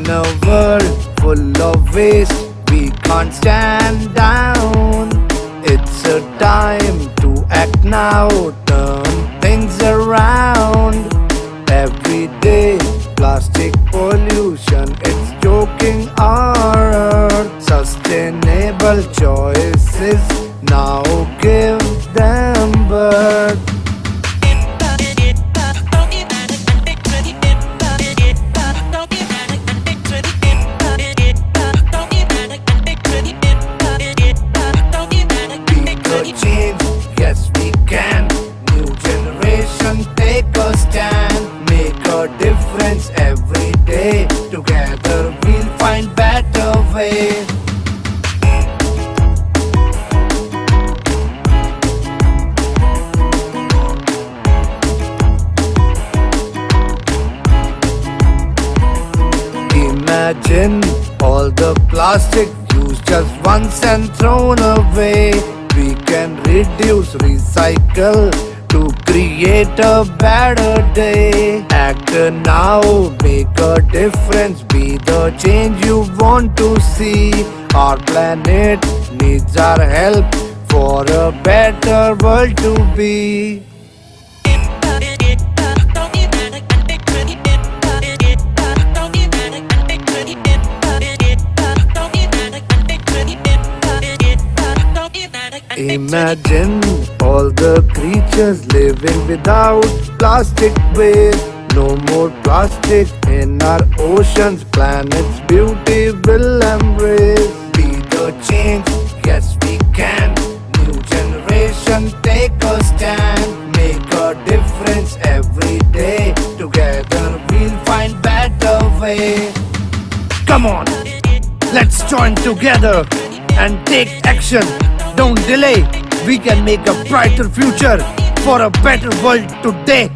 a world full of waste, we can't stand down. It's a time to act now, turn things around. Every day, plastic pollution, it's choking our earth. Sustainable choices, now give them birth. Change, yes we can. New generation, take a stand. Make a difference every day. Together we'll find better way. Imagine all the plastic used just once and thrown away. We can reduce, recycle to create a better day. Act now, make a difference, be the change you want to see. Our planet needs our help for a better world to be. Imagine all the creatures living without plastic waste. No more plastic in our oceans, planet's beauty will embrace. Be the change, yes we can. New generation, take a stand. Make a difference every day. Together we'll find better way. Come on, let's join together and take action. Don't delay, we can make a brighter future for a better world today.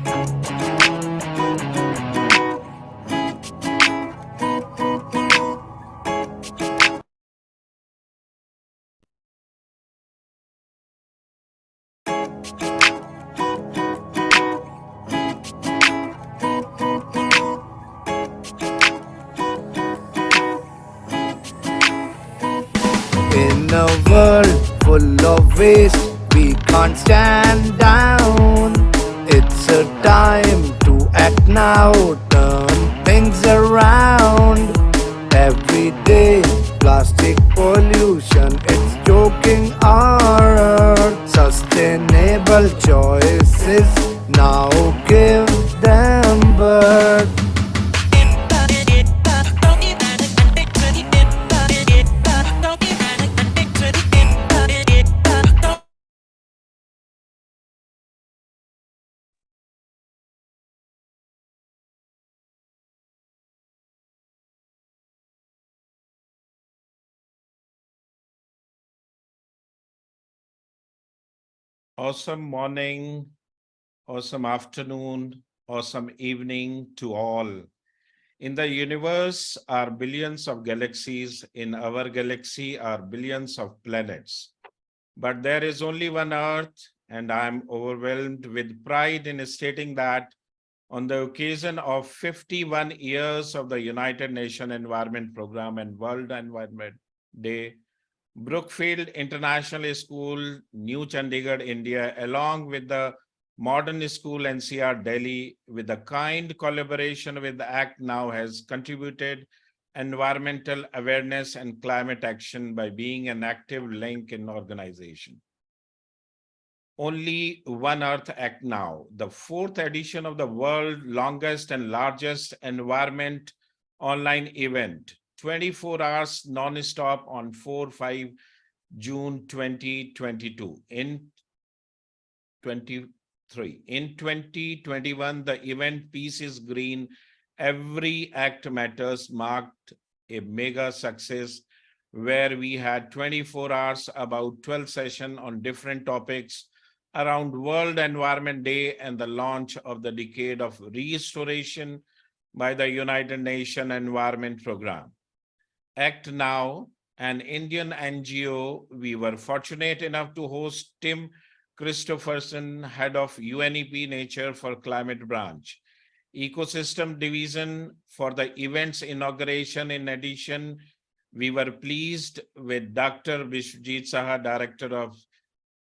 In a world full of waste, we can't stand down. It's a time to act now, turn things around. Every day, plastic pollution, it's choking our earth. Sustainable choices, now give them birth. Awesome morning, awesome afternoon, awesome evening to all. In the universe are billions of galaxies. In our galaxy are billions of planets. But there is only one Earth, and I am overwhelmed with pride in stating that on the occasion of 51 years of the United Nations Environment Programme and World Environment Day, Brookfield International School, New Chandigarh, India, along with the Modern School NCR Delhi, with the kind collaboration with the ACT Now, has contributed environmental awareness and climate action by being an active link in organization. Only One Earth Act Now, the fourth edition of the world's longest and largest environment online event, 24 hours non-stop on 4-5 June 2022. In 2021, the event Peace is Green, Every Act Matters marked a mega success where we had 24 hours, about 12 sessions on different topics around World Environment Day and the launch of the Decade of Restoration by the United Nations Environment Programme. Act Now, an Indian NGO, we were fortunate enough to host Tim Christopherson, head of UNEP Nature for Climate Branch. Ecosystem Division for the event's inauguration. In addition, we were pleased with Dr. Vishwajit Saha, Director of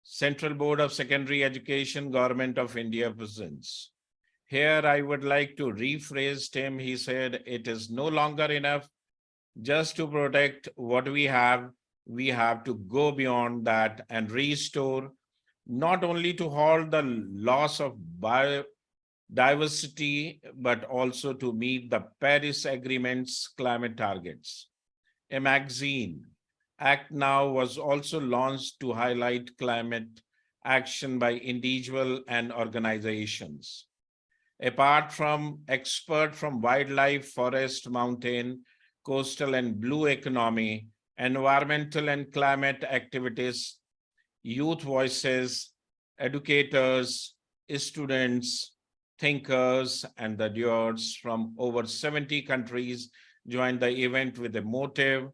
Central Board of Secondary Education, Government of India presents. Here, I would like to rephrase him. He said, it is no longer enough just to protect what we have to go beyond that and restore, not only to halt the loss of biodiversity, but also to meet the Paris Agreement's climate targets. A magazine, Act Now, was also launched to highlight climate action by individual and organizations. Apart from expert from wildlife, forest, mountain, coastal and blue economy, environmental and climate activities, youth voices, educators, students, thinkers, and the doers from over 70 countries joined the event with the motive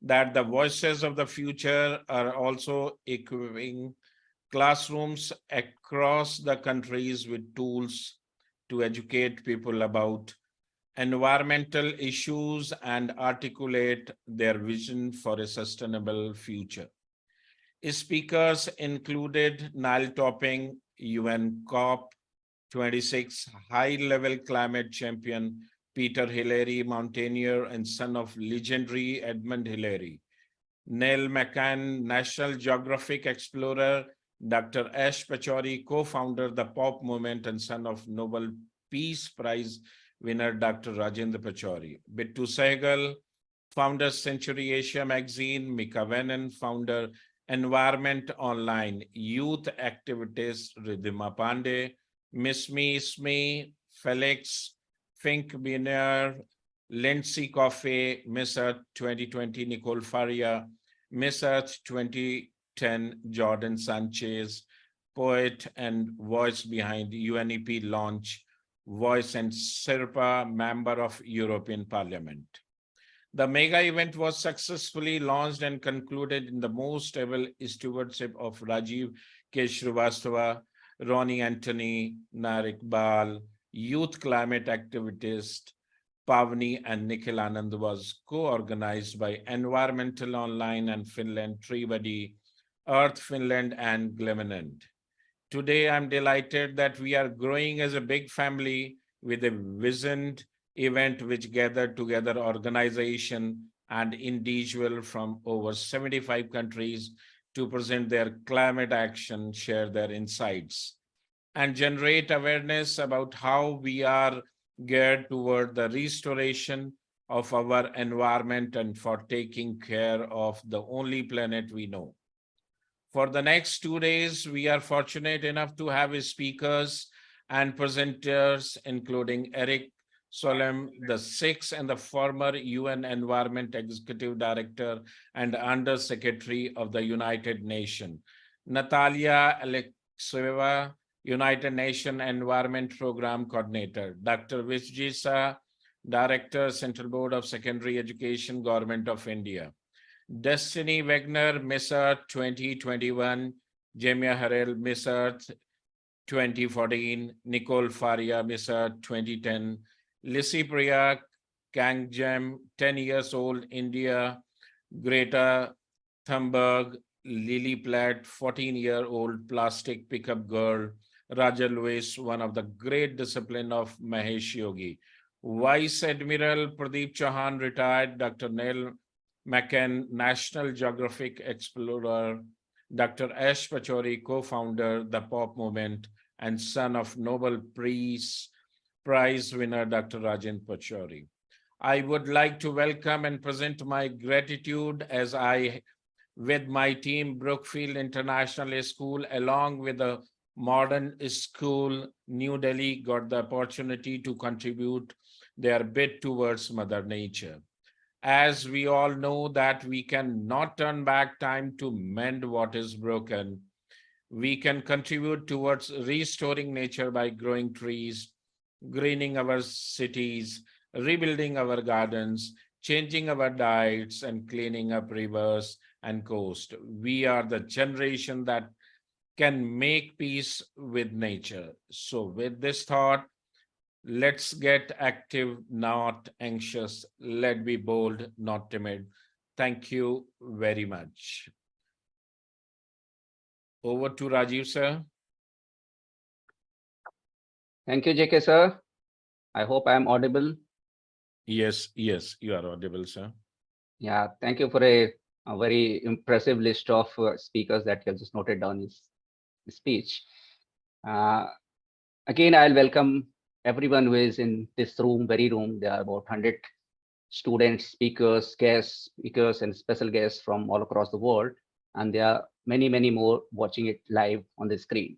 that the voices of the future are also equipping classrooms across the countries with tools to educate people about environmental issues and articulate their vision for a sustainable future. Speakers included Nile topping UN COP 26 high level climate champion Peter Hillary, mountaineer and son of legendary Edmund Hillary, Neil McCann, National Geographic explorer, Dr. Ash Pachauri, co-founder of the Pop Movement and son of Nobel Peace Prize winner Dr. Rajendra Pachauri, Bittu Sehgal, founder Century Asia magazine, Mika Venon, founder Environment Online, youth activist Ridhima Pandey, Miss Me Ismi, Felix, Fink Biner, Lindsay Coffey, Miss Earth 2020, Nicole Faria, Miss Earth 2010, Jordan Sanchez, poet and voice behind UNEP launch, Voice and Sherpa, member of European Parliament. The mega event was successfully launched and concluded in the most able stewardship of Rajiv K. Srivastava, Ronnie Anthony, Narik Bal, youth climate activist Pavni and Nikhil Anand, was co-organized by Environmental Online and Finland, Trivadi, Earth Finland and Glemenand. Today, I'm delighted that we are growing as a big family with a visioned event which gathered together organization and individual from over 75 countries to present their climate action, share their insights, and generate awareness about how we are geared toward the restoration of our environment and for taking care of the only planet we know. For the next 2 days, we are fortunate enough to have speakers and presenters, including Eric Solem, the sixth and the former UN Environment Executive Director and Under Secretary of the United Nations, Natalia Alexeyeva, United Nations Environment Program Coordinator, Dr. Vishjisa, Director, Central Board of Secondary Education, Government of India, Destiny Wagner, Miss Earth 2021, Jamia Harel, Miss Earth 2014, Nicole Faria, Miss Earth 2010, Lissy Priya Kangjam, 10 years old, India, Greta Thunberg, Lily Platt, 14-year-old plastic pickup girl, Raja Lewis, one of the great discipline of Mahesh Yogi, Vice Admiral Pradeep Chauhan, retired, Dr. Neil McCann, National Geographic explorer, Dr. Ash Pachauri, co-founder, the Pop Movement, and son of Nobel Prize winner, Dr. Rajendra Pachauri. I would like to welcome and present my gratitude as I, with my team, Brookfield International School, along with the Modern School, New Delhi, got the opportunity to contribute their bit towards Mother Nature. As we all know that we cannot turn back time to mend what is broken, we can contribute towards restoring nature by growing trees, greening our cities, rebuilding our gardens, changing our diets, and cleaning up rivers and coast. We are the generation that can make peace with nature. So with this thought, Let's get active, not anxious. Let be bold, not timid. Thank you very much. Over to Rajiv, sir. Thank you, JK sir. I hope I am audible. Yes, you are audible, sir. Yeah, thank you for a very impressive list of speakers that you have just noted down his speech. Uh, Again, I'll welcome everyone who is in this room, very room. There are about 100 students, speakers, guests, speakers, and special guests from all across the world. And there are many, many more watching it live on the screen.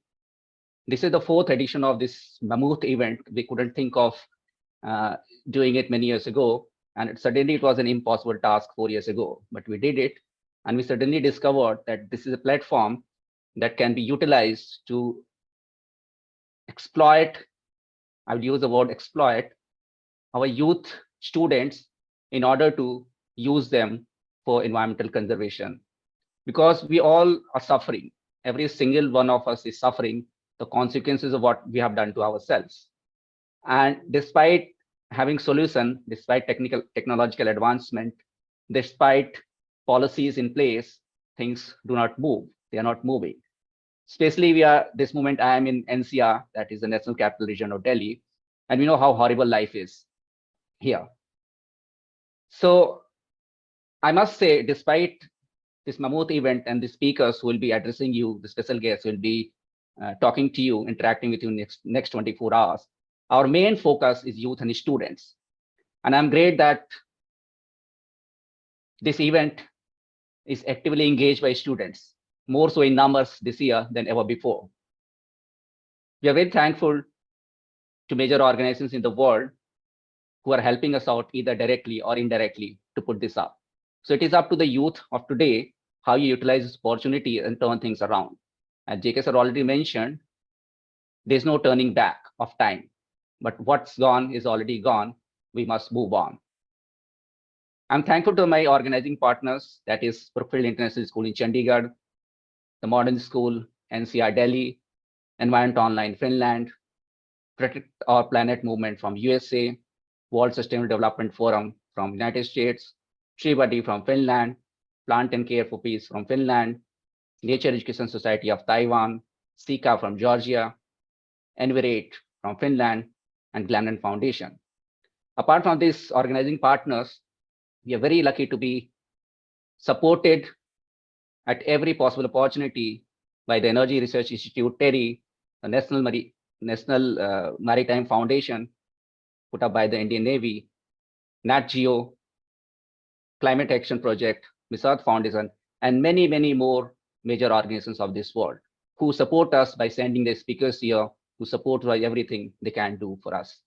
This is the fourth edition of this mammoth event. We couldn't think of uh, doing it many years ago. And suddenly it was an impossible task 4 years ago, but we did it. And we suddenly discovered that this is a platform that can be utilized to exploit, I would use the word exploit, our youth students in order to use them for environmental conservation. Because we all are suffering. Every single one of us is suffering the consequences of what we have done to ourselves. And despite having solution, despite technological advancement, despite policies in place, things do not move. They are not moving. Especially we are this moment I am in NCR, that is the National Capital Region of Delhi, and we know how horrible life is here. So I must say, despite this mammoth event and the speakers who will be addressing you, the special guests will be talking to you, interacting with you next 24 hours. Our main focus is youth and students. And I'm great that this event is actively engaged by students, more so in numbers this year than ever before. We are very thankful to major organizations in the world who are helping us out either directly or indirectly to put this up. So it is up to the youth of today how you utilize this opportunity and turn things around. As JK sir already mentioned, there's no turning back of time, but what's gone is already gone. We must move on. I'm thankful to my organizing partners, that is Brookfield International School in Chandigarh, the Modern School, NCR Delhi, Environment Online Finland, Protect Our Planet Movement from USA, World Sustainable Development Forum from United States, Tribuddy from Finland, Plant and Care for Peace from Finland, Nature Education Society of Taiwan, Sika from Georgia, Envirate from Finland, and Glennon Foundation. Apart from these organizing partners, we are very lucky to be supported at every possible opportunity by the Energy Research Institute, TERI, the National Maritime Foundation, put up by the Indian Navy, Nat Geo, Climate Action Project, Misad Foundation, and many, many more major organizations of this world who support us by sending their speakers here, who support everything they can do for us.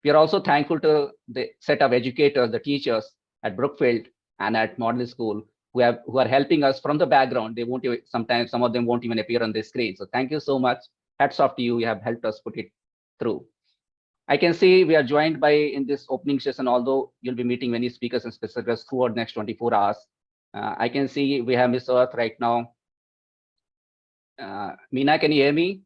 We are also thankful to the set of educators, the teachers at Brookfield and at Model School who are helping us from the background. They won't even, sometimes some of them won't even appear on the screen. So thank you so much. Hats off to you. You have helped us put it through. I can see we are joined by in this opening session, although you'll be meeting many speakers and specialists throughout the next 24 hours. I can see we have Miss Earth right now. Meena, can you hear me?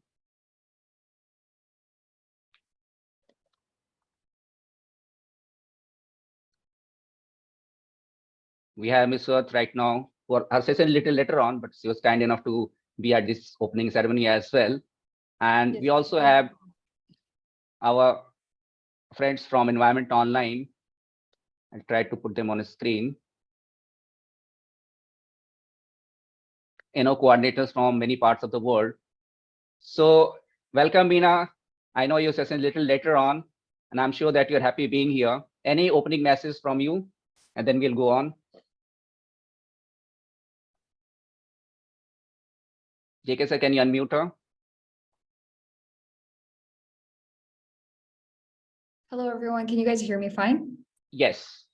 We have Miss Earth right now for her session a little later on, but she was kind enough to be at this opening ceremony as well. And we also have our friends from Environment Online. I'll try to put them on a screen. Coordinators from many parts of the world. So welcome, Meena. I know your session a little later on, and I'm sure that you're happy being here. Any opening message from you? And then we'll go on. JK sir, can you unmute her? Hello, everyone. Can you guys hear me fine? Yes.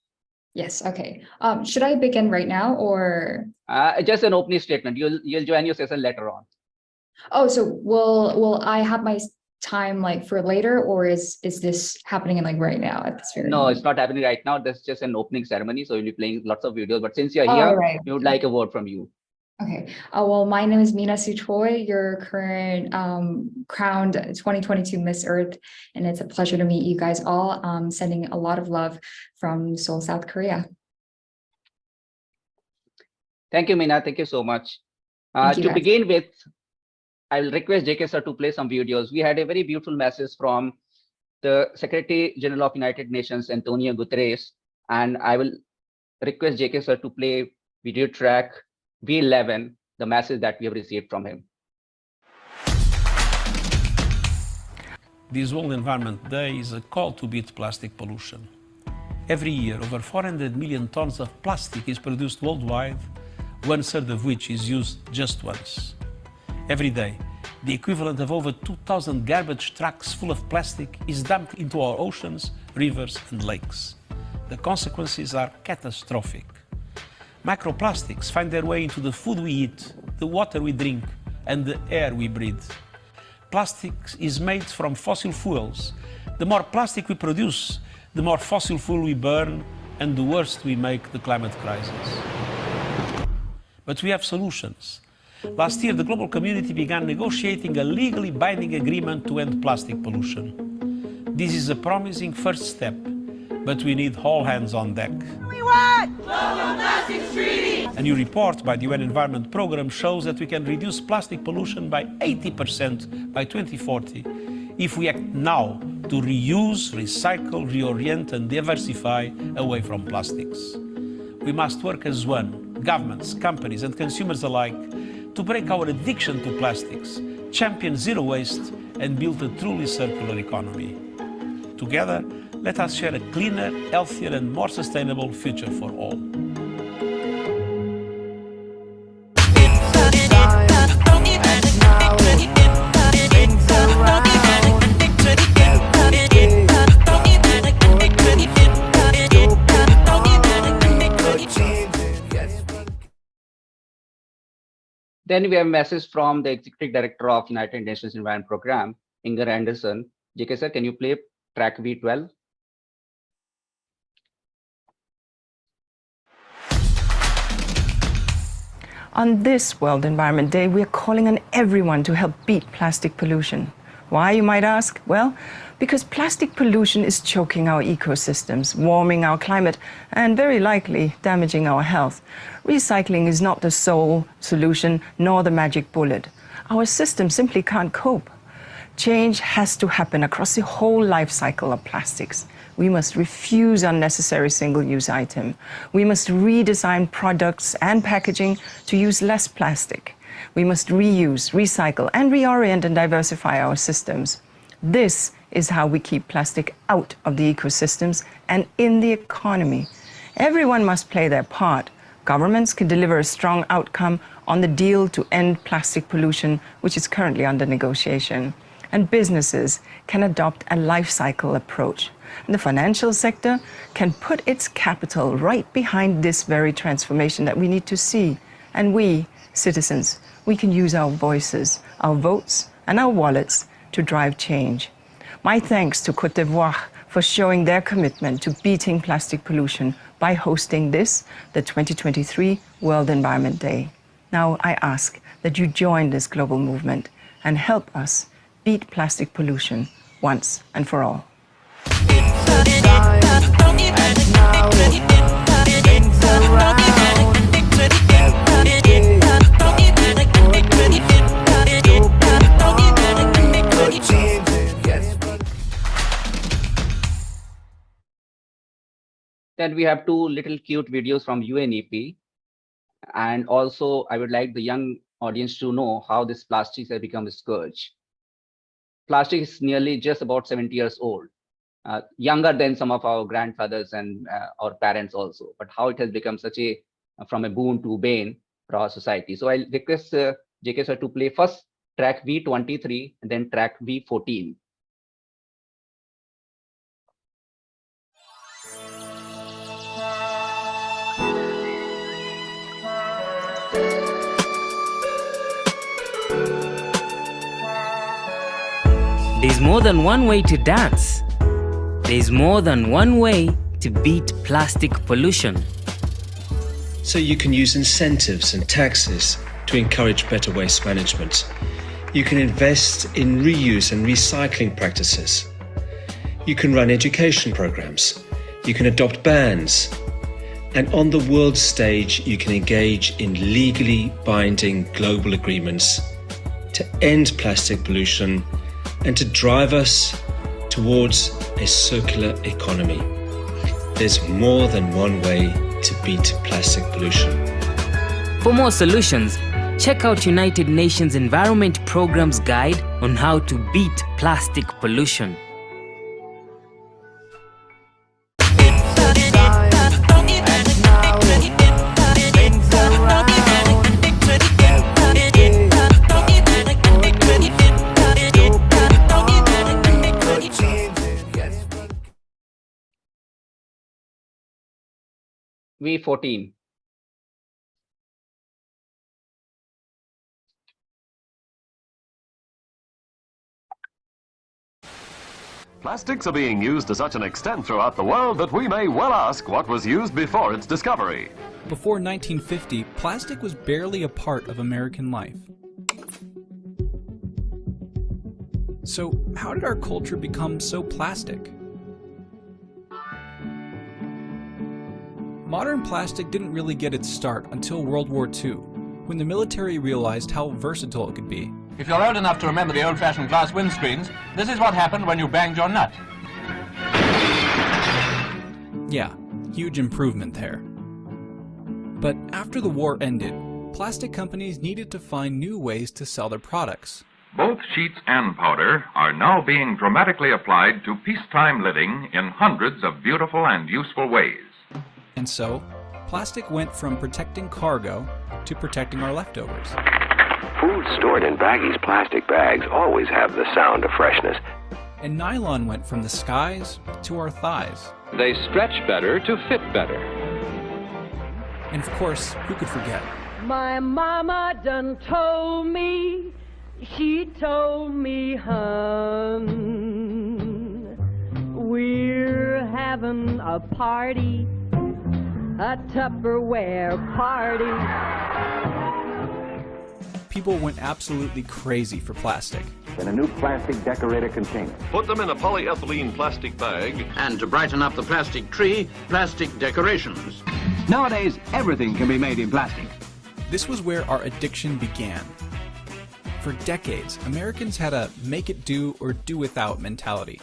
Yes. Okay. Should I begin right now or? Just an opening statement. You'll join your session later on. Oh, so will I have my time like for later, or is this happening in like right now at this very No, moment? it's not happening right now. That's just an opening ceremony. So you'll be playing lots of videos. But since you're Oh, here, right. we would like a word from you. Okay, well, my name is Mina Suchoi, your current crowned 2022 Miss Earth, and it's a pleasure to meet you guys all. Sending a lot of love from Seoul, South Korea. Thank you, Meena. Thank you so much. Thank you, To guys. begin with, I will request JK sir to play some videos. We had a very beautiful message from the Secretary General of United Nations, Antonio Guterres, and I will request JK sir to play video track V11, the message that we have received from him. This World Environment Day is a call to beat plastic pollution. Every year, over 400 million tons of plastic is produced worldwide, 1/3 of which is used just once. Every day, the equivalent of over 2,000 garbage trucks full of plastic is dumped into our oceans, rivers, and lakes. The consequences are catastrophic. Microplastics find their way into the food we eat, the water we drink, and the air we breathe. Plastics is made from fossil fuels. The more plastic we produce, the more fossil fuel we burn, and the worse we make the climate crisis. But we have solutions. Last year, the global community began negotiating a legally binding agreement to end plastic pollution. This is a promising first step, but we need all hands on deck. We want Global Plastics Treaty! A new report by the UN Environment Programme shows that we can reduce plastic pollution by 80% by 2040 if we act now to reuse, recycle, reorient and diversify away from plastics. We must work as one, governments, companies and consumers alike, to break our addiction to plastics, champion zero waste and build a truly circular economy. Together, let us share a cleaner, healthier and more sustainable future for all. Then we have a message from the Executive Director of United Nations Environment Programme, Inger Anderson. JK sir, can you play track V12? On this World Environment Day, we are calling on everyone to help beat plastic pollution. Why, you might ask? Well, because plastic pollution is choking our ecosystems, warming our climate, and very likely damaging our health. Recycling is not the sole solution, nor the magic bullet. Our system simply can't cope. Change has to happen across the whole life cycle of plastics. We must refuse unnecessary single-use items. We must redesign products and packaging to use less plastic. We must reuse, recycle, and reorient and diversify our systems. This is how we keep plastic out of the ecosystems and in the economy. Everyone must play their part. Governments can deliver a strong outcome on the deal to end plastic pollution, which is currently under negotiation. And businesses can adopt a life cycle approach. And the financial sector can put its capital right behind this very transformation that we need to see. And we, citizens, we can use our voices, our votes, and our wallets to drive change. My thanks to Côte d'Ivoire for showing their commitment to beating plastic pollution by hosting this, the 2023 World Environment Day. Now I ask that you join this global movement and help us beat plastic pollution once and for all. Then we have two little cute videos from UNEP. And also, I would like the young audience to know how this plastics has become a scourge. Plastic is nearly just about 70 years old, younger than some of our grandfathers and our parents also, but how it has become such a, from a boon to bane for our society. So I'll request JK sir to play first track V23 and then track V14. There's more than one way to dance. There's more than one way to beat plastic pollution. So you can use incentives and taxes to encourage better waste management. You can invest in reuse and recycling practices. You can run education programs. You can adopt bans. And on the world stage, you can engage in legally binding global agreements to end plastic pollution and to drive us towards a circular economy. There's more than one way to beat plastic pollution. For more solutions, check out United Nations Environment Programme's guide on how to beat plastic pollution. V14. Plastics are being used to such an extent throughout the world that we may well ask what was used before its discovery. Before 1950, plastic was barely a part of American life. So, how did our culture become so plastic? Modern plastic didn't really get its start until World War II, when the military realized how versatile it could be. If you're old enough to remember the old-fashioned glass windscreens, this is what happened when you banged your nut. Yeah, huge improvement there. But after the war ended, plastic companies needed to find new ways to sell their products. Both sheets and powder are now being dramatically applied to peacetime living in hundreds of beautiful and useful ways. And so, plastic went from protecting cargo to protecting our leftovers. Food stored in baggies plastic bags always have the sound of freshness. And nylon went from the skies to our thighs. They stretch better to fit better. And of course, who could forget? My mama done told me, she told me, hun, we're having a party, a Tupperware party. People went absolutely crazy for plastic. In a new plastic decorator container. Put them in a polyethylene plastic bag. And to brighten up the plastic tree, plastic decorations. Nowadays, everything can be made in plastic. This was where our addiction began. For decades, Americans had a make it do or do without mentality.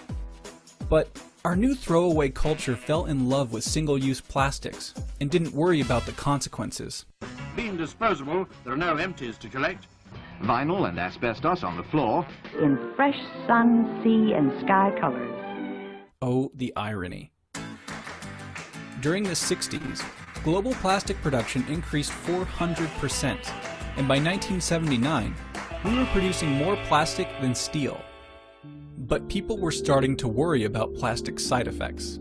But our new throwaway culture fell in love with single-use plastics and didn't worry about the consequences. Being disposable, there are no empties to collect. Vinyl and asbestos on the floor. In fresh sun, sea, and sky colors. Oh, the irony. During the 60s, global plastic production increased 400%, and by 1979, we were producing more plastic than steel. But people were starting to worry about plastic side effects.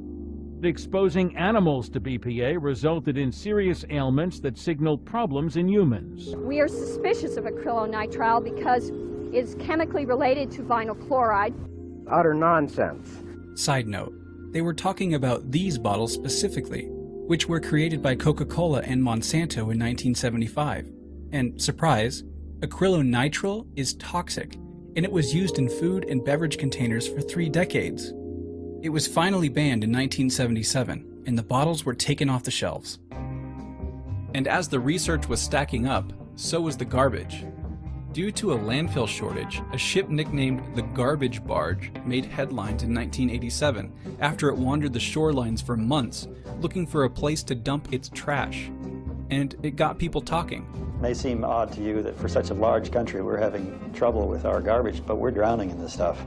Exposing animals to BPA resulted in serious ailments that signaled problems in humans. We are suspicious of acrylonitrile because it's chemically related to vinyl chloride. Utter nonsense. Side note, they were talking about these bottles specifically, which were created by Coca-Cola and Monsanto in 1975. And surprise, acrylonitrile is toxic, and it was used in food and beverage containers for 3 decades. It was finally banned in 1977, and the bottles were taken off the shelves. And as the research was stacking up, so was the garbage. Due to a landfill shortage, a ship nicknamed the Garbage Barge made headlines in 1987 after it wandered the shorelines for months looking for a place to dump its trash. And it got people talking. It may seem odd to you that for such a large country we're having trouble with our garbage, but we're drowning in this stuff.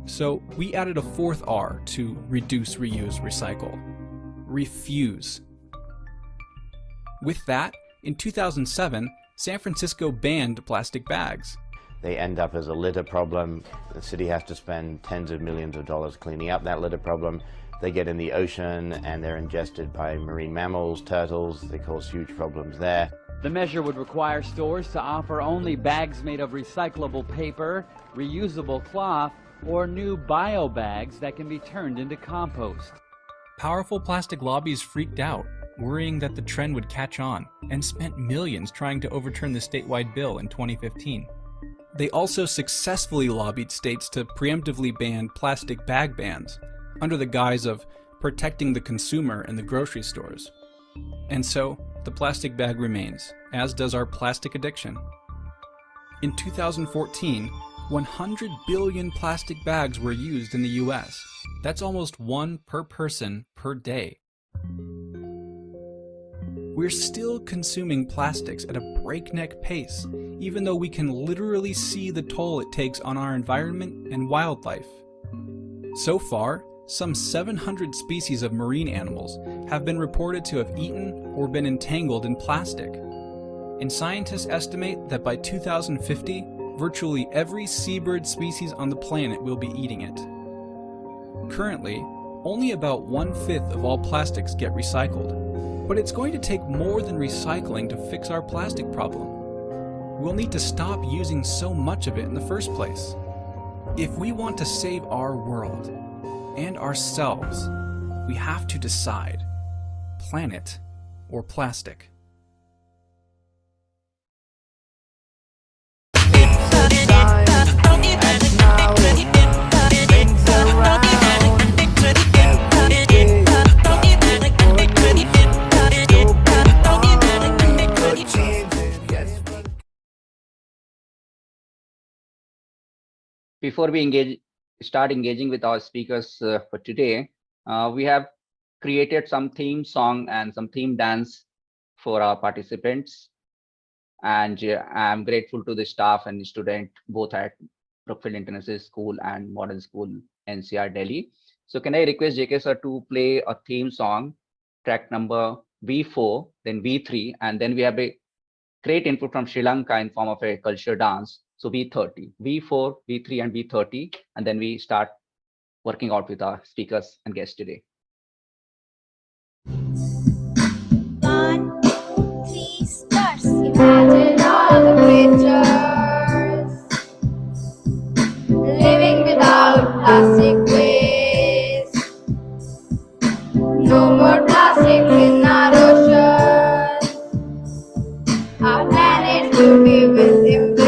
So we added a 4th R to reduce, reuse, recycle. Refuse. With that, in 2007, San Francisco banned plastic bags. They end up as a litter problem. The city has to spend tens of millions of dollars cleaning up that litter problem. They get in the ocean and they're ingested by marine mammals, turtles. They cause huge problems there. The measure would require stores to offer only bags made of recyclable paper, reusable cloth, or new bio bags that can be turned into compost. Powerful plastic lobbies freaked out, worrying that the trend would catch on, and spent millions trying to overturn the statewide bill in 2015. They also successfully lobbied states to preemptively ban plastic bag bans under the guise of protecting the consumer in the grocery stores. And so, the plastic bag remains, as does our plastic addiction. In 2014, 100 billion plastic bags were used in the US. That's almost one per person per day. We're still consuming plastics at a breakneck pace, even though we can literally see the toll it takes on our environment and wildlife. So far, some 700 species of marine animals have been reported to have eaten or been entangled in plastic. And scientists estimate that by 2050, virtually every seabird species on the planet will be eating it. Currently, only about 1/5 of all plastics get recycled. But it's going to take more than recycling to fix our plastic problem. We'll need to stop using so much of it in the first place. If we want to save our world and ourselves, we have to decide: planet or plastic. Before we start engaging with our speakers for today, we have created some theme song and some theme dance for our participants. And I'm grateful to the staff and the student, both at Brookfield International School and Modern School, NCR, Delhi. So can I request JK sir to play a theme song, track number V4, then V3, and then we have a great input from Sri Lanka in form of a culture dance. So V30, V4, V3, and V30, and then we start working out with our speakers and guests today. 1, 2, 3, stars. Imagine all the creatures living without plastic waste. No more plastic in our oceans. Our planet will be with embrace.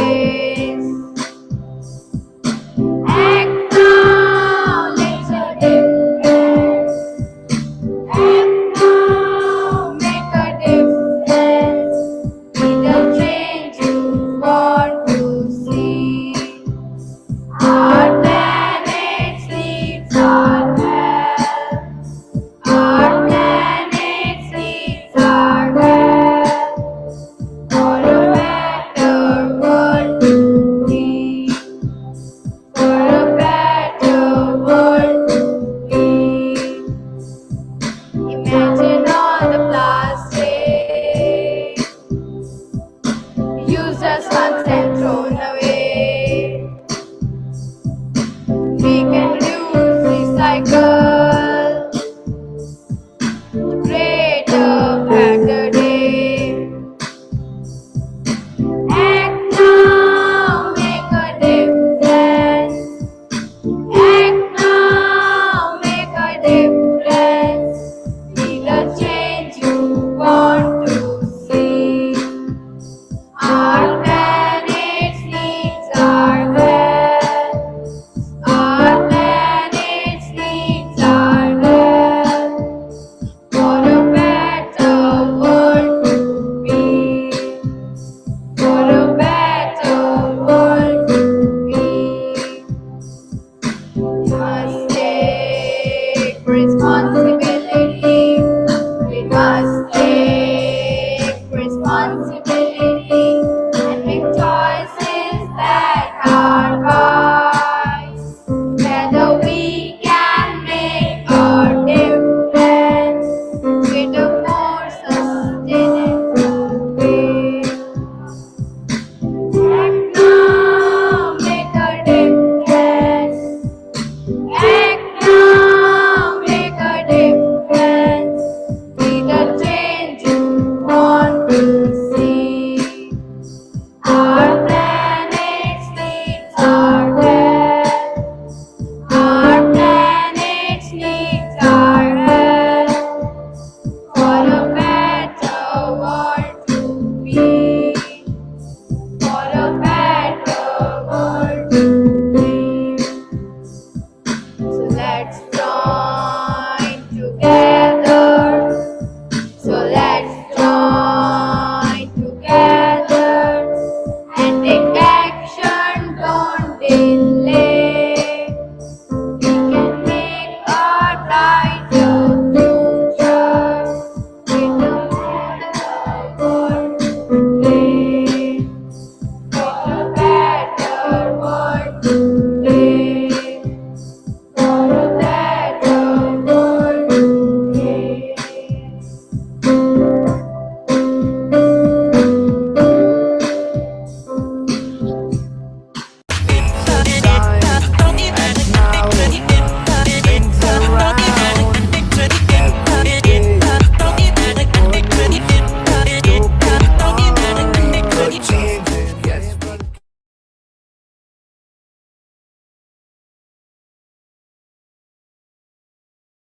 Our planet needs our help. Our planet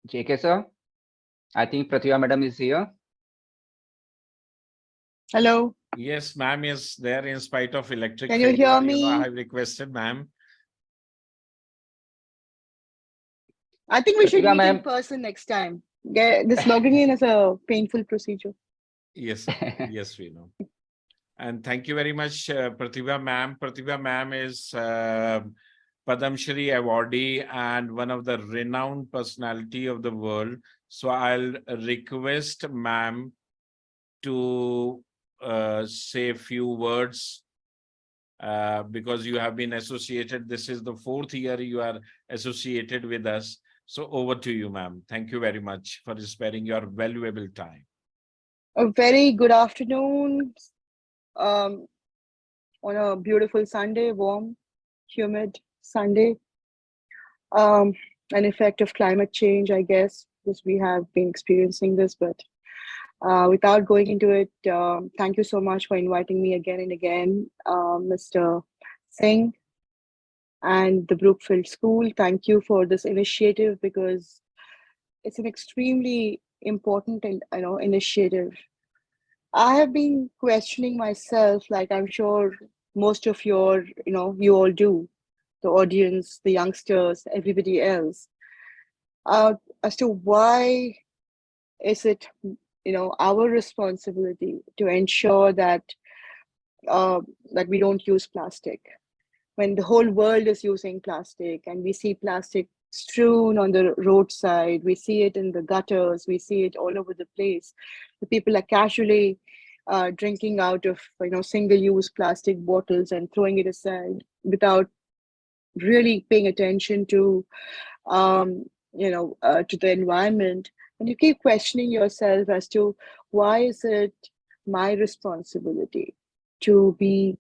JK sir, I think Pratibha madam is here. Hello. Yes, ma'am is there in spite of electric Can you failure. hear me? I have requested ma'am. I think we should Pratibha meet in ma'am. person next time. This logging in is a painful procedure. Yes, yes, we know. And thank you very much, Pratibha ma'am. Pratibha ma'am is Padam Shri awardee and one of the renowned personality of the world. So I'll request ma'am to say a few words because you have been associated. This is the 4th year you are associated with us. So over to you, ma'am. Thank you very much for sparing your valuable time. A very good afternoon on a beautiful Sunday, warm, humid Sunday. An effect of climate change, I guess, because we have been experiencing this. But without going into it, thank you so much for inviting me again and again, Mr. Singh and the Brookfield School. Thank you for this initiative because it's an extremely important initiative. I have been questioning myself, like I'm sure most of you all do, the audience, the youngsters, everybody else, as to why is it, our responsibility to ensure that that we don't use plastic when the whole world is using plastic and we see plastic strewn on the roadside, we see it in the gutters, we see it all over the place. The people are casually drinking out of single-use plastic bottles and throwing it aside without really paying attention to to the environment. And you keep questioning yourself as to why is it my responsibility to be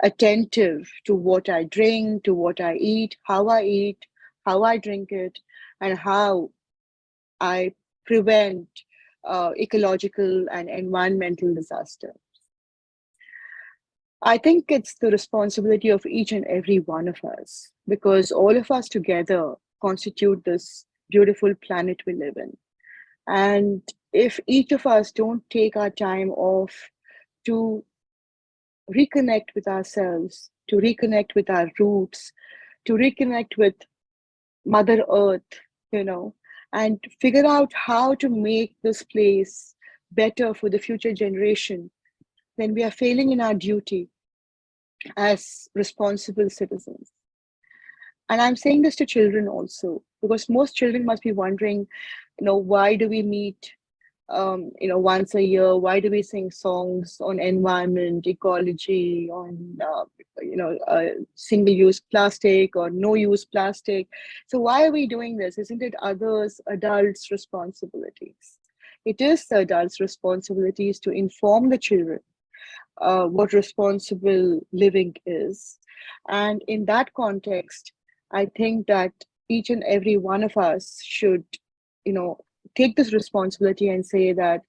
attentive to what I drink, to what I eat, how I drink it, and how I prevent ecological and environmental disasters. I think it's the responsibility of each and every one of us because all of us together constitute this beautiful planet we live in. And if each of us don't take our time off to reconnect with ourselves, to reconnect with our roots, to reconnect with Mother Earth, and figure out how to make this place better for the future generation, then we are failing in our duty as responsible citizens. And I'm saying this to children also, because most children must be wondering, why do we meet once a year? Why do we sing songs on environment, ecology, on single-use plastic or no-use plastic? So why are we doing this? Isn't it adults' responsibilities? It is the adults' responsibilities to inform the children what responsible living is. And in that context, I think that each and every one of us should, take this responsibility and say that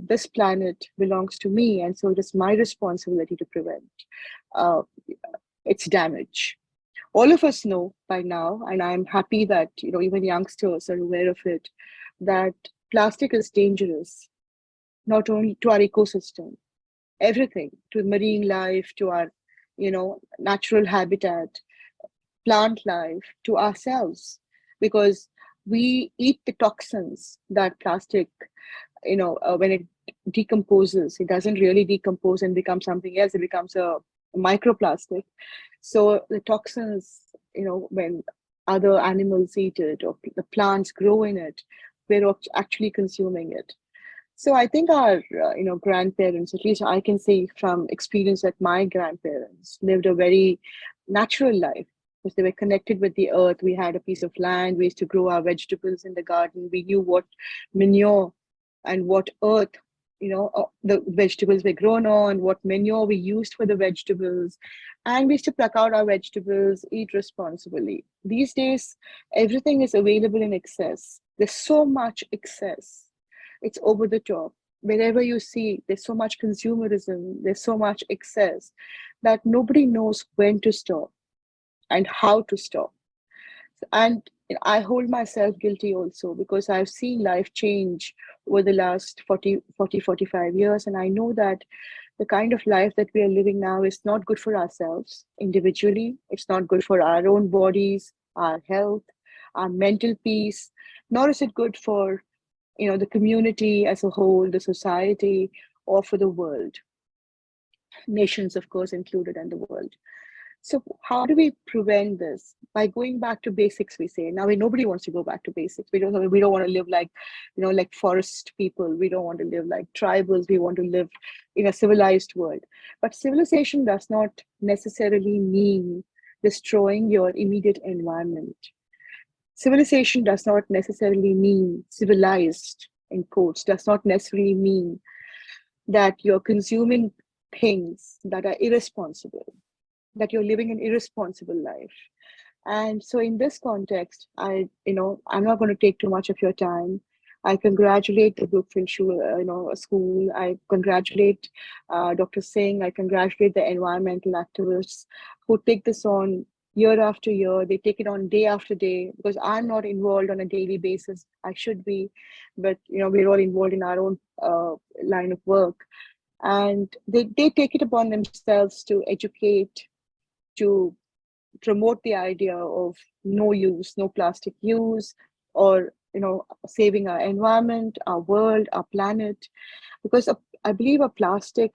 this planet belongs to me, and so it is my responsibility to prevent its damage. All of us know by now, and I'm happy that even youngsters are aware of it, that plastic is dangerous, not only to our ecosystem, everything, to marine life, to our natural habitat, plant life, to ourselves, because we eat the toxins that plastic, when it decomposes, it doesn't really decompose and become something else. It becomes a microplastic. So the toxins, when other animals eat it or the plants grow in it, we're actually consuming it. So I think our, grandparents, at least I can say from experience that my grandparents lived a very natural life because they were connected with the earth. We had a piece of land. We used to grow our vegetables in the garden. We knew what manure and what earth, the vegetables were grown on, what manure we used for the vegetables. And we used to pluck out our vegetables, eat responsibly. These days, everything is available in excess. There's so much excess. It's over the top. Wherever you see, there's so much consumerism, there's so much excess that nobody knows when to stop and how to stop. And I hold myself guilty also because I've seen life change over the last 45 years. And I know that the kind of life that we are living now is not good for ourselves individually. It's not good for our own bodies, our health, our mental peace, nor is it good for the community as a whole, the society, or for the world. Nations, of course, included, and the world. So how do we prevent this? By going back to basics, we say. Now, nobody wants to go back to basics. We don't want to live like, like forest people. We don't want to live like tribals. We want to live in a civilized world. But civilization does not necessarily mean destroying your immediate environment. Civilization does not necessarily mean civilized, in quotes, does not necessarily mean that you're consuming things that are irresponsible, that you're living an irresponsible life. And so in this context, I'm not going to take too much of your time. I congratulate the Brookfield School. I congratulate Dr. Singh. I congratulate the environmental activists who take this on year after year. They take it on day after day, because I'm not involved on a daily basis. I should be, but we're all involved in our own line of work. And they take it upon themselves to educate, to promote the idea of no plastic use, or saving our environment, our world, our planet. Because I believe the plastic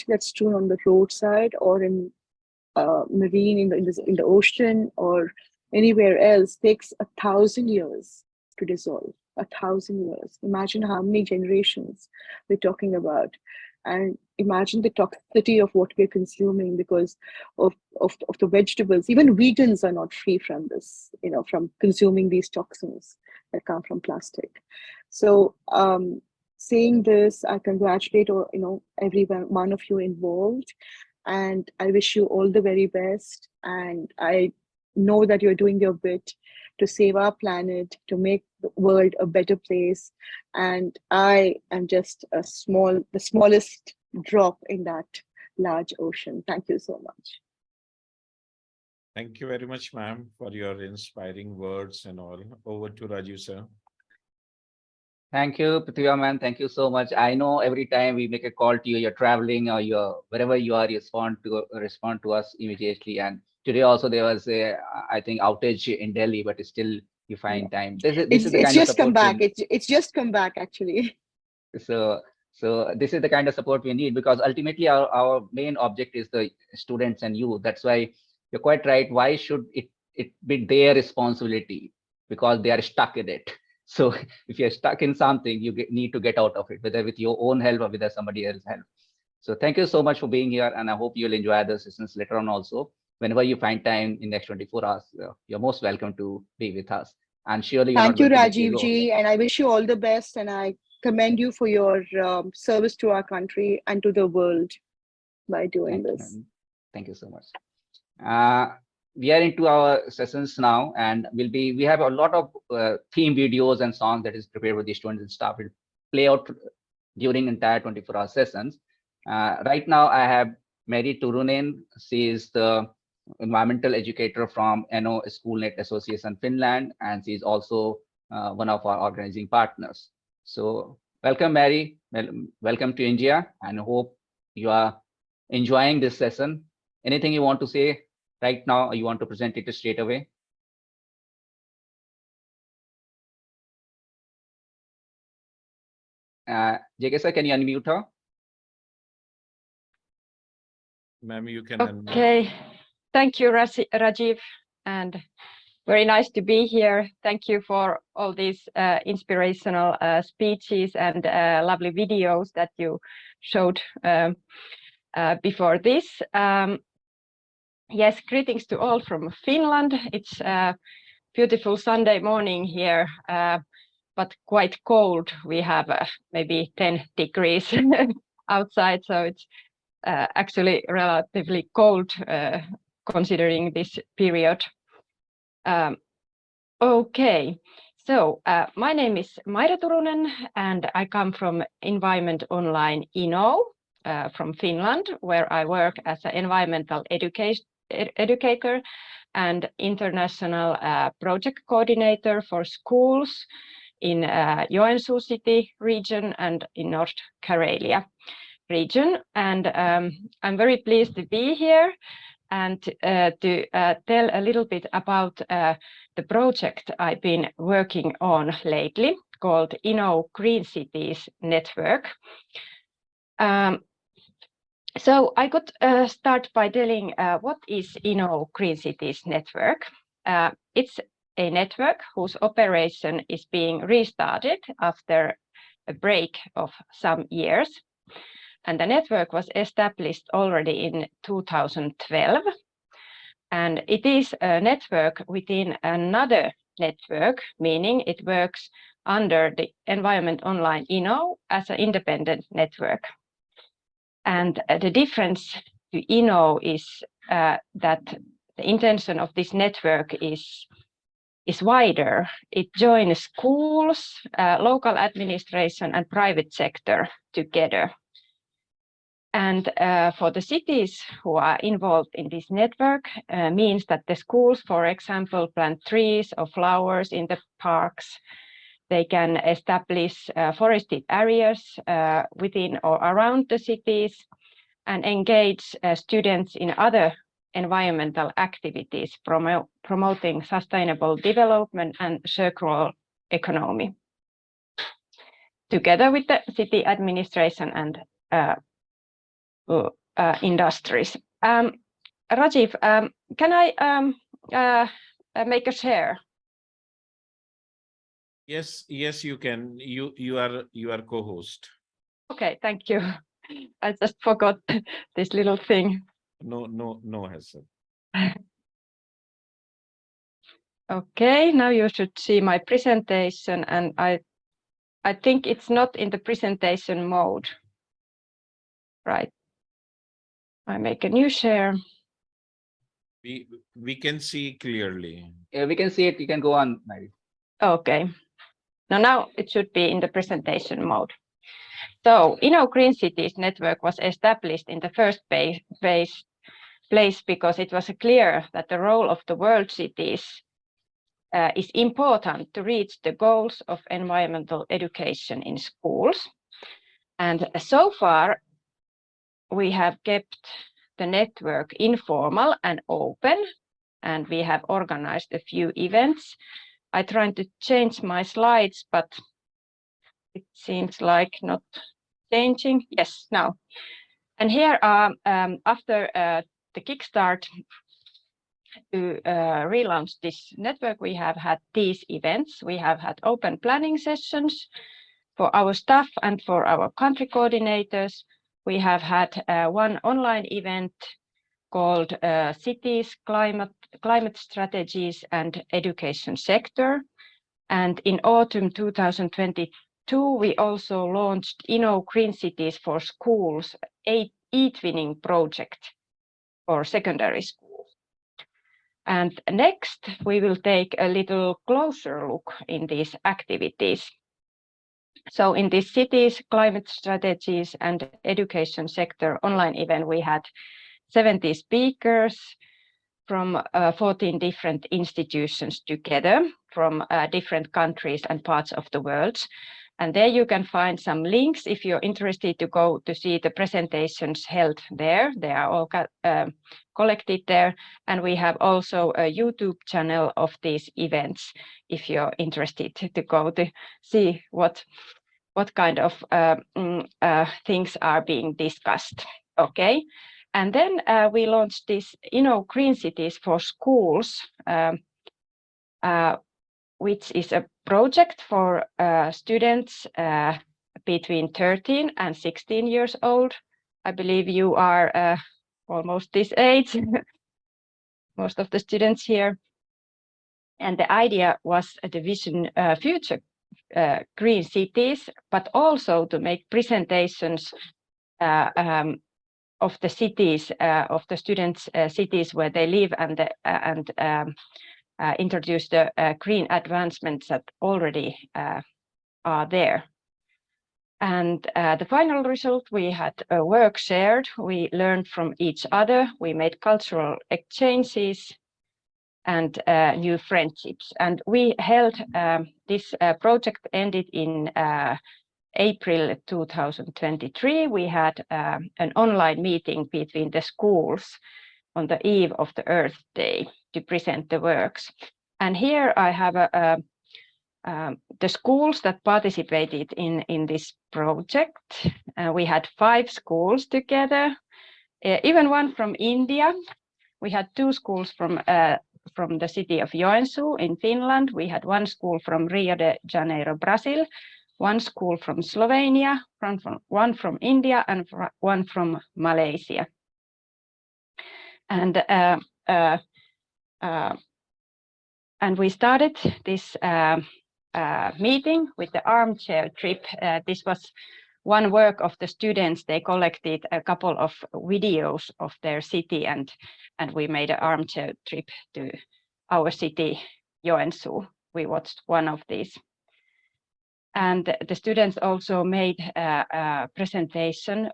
that's strewn on the roadside or in marine in the ocean or anywhere else takes 1,000 years to dissolve. 1,000 years. Imagine how many generations we're talking about. And imagine the toxicity of what we're consuming because of the vegetables. Even vegans are not free from this, from consuming these toxins that come from plastic. So saying this, I congratulate every one of you involved, and I wish you all the very best. And I know that you're doing your bit to save our planet, to make the world a better place. And I am just the smallest drop in that large ocean. Thank you so much. Thank you very much, ma'am, for your inspiring words and all. Over to Rajiv, sir. Thank you, Prithiva ma'am. Thank you so much. I know every time we make a call to you, you're traveling or you're wherever you are, you respond to us immediately. And today also there was a, I think, outage in Delhi, but still you find time. This is the kind of support. Come back. It's just come back actually. So this is the kind of support we need, because ultimately our main object is the students and youth. That's why you're quite right. Why should it be their responsibility? Because they are stuck in it. So if you're stuck in something, you need to get out of it, whether with your own help or with somebody else's help. So thank you so much for being here, and I hope you'll enjoy the sessions later on also. Whenever you find time in the next 24 hours, you're most welcome to be with us. And surely you're Thank you, not Rajiv ji, and I wish you all the best, and I commend you for your service to our country and to the world by doing this. Thank you so much. We are into our sessions now, and we have a lot of theme videos and songs that is prepared with the students and staff. Will play out during entire 24-hour sessions. Right now, I have Mary Turunen. She is the environmental educator from NO SchoolNet Association Finland, and she is also one of our organizing partners. So welcome, Mary. Welcome to India, and hope you are enjoying this session. Anything you want to say right now, or you want to present it straight away? JK sir, can you unmute her? Ma'am, you can unmute. Okay. Thank you, Rajiv, and very nice to be here. Thank you for all these inspirational speeches and lovely videos that you showed before this. Yes, greetings to all from Finland. It's a beautiful Sunday morning here, but quite cold. We have maybe 10 degrees outside, so it's actually relatively cold considering this period. Okay, so my name is Maira Turunen, and I come from Environment Online INO from Finland, where I work as an environmental educator and international project coordinator for schools in Joensuu City region and in North Karelia region. And I'm very pleased to be here and to tell a little bit about the project I've been working on lately called Green Cities Network. So I could start by telling what is Green Cities Network. It's a network whose operation is being restarted after a break of some years. And the network was established already in 2012. And it is a network within another network, meaning it works under the Environment Online as an independent network. And the difference to is that the intention of this network is wider. It joins schools, local administration, and private sector together. And for the cities who are involved in this network, means that the schools, for example, plant trees or flowers in the parks. They can establish forested areas within or around the cities and engage students in other environmental activities, promoting sustainable development and circular economy, together with the city administration and industries. Rajiv, can I make a share? Yes, you can. You are co-host. Okay, thank you. I just forgot this little thing. No hassle. Okay, now you should see my presentation, and I think it's not in the presentation mode. Right. I make a new share. We can see clearly. Yeah, we can see it. You can go on, Mary. Okay. Now it should be in the presentation mode. So, Green Cities Network was established in the first place because it was clear that the role of the world cities is important to reach the goals of environmental education in schools. And so far, we have kept the network informal and open, and we have organized a few events. I tried to change my slides, but it seems like not changing. Yes, now. And here are, after the kickstart to relaunch this network, we have had these events. We have had open planning sessions for our staff and for our country coordinators. We have had one online event called Cities, Climate Strategies and Education Sector. And in autumn 2022, we also launched Green Cities for Schools, e-twinning project for secondary schools. And next, we will take a little closer look in these activities. So in this Cities, Climate Strategies and Education Sector online event, we had 70 speakers from 14 different institutions together from different countries and parts of the world. And there you can find some links if you're interested to go to see the presentations held there. They are all collected there. And we have also a YouTube channel of these events if you're interested to go to see what kind of things are being discussed. Okay. And then we launched this, Green Cities for Schools, which is a project for students between 13 and 16 years old. I believe you are almost this age, most of the students here. And the idea was the vision future green cities, but also to make presentations of the cities, of the students' cities where they live, and introduce the green advancements that already are there. And the final result, we had work shared, we learned from each other, we made cultural exchanges, and new friendships. And we held this project ended in April 2023. We had an online meeting between the schools on the eve of the Earth Day to present the works. And here I have the schools that participated in this project. We had 5 schools together, even one from India. We had 2 schools from the city of Joensuu in Finland. We had 1 school from Rio de Janeiro, Brazil, 1 school from Slovenia, 1 from India, and 1 from Malaysia. And we started this meeting with the armchair trip. This was one work of the students. They collected a couple of videos of their city, and we made an armchair trip to our city, Joensuu. We watched one of these. And the students also made a presentation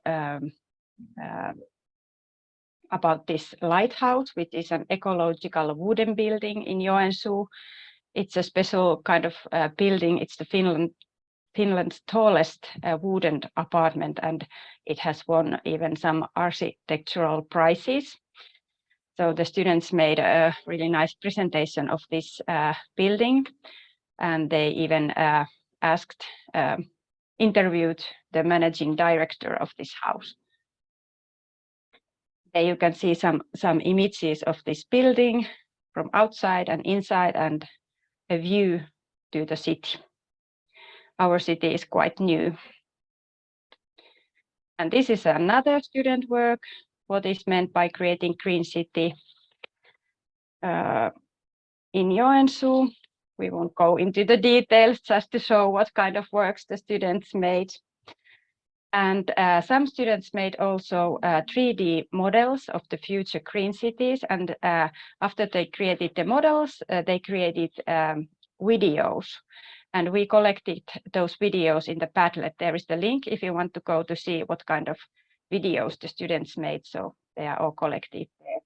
about this lighthouse, which is an ecological wooden building in Joensuu. It's a special kind of building. It's the Finland's tallest wooden apartment, and it has won even some architectural prizes. So the students made a really nice presentation of this building, and they even interviewed the managing director of this house. There you can see some images of this building from outside and inside, and a view to the city. Our city is quite new. And this is another student work, what is meant by creating green city in Joensuu. We won't go into the details, just to show what kind of works the students made. And some students made also 3D models of the future green cities. And after they created the models, they created videos. And we collected those videos in the Padlet. There is the link if you want to go to see what kind of videos the students made. So they are all collected there.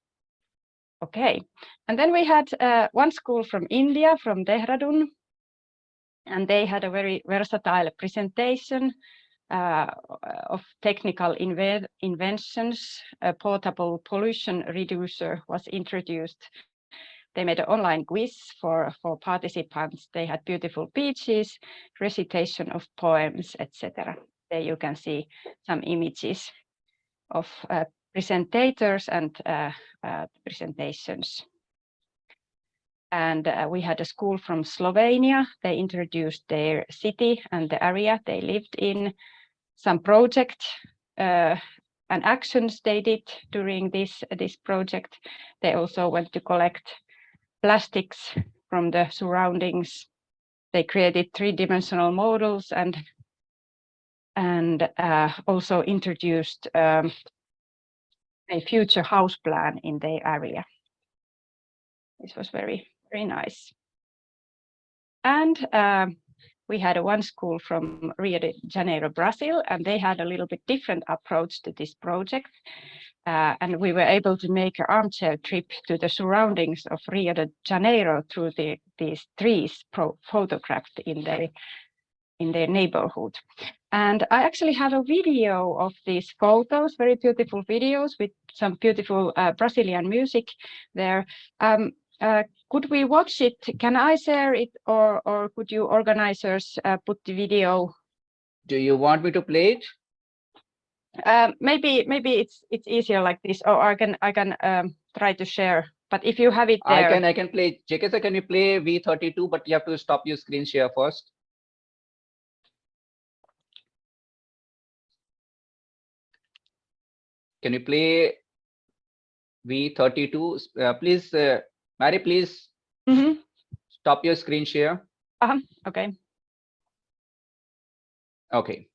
Okay. And then we had one school from India, from Dehradun. And they had a very versatile presentation of technical inventions. A portable pollution reducer was introduced. They made an online quiz for participants. They had beautiful beaches, recitation of poems, etc. There you can see some images of presentators and presentations. And we had a school from Slovenia. They introduced their city and the area they lived in, some project and actions they did during this project. They also went to collect plastics from the surroundings. They created 3-dimensional models and also introduced a future house plan in their area. This was very, very nice. And we had one school from Rio de Janeiro, Brazil, and they had a little bit different approach to this project. And we were able to make an armchair trip to the surroundings of Rio de Janeiro through these trees photographed in their neighborhood. And I actually have a video of these photos, very beautiful videos with some beautiful Brazilian music there. Could we watch it? Can I share it, or could you organizers put the video? Do you want me to play it? Maybe it's easier like this, or I can try to share. But if you have it there, I can play. JK, can you play V32? But you have to stop your screen share first. Can you play V32? Please, Mary, please stop your screen share. Okay. Okay.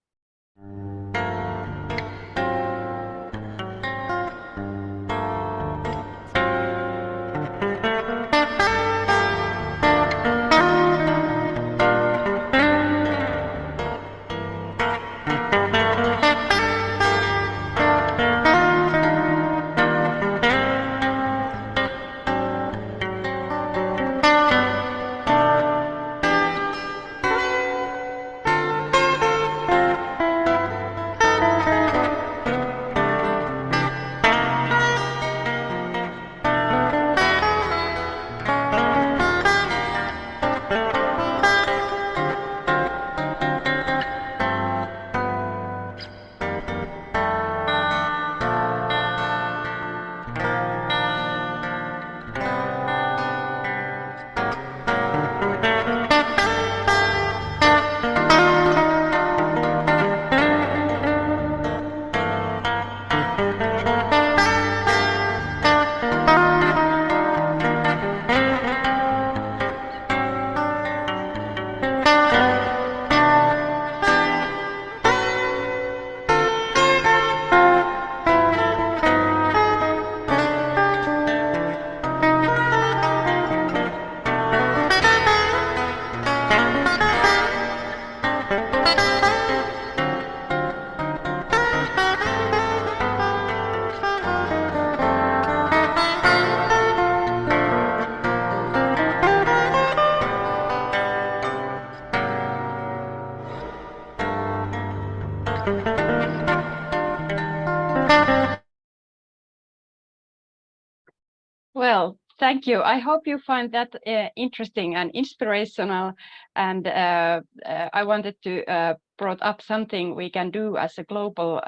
Well, thank you. I hope you find that interesting and inspirational. And I wanted to brought up something we can do as a global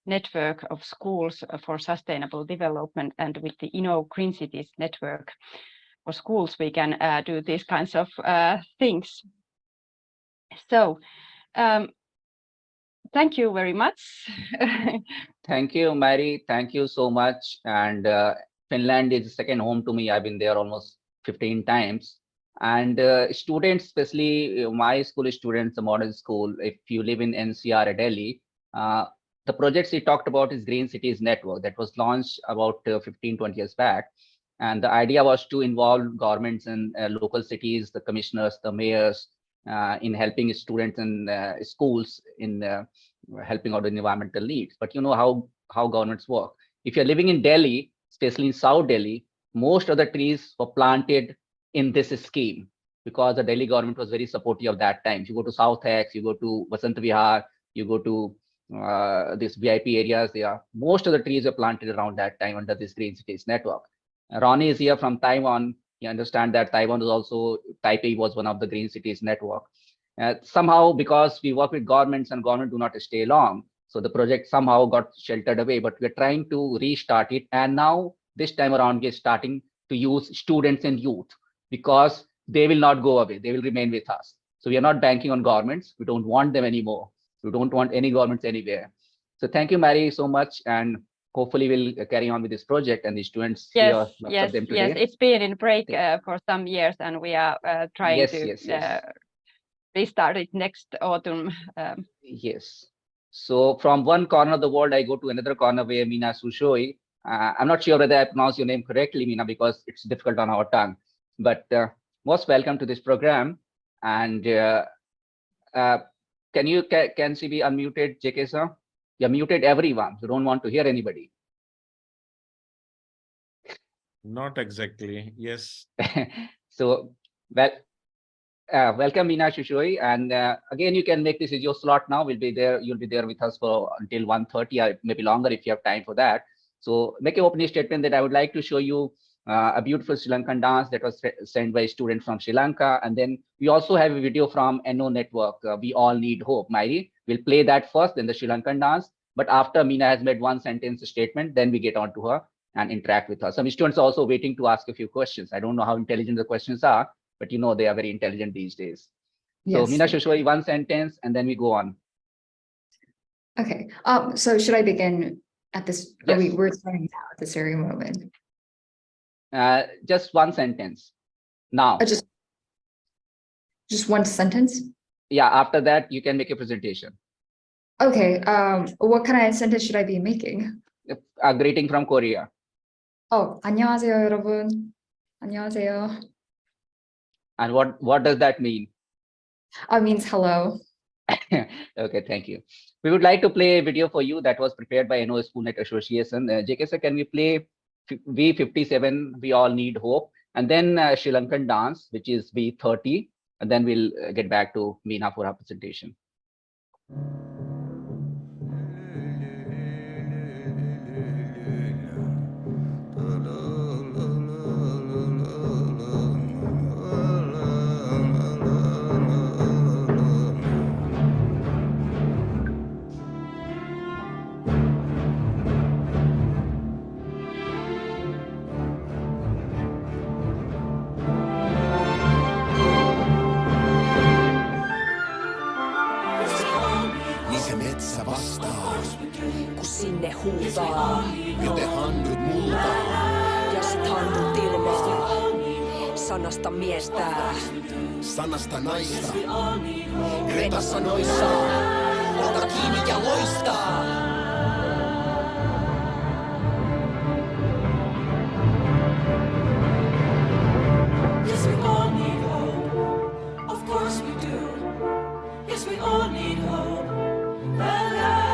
network of schools for sustainable development. And with the Green Cities network for schools, we can do these kinds of things. So thank you very much. Thank you, Mary. Thank you so much. And Finland is second home to me. I've been there almost 15 times. And students, especially my school students, the modern school, if you live in NCR or Delhi, the projects we talked about is Green Cities Network that was launched about 15, 20 years back. And the idea was to involve governments and local cities, the commissioners, the mayors, in helping students and schools in helping out in environmental needs. But you know how governments work. If you're living in Delhi, especially in South Delhi, most of the trees were planted in this scheme because the Delhi government was very supportive of that time. If you go to South X, you go to Vasant Vihar, you go to these VIP areas, most of the trees were planted around that time under this Green Cities network. Ronnie is here from Taiwan. You understand that Taiwan is also, Taipei was one of the Green Cities network. Somehow, because we work with governments and government do not stay long, so the project somehow got sheltered away, but we're trying to restart it. And now this time around, we're starting to use students and youth because they will not go away. They will remain with us. So we are not banking on governments. We don't want them anymore. We don't want any governments anywhere. So thank you, Mary, so much. And hopefully we'll carry on with this project and the students here, lots of them today. Yes, it's been in break for some years and we are trying to restart it next autumn. Yes. So from one corner of the world, I go to another corner where Meena Sushoi. I'm not sure whether I pronounce your name correctly, Meena, because it's difficult on our tongue. But most welcome to this program. And can she be unmuted, JK sir? You're muted, everyone. You don't want to hear anybody. Not exactly. Yes. So, welcome, Meena Shushoi. And again, you can make this is your slot now. We'll be there. You'll be there with us for until 1:30 or maybe longer if you have time for that. So make an opening statement that I would like to show you a beautiful Sri Lankan dance that was sent by a student from Sri Lanka. And then we also have a video from NO Network, We All Need Hope. Mairi, we'll play that first, then the Sri Lankan dance. But after Meena has made one sentence statement, then we get on to her and interact with her. Some students are also waiting to ask a few questions. I don't know how intelligent the questions are, but you know they are very intelligent these days. So Meena Shushoi, one sentence, and then we go on. Okay. So should I begin at this? Yes. We're starting now at this very moment. Just one sentence. Now. Just one sentence? Yeah. After that, you can make a presentation. Okay. What kind of sentence should I be making? A greeting from Korea. Oh, 안녕하세요, 여러분. 안녕하세요. And what does that mean? Means hello. Okay, thank you. We would like to play a video for you that was prepared by NO Schoolnet Association. JK sir, can we play V57, We All Need Hope, and then Sri Lankan dance, which is V30, and then we'll get back to Meena for our presentation. Sinne huutaa, joten handut multaa. Ja sit handut ilmaa, sanasta miestää, sanasta naista. Greta sanoissaan, ota kiinni ja loistaa. Yes, we all need hope. Of course we do. Yes, we all need hope. La la.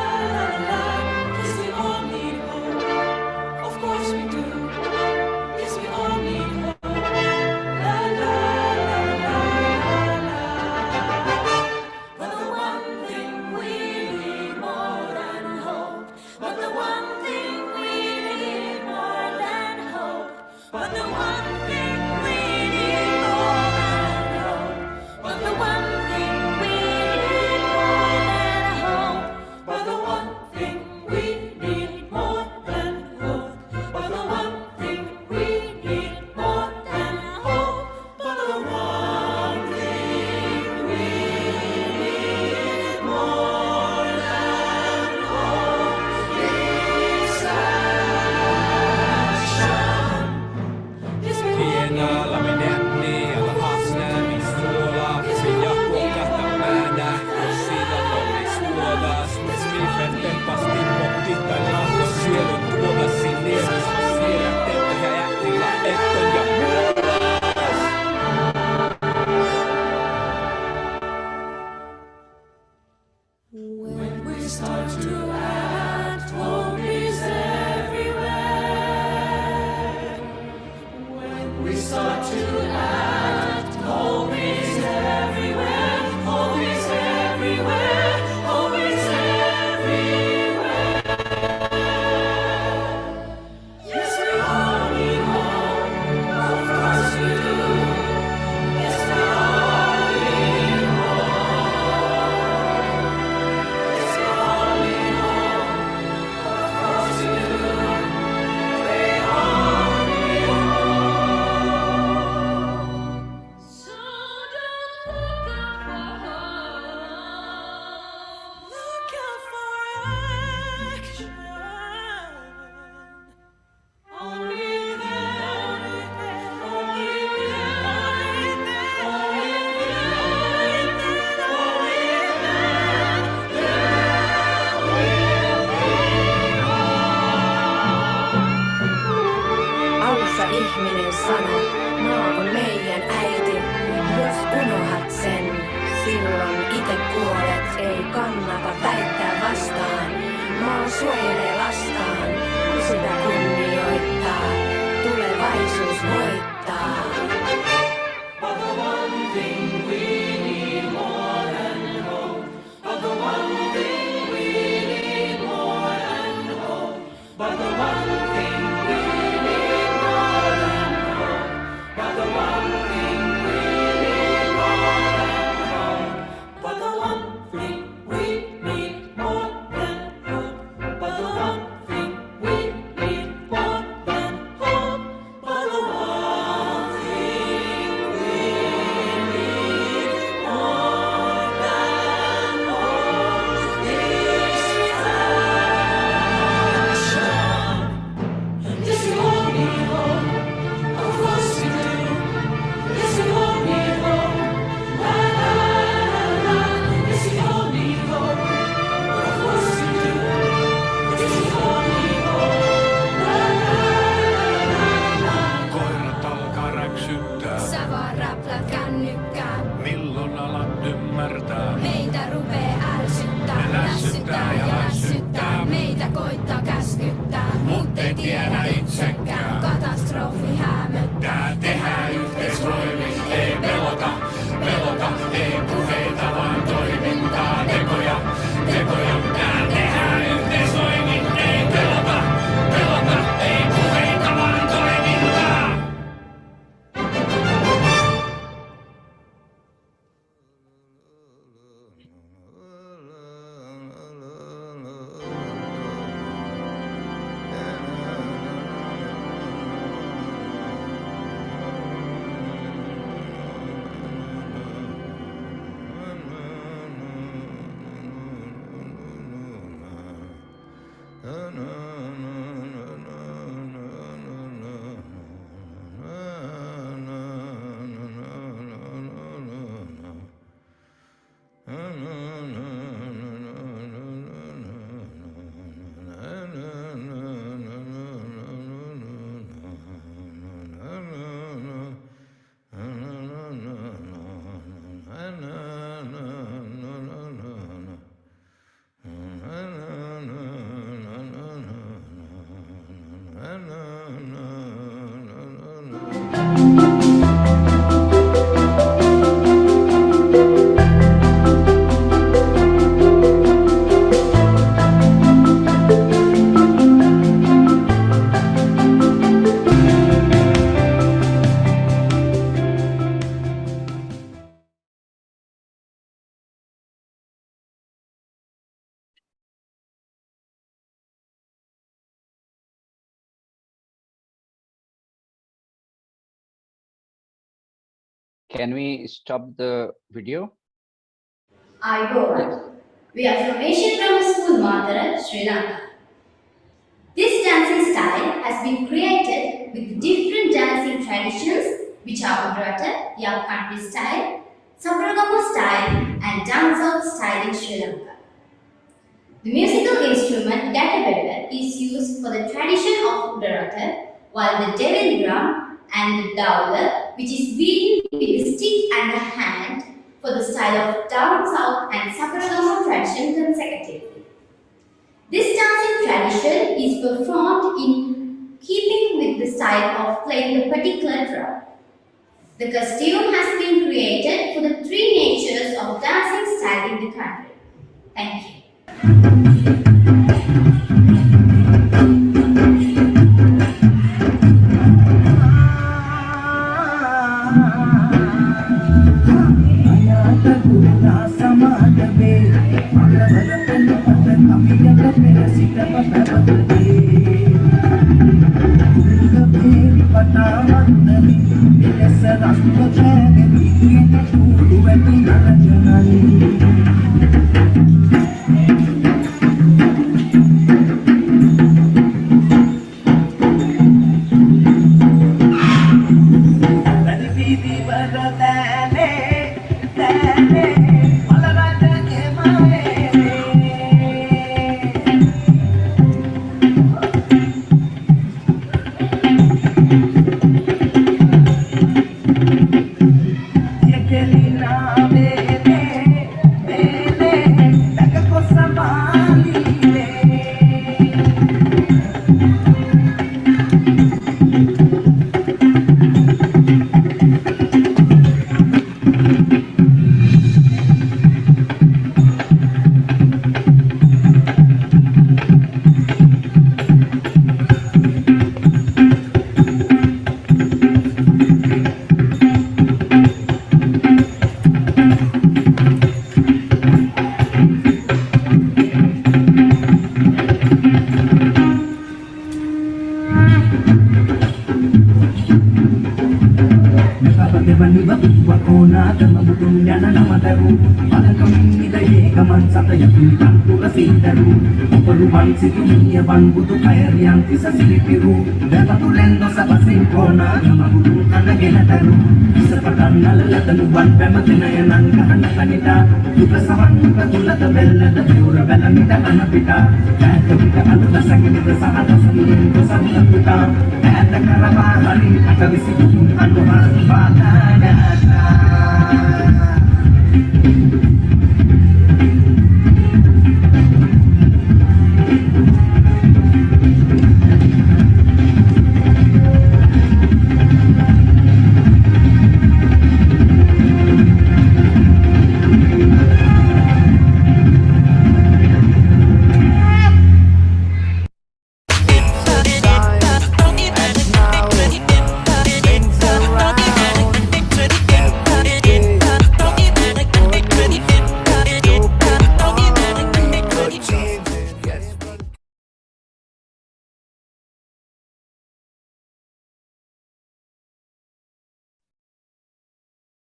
start to act, hope is everywhere. When we start to act, hope is everywhere. Hope is everywhere. Hope is everywhere. Yes, we all need hope. Of course we do. Yes, we all need hope. Yes, we all need hope. Of course we do. We all need hope. So don't look out for hope. Look out for action. Only then, only then, only then, only then Alussa ihminen sanoi, maa on meidän äiti. Jos unohat sen, silloin itse kuolet. Ei kannata väittää vastaan. Maa suojelee lastaan, kun sitä kunnioittaa. Tulevaisuus voittaa. But the one thing we need more than hope. But the one thing we need more than hope. But the one thing we need more than hope. But the one thing we need more than hope. But the one thing we need more than hope. But the one thing we need more than hope. But the one thing we need more than hope is action. Yes, we all need hope. Of course we do. Yes, we all need hope. La la la la. Yes, we all need hope. Of course we do. Yes, we all need hope. La la la la. Koirat alkaa räksyttää. Sä vaan räplät kännykkää. Milloin alat ymmärtää? Meitä rupee ärsyttää, Ne lässyttää ja lässyttää. meitä koittaa käskyttää, Mut ei tiedä itsekään. katastrofi hämöttää. Tehdään yhteisvoimin, ei pelota, pelota, ei puheita vaan toimintaa, tekoja, tekoja. Tehdään yhteisvoimin, ei pelota, pelota, ei puheita vaan toimintaa. Can we stop the video? Ayubowan. We are from Asian Grammar School, Madara, Sri Lanka. This dancing style has been created with different dancing traditions which are Udrata, Young Country style, Sabragamo style and Dancehall style in Sri Lanka. The musical instrument Dakabella is used for the tradition of Udarata, while the devil drum and the dowler, which is beaten with the stick and the hand, for the style of down south and Saparagama tradition consecutively. This dancing tradition is performed in keeping with the style of playing the particular drum. The costume has been created for the three natures of dancing style in the country. Thank you.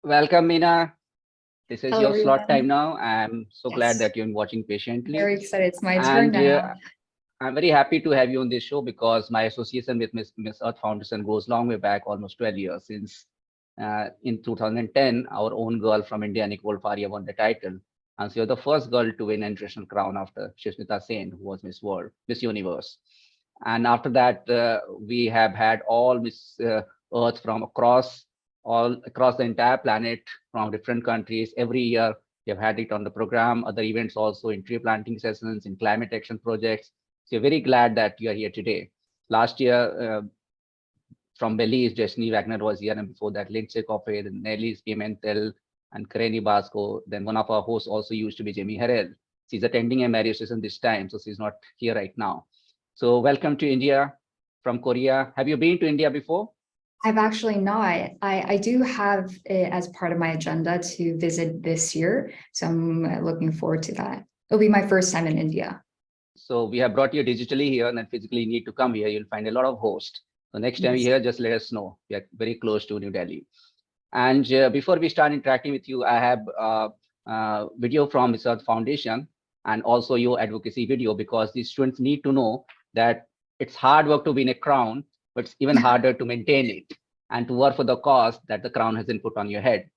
Welcome, Meena. This is Hello, your slot time everyone. now. I'm so glad Yes, that you're watching patiently. very excited. It's my turn And now. I'm very happy to have you on this show because my association with Miss Earth Foundation goes long way back, almost 12 years. Since in 2010, our own girl from India, Nicole Faria, won the title. And so you're the first girl to win an international crown after Shishmita Sen, who was Miss World, Miss Universe. And after that, we have had all Miss Earth from all across the entire planet, from different countries. Every year, we have had it on the program, other events also, in tree planting sessions, in climate action projects. So we're very glad that you are here today. Last year, from Belize, Destiny Wagner was here, and before that, Lindsay Coffey, then Nelly Pimentel, and Kareni Basco. Then one of our hosts also used to be Jamie Harrell. She's attending a marriage session this time, so she's not here right now. So welcome to India from Korea. Have you been to India before? I've actually not. I do have it as part of my agenda to visit this year, so I'm looking forward to that. It'll be my first time in India. So we have brought you digitally here, and then physically need to come here. You'll find a lot of hosts. So next time Yes. you're here, just let us know. We are very close to New Delhi. And before we start interacting with you, I have a video from Miss Earth Foundation and also your advocacy video, because the students need to know that it's hard work to win a crown, but it's even harder to maintain it and to work for the cause that the crown has been put on your head.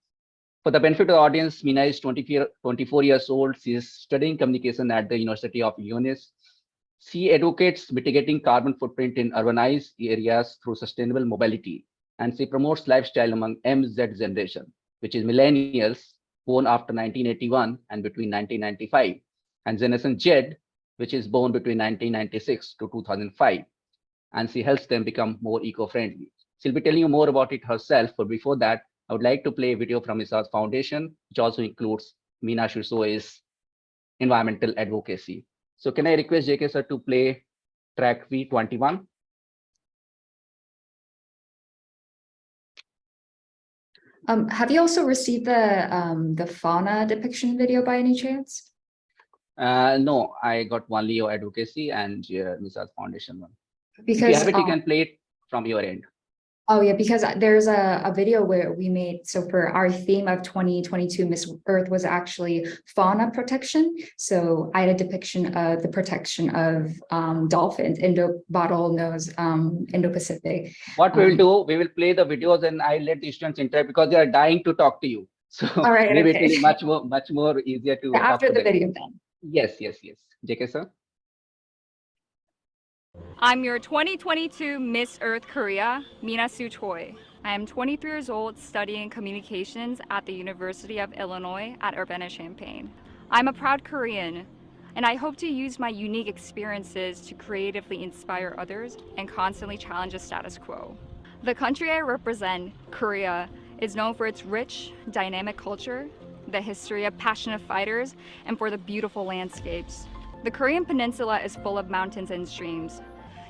For the benefit of the audience, Meena is 24 years old. She is studying communication at the University of Yunis. She advocates mitigating carbon footprint in urbanized areas through sustainable mobility, and she promotes lifestyle among MZ generation, which is millennials born after 1981 and between 1995, and Generation Z, which is born between 1996 to 2005, and she helps them become more eco-friendly. She'll be telling you more about it herself, but before that, I would like to play a video from Isa's foundation, which also includes Meena Shusoe's environmental advocacy. So can I request JK sir to play track V21? Have you also received the fauna depiction video by any chance? No, I got only your advocacy and Misa's foundation one. If you Because have it, you can play it from your end. oh yeah, because there's a video where we made, so for our theme of 2022 Miss Earth was actually fauna protection. So I had a depiction of the protection of dolphins, bottlenose, Indo-Pacific. What we will do, we will play the videos and I'll let the students interact because they are dying to talk to you. So All right, maybe okay. it will be much more easier to talk After to the them. video then. Yes. JK sir. I'm your 2022 Miss Earth Korea, Meena Soo Choi. I am 23 years old, studying communications at the University of Illinois at Urbana-Champaign. I'm a proud Korean, and I hope to use my unique experiences to creatively inspire others and constantly challenge the status quo. The country I represent, Korea, is known for its rich, dynamic culture, the history of passionate fighters, and for the beautiful landscapes. The Korean peninsula is full of mountains and streams.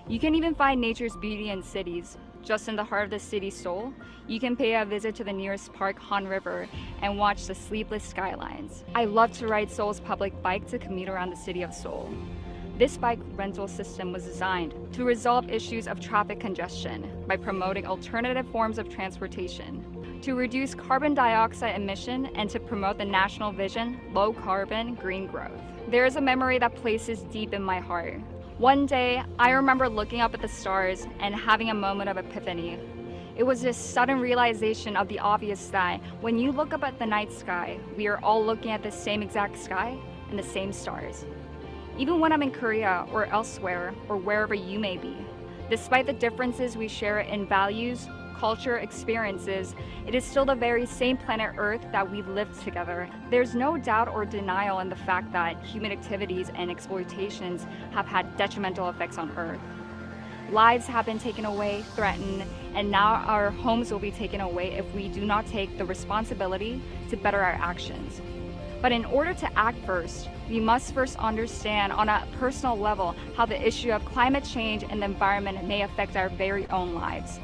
You can even find nature's beauty in cities. Just in the heart of the city, Seoul, you can pay a visit to the nearest park, Han River, and watch the sleepless skylines. I love to ride Seoul's public bike to commute around the city of Seoul. This bike rental system was designed to resolve issues of traffic congestion by promoting alternative forms of transportation, to reduce carbon dioxide emission, and to promote the national vision, low carbon, green growth. There is a memory that places deep in my heart. One day, I remember looking up at the stars and having a moment of epiphany. It was this sudden realization of the obvious that when you look up at the night sky, we are all looking at the same exact sky and the same stars. Even when I'm in Korea or elsewhere or wherever you may be, despite the differences we share in values, culture, experiences, it is still the very same planet Earth that we live together. There's no doubt or denial in the fact that human activities and exploitations have had detrimental effects on Earth. Lives have been taken away, threatened, and now our homes will be taken away if we do not take the responsibility to better our actions. But in order to act first, we must first understand on a personal level how the issue of climate change and the environment may affect our very own lives.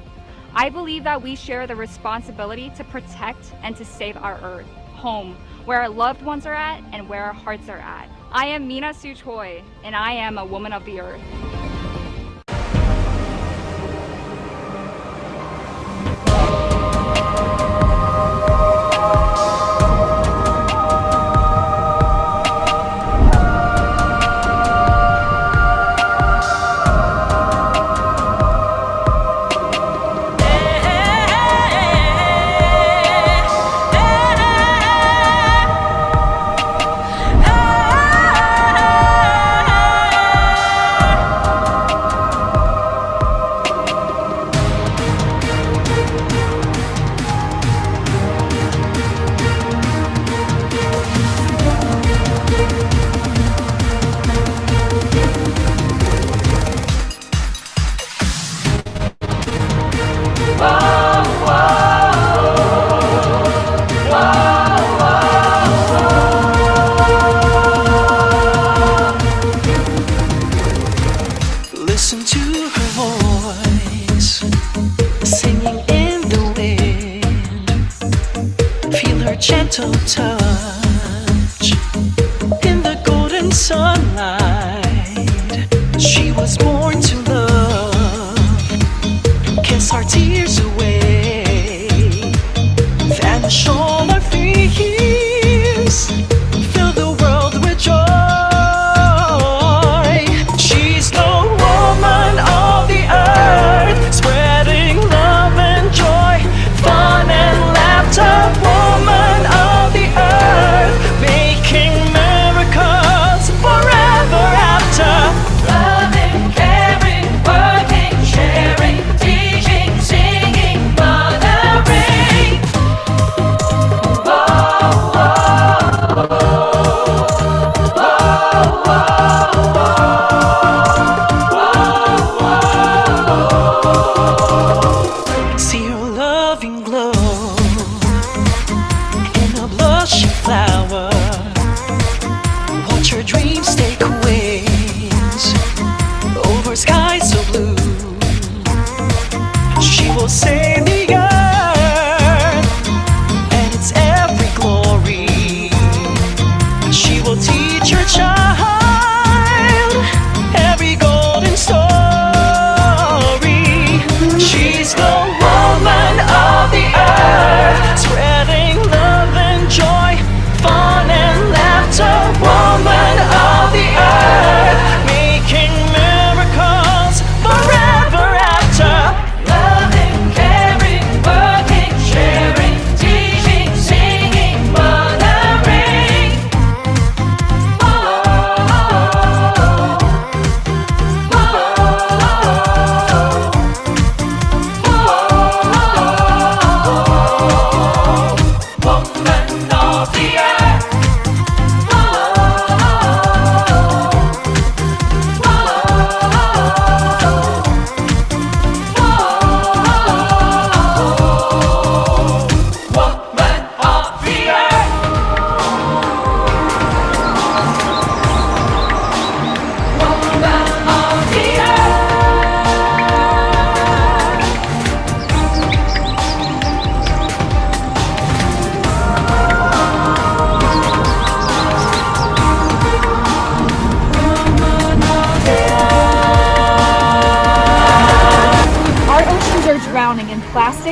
I believe that we share the responsibility to protect and to save our Earth, home, where our loved ones are at and where our hearts are at. I am Meena Soo Choi, and I am a woman of the Earth.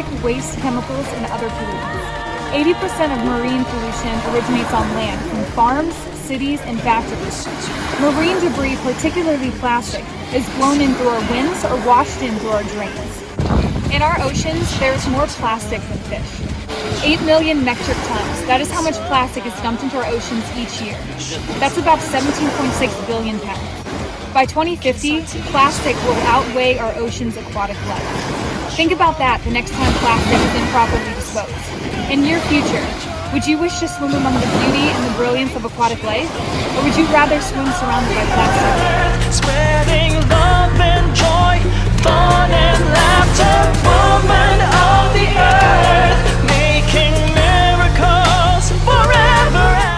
plastic, waste chemicals, and other pollutants. 80% of marine pollution originates on land from farms, cities, and factories. Marine debris, particularly plastic, is blown in through our winds or washed in through our drains. In our oceans, there is more plastic than fish. 8 million metric tons. That is how much plastic is dumped into our oceans each year. That's about 17.6 billion pounds. By 2050, plastic will outweigh our ocean's aquatic life. Think about that the next time plastic is improperly disposed. In your future, would you wish to swim among the beauty and the brilliance of aquatic life? Or would you rather swim surrounded by plastic? Spreading love and joy, fun and laughter, woman of the earth, making miracles forever after.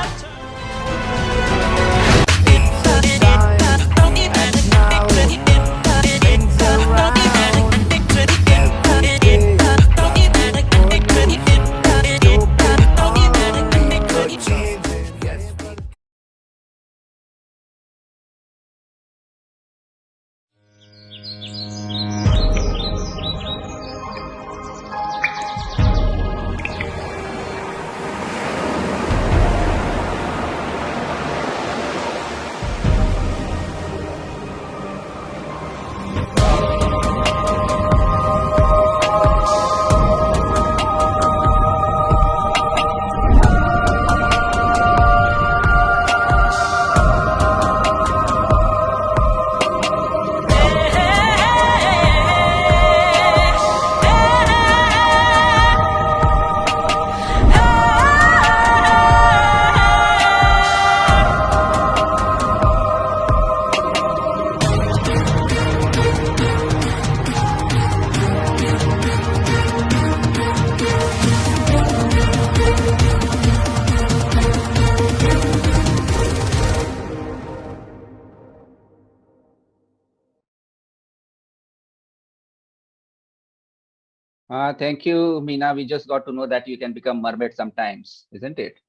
Thank you, Meena. We just got to know that you can become mermaid sometimes, isn't it?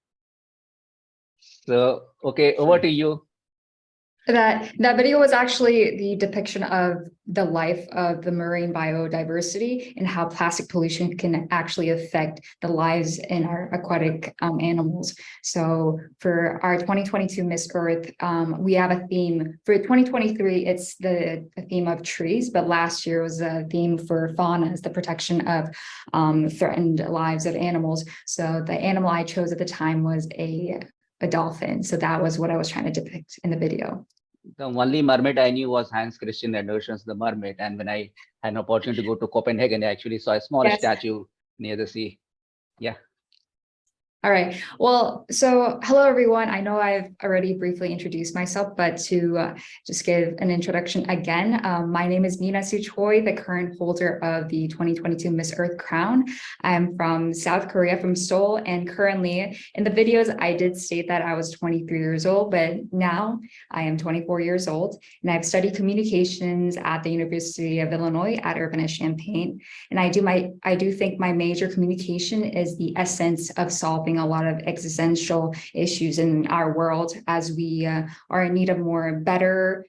So, okay, over to you. That video was actually the depiction of the life of the marine biodiversity and how plastic pollution can actually affect the lives in our aquatic animals. So for our 2022 Miss Earth, we have a theme. For 2023, it's the theme of trees, but last year was a theme for fauna, the protection of threatened lives of animals. So the animal I chose at the time was a dolphin. So that was what I was trying to depict in the video. The only mermaid I knew was Hans Christian Andersen's The Mermaid. And when I had an opportunity to go to Copenhagen, I actually saw a small statue near the sea. Yeah. All right. Well, so hello, everyone. I know I've already briefly introduced myself, but to just give an introduction again, my name is Meena Soo Choi, the current holder of the 2022 Miss Earth crown. I'm from South Korea, from Seoul, and currently in the videos, I did state that I was 23 years old, but now I am 24 years old, and I've studied communications at the University of Illinois at Urbana-Champaign. And I do think my major communication is the essence of solving a lot of existential issues in our world as we are in need of better,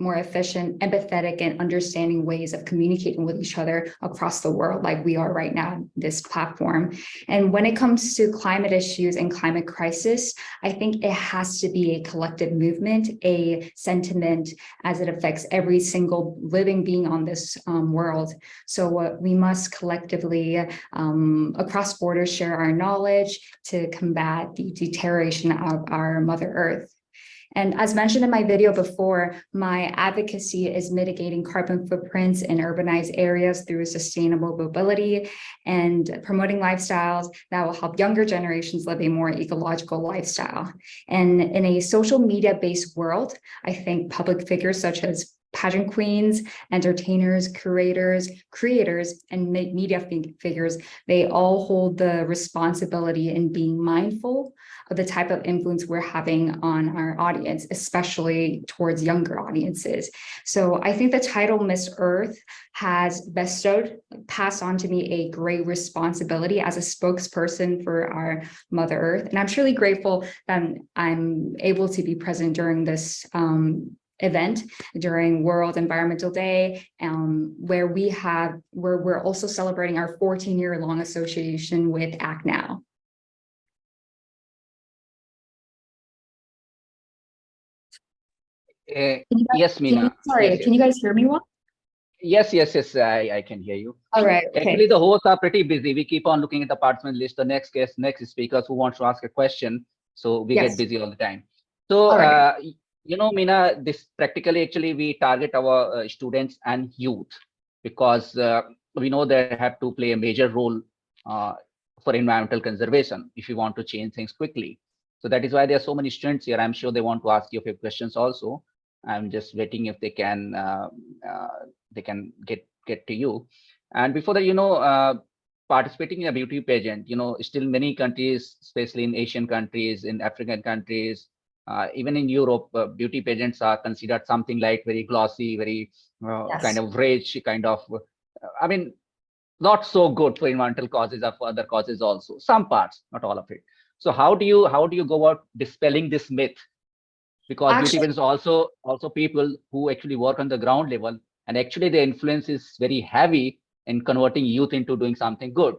more efficient, empathetic, and understanding ways of communicating with each other across the world like we are right now, this platform. And when it comes to climate issues and climate crisis, I think it has to be a collective movement, a sentiment as it affects every single living being on this world. So we must collectively across borders share our knowledge to combat the deterioration of our Mother Earth. And as mentioned in my video before, my advocacy is mitigating carbon footprints in urbanized areas through sustainable mobility and promoting lifestyles that will help younger generations live a more ecological lifestyle. And in a social media-based world, I think public figures such as pageant queens, entertainers, curators, creators, and media figures, they all hold the responsibility in being mindful of the type of influence we're having on our audience, especially towards younger audiences. So I think the title Miss Earth has passed on to me a great responsibility as a spokesperson for our Mother Earth. And I'm truly grateful that I'm able to be present during this event during World Environmental Day, where we're also celebrating our 14-year-long association with Act Now. Yes, Meena. Can you guys hear me well? Yes, I can hear you. All right. Okay. Actually, the hosts are pretty busy. We keep on looking at the participant list, the next guest, next speakers who wants to ask a question. So we get busy all the time. So, Meena, this practically, actually, we target our students and youth because we know they have to play a major role for environmental conservation if you want to change things quickly. So that is why there are so many students here. I'm sure they want to ask you a few questions also. I'm just waiting if they can get to you. And before that, participating in a beauty pageant, still many countries, especially in Asian countries, in African countries, even in Europe, beauty pageants are considered something like very glossy, very kind of rich, kind of, I mean, not so good for environmental causes or for other causes also. Some parts, not all of it. So how do you go about dispelling this myth? Because beauty pageants also people who actually work on the ground level, and actually the influence is very heavy in converting youth into doing something good.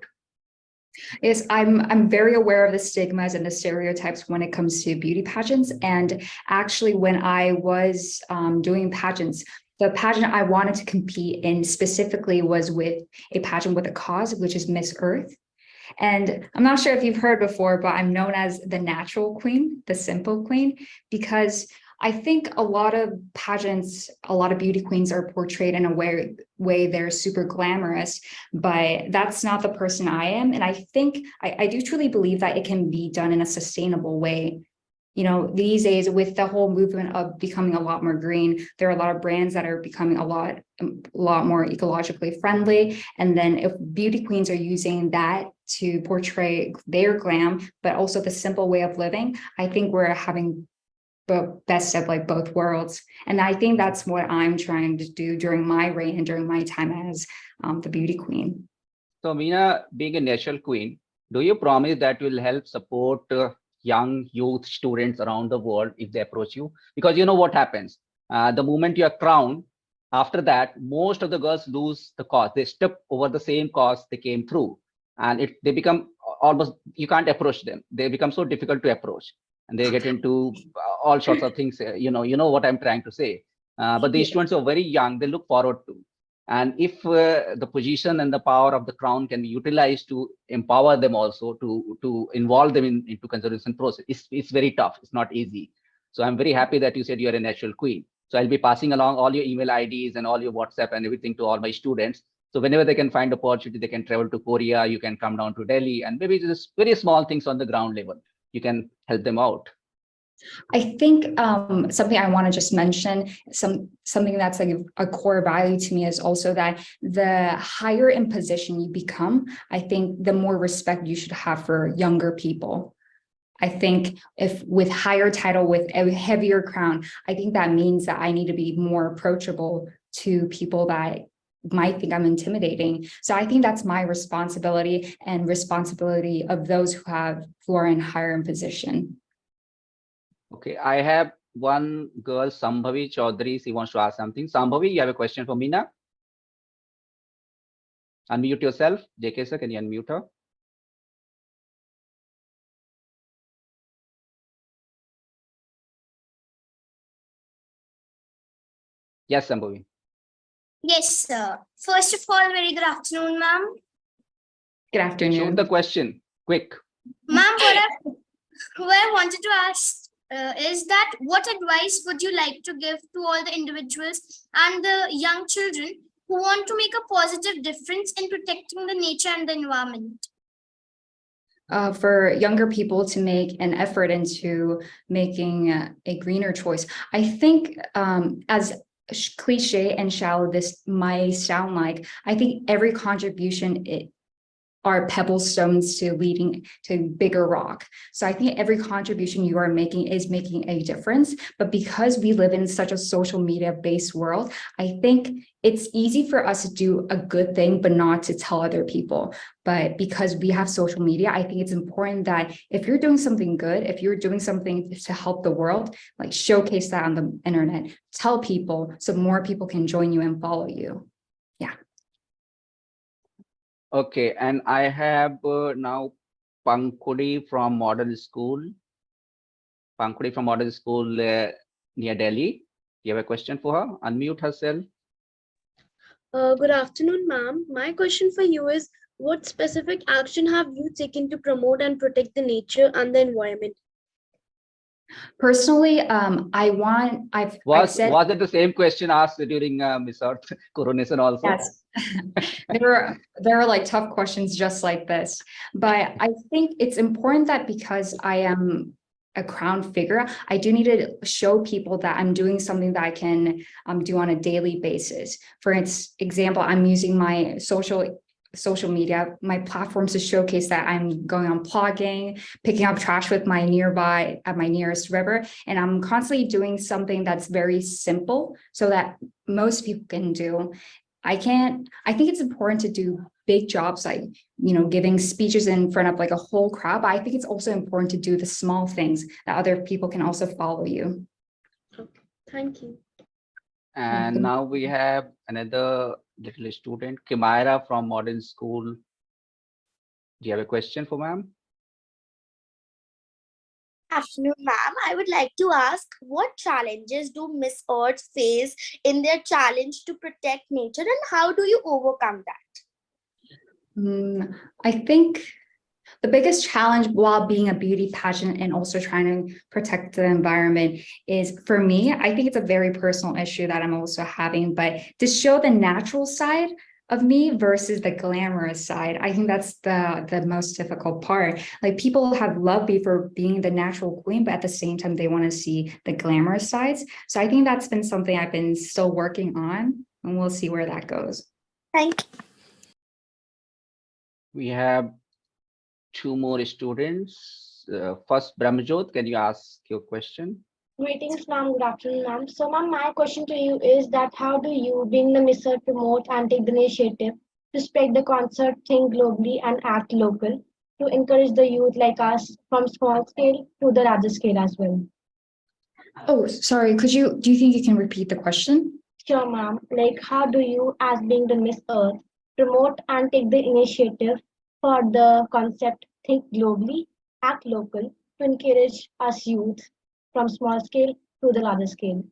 Yes, I'm very aware of the stigmas and the stereotypes when it comes to beauty pageants. And actually, when I was doing pageants, the pageant I wanted to compete in specifically was with a pageant with a cause, which is Miss Earth. And I'm not sure if you've heard before, but I'm known as the natural queen, the simple queen, because I think a lot of pageants, a lot of beauty queens are portrayed in a way they're super glamorous, but that's not the person I am. And I think I do truly believe that it can be done in a sustainable way. These days with the whole movement of becoming a lot more green, there are a lot of brands that are becoming a lot more ecologically friendly. And then if beauty queens are using that to portray their glam, but also the simple way of living, I think we're having the best of like both worlds. And I think that's what I'm trying to do during my reign and during my time as the beauty queen. So Meena, being a natural queen, do you promise that you will help support young youth students around the world if they approach you? Because you know what happens, the moment you are crowned, after that most of the girls lose the cause. They step over the same cause they came through, and they become almost, you can't approach them. They become so difficult to approach, and they get into all sorts of things. You know what I'm trying to say. But these students are very young, they look forward to. And if the position and the power of the crown can be utilized to empower them also, to involve them into conservation process, it's very tough. It's not easy. So I'm very happy that you said you're a natural queen. So I'll be passing along all your email IDs and all your WhatsApp and everything to all my students. So whenever they can find opportunity, they can travel to Korea, you can come down to Delhi, and maybe just very small things on the ground level. You can help them out. I think something I want to just mention, something that's like a core value to me is also that the higher in position you become, I think the more respect you should have for younger people. I think if with higher title, with a heavier crown, I think that means that I need to be more approachable to people that might think I'm intimidating. So I think that's my responsibility and responsibility of those who are in higher in position. Okay, I have one girl, Sambhavi Chaudhary. She wants to ask something. Sambhavi, you have a question for Meena? Unmute yourself. JK sir, can you unmute her? Yes, Sambhavi. Yes, sir. First of all, very good afternoon, ma'am. Good afternoon. Shoot the question, quick. Ma'am, what I wanted to ask is that what advice would you like to give to all the individuals and the young children who want to make a positive difference in protecting the nature and the environment? For younger people to make an effort into making a greener choice, I think as cliche and shallow this might sound like, I think every contribution are pebble stones to leading to bigger rock. So I think every contribution you are making is making a difference. But because we live in such a social media based world, I think it's easy for us to do a good thing, but not to tell other people. But because we have social media, I think it's important that if you're doing something good, if you're doing something to help the world, like showcase that on the internet, tell people so more people can join you and follow you. Yeah. Okay, and I have now Pankudi from Model School. Pankudi from Model School near Delhi. Do you have a question for her? Unmute herself. Good afternoon, ma'am. My question for you is, what specific action have you taken to promote and protect the nature and the environment? Personally, Was it the same question asked during Miss Earth coronation also? Yes. there are like tough questions just like this, but I think it's important that because I am a crown figure, I do need to show people that I'm doing something that I can do on a daily basis. For example, I'm using my social media, my platforms to showcase that I'm going on plogging, picking up trash with my nearest river. And I'm constantly doing something that's very simple so that most people can do. I think it's important to do big jobs like, giving speeches in front of like a whole crowd, but I think it's also important to do the small things that other people can also follow you. Okay, thank you. And now we have another little student, Kimaira from Modern School. Do you have a question for ma'am? Afternoon, ma'am. I would like to ask, what challenges do Miss Earth face in their challenge to protect nature, and how do you overcome that? I think the biggest challenge while being a beauty pageant and also trying to protect the environment is, for me, I think it's a very personal issue that I'm also having, but to show the natural side of me versus the glamorous side, I think that's the most difficult part. Like, people have loved me for being the natural queen, but at the same time, they want to see the glamorous sides. So I think that's been something I've been still working on, and we'll see where that goes. Thank you. We have two more students. First, Brahmajot, can you ask your question? Greetings, ma'am. Good afternoon, ma'am. So, ma'am, my question to you is that how do you, being the Miss Earth, promote and take the initiative to spread the concept, think globally and act local, to encourage the youth like us from small scale to the larger scale as well? Oh, sorry. Do you think you can repeat the question? Sure, ma'am. Like, how do you, as being the Miss Earth, promote and take the initiative for the concept, think globally, act local, to encourage us youth from small scale to the larger scale?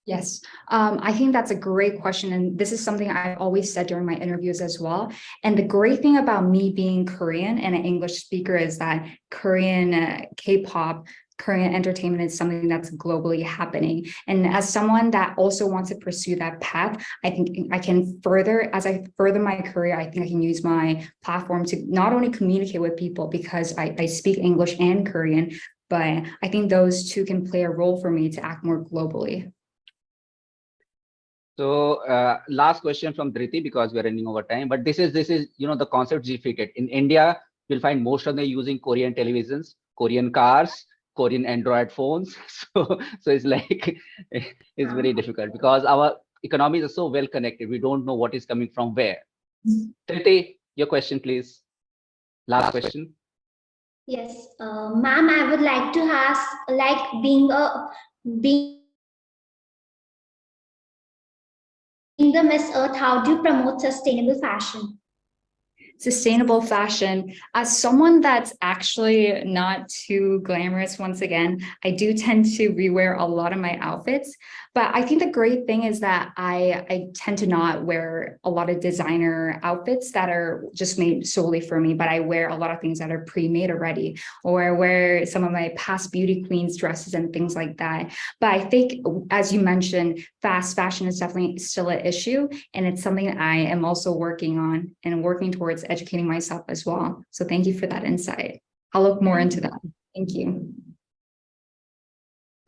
Yes, I think that's a great question. And this is something I've always said during my interviews as well. And the great thing about me being Korean and an English speaker is that Korean K-pop, Korean entertainment is something that's globally happening. And as someone that also wants to pursue that path, I think I can as I further my career, I think I can use my platform to not only communicate with people because I speak English and Korean, but I think those two can play a role for me to act more globally. So last question from Dhriti, because we're running over time, but this is the concept is fitted. In India, you'll find most of them using Korean televisions, Korean cars, Korean Android phones. So it's like, it's very difficult because our economies are so well connected. We don't know what is coming from where. Dhriti, your question, please. Last question. Yes, ma'am, I would like to ask, like, being the Miss Earth, how do you promote sustainable fashion? Sustainable fashion, as someone that's actually not too glamorous, once again, I do tend to rewear a lot of my outfits, but I think the great thing is that I tend to not wear a lot of designer outfits that are just made solely for me, but I wear a lot of things that are pre-made already, or I wear some of my past beauty queens dresses and things like that. But I think, as you mentioned, fast fashion is definitely still an issue, and it's something that I am also working on and working towards educating myself as well. So thank you for that insight. I'll look more into that. Thank you.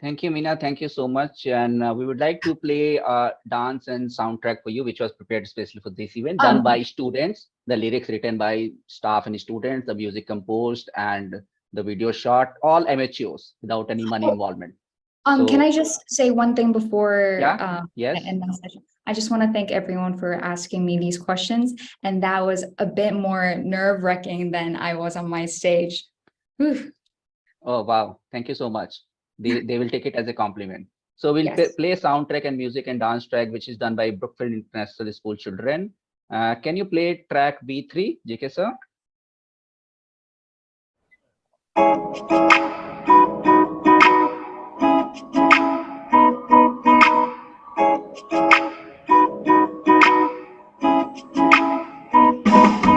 Thank you, Meena. Thank you so much. And we would like to play a dance and soundtrack for you, which was prepared especially for this event, done by students. The lyrics written by staff and students, the music composed, and the video shot, all amateurs without any money involvement. Can I just say one thing before Yeah, yes. I end my session? I just want to thank everyone for asking me these questions, and that was a bit more nerve-wracking than I was on my stage. Whew. Oh, wow. Thank you so much. They will take it as a compliment. So we'll Yes. play soundtrack and music and dance track, which is done by Brookfield International School children. Can you play track B3, JK sir?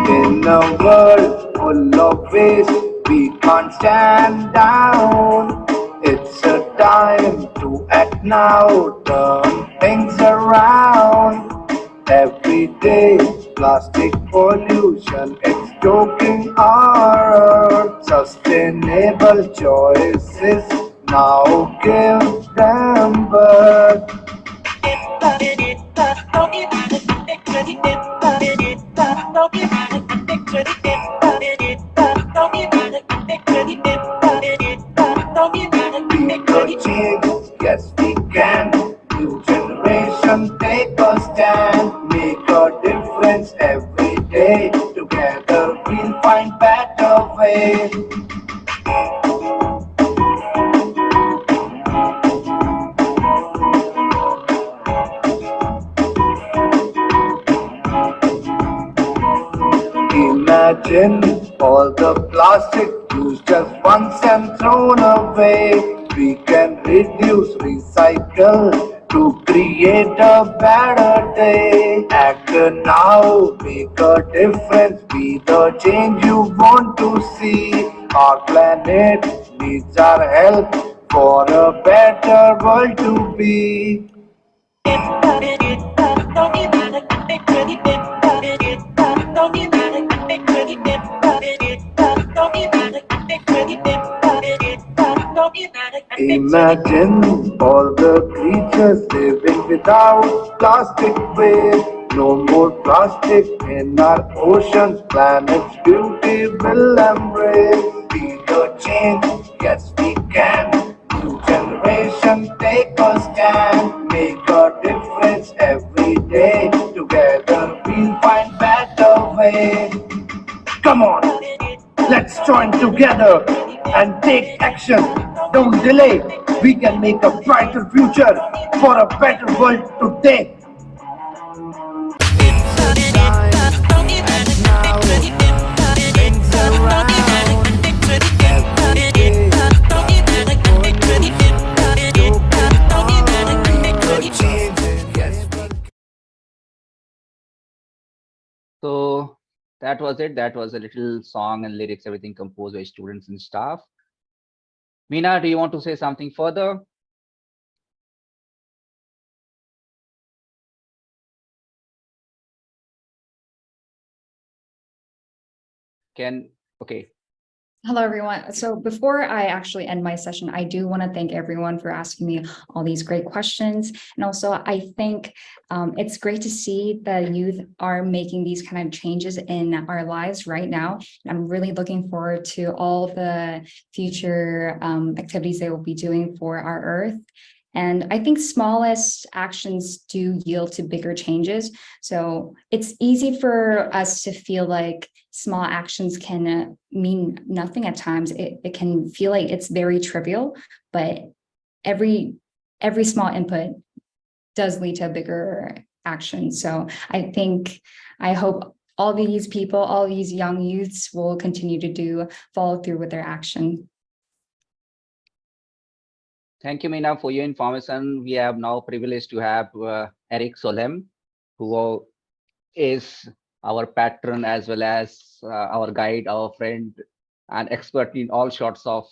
In a world full of waste, we can't stand down. It's a time to act now, turn things around. Every day, plastic pollution is choking our earth. Sustainable choices now give them birth. Change, yes we can. New generation take a stand, make a difference every day. Together we'll find better ways. Imagine all the plastic used just once and thrown away. We can reduce, recycle to create a better day. Act now, make a difference, be the change you want to see. Our planet needs our help for a better world to be. Imagine all the creatures living without plastic waste. No more plastic in our oceans, planet's beauty will embrace. Be the change, yes we can. New generation take a stand, make a difference every day. Together we'll find better ways. Come on, let's join together and take action. Don't delay. We can make a brighter future for a better world today. So that was it. That was a little song and lyrics, everything composed by students and staff. Meena, do you want to say something further? Okay. Hello, everyone. So before I actually end my session, I do want to thank everyone for asking me all these great questions. And also, I think it's great to see the youth are making these kind of changes in our lives right now. And I'm really looking forward to all the future activities they will be doing for our Earth. And I think smallest actions do yield to bigger changes. So it's easy for us to feel like small actions can mean nothing at times. It can feel like it's very trivial, but every small input does lead to a bigger action. So I hope all these people, all these young youths will continue to follow through with their action. Thank you, Meena, for your information. We have now privileged to have Eric Solem, who is our patron as well as our guide, our friend, and expert in all sorts of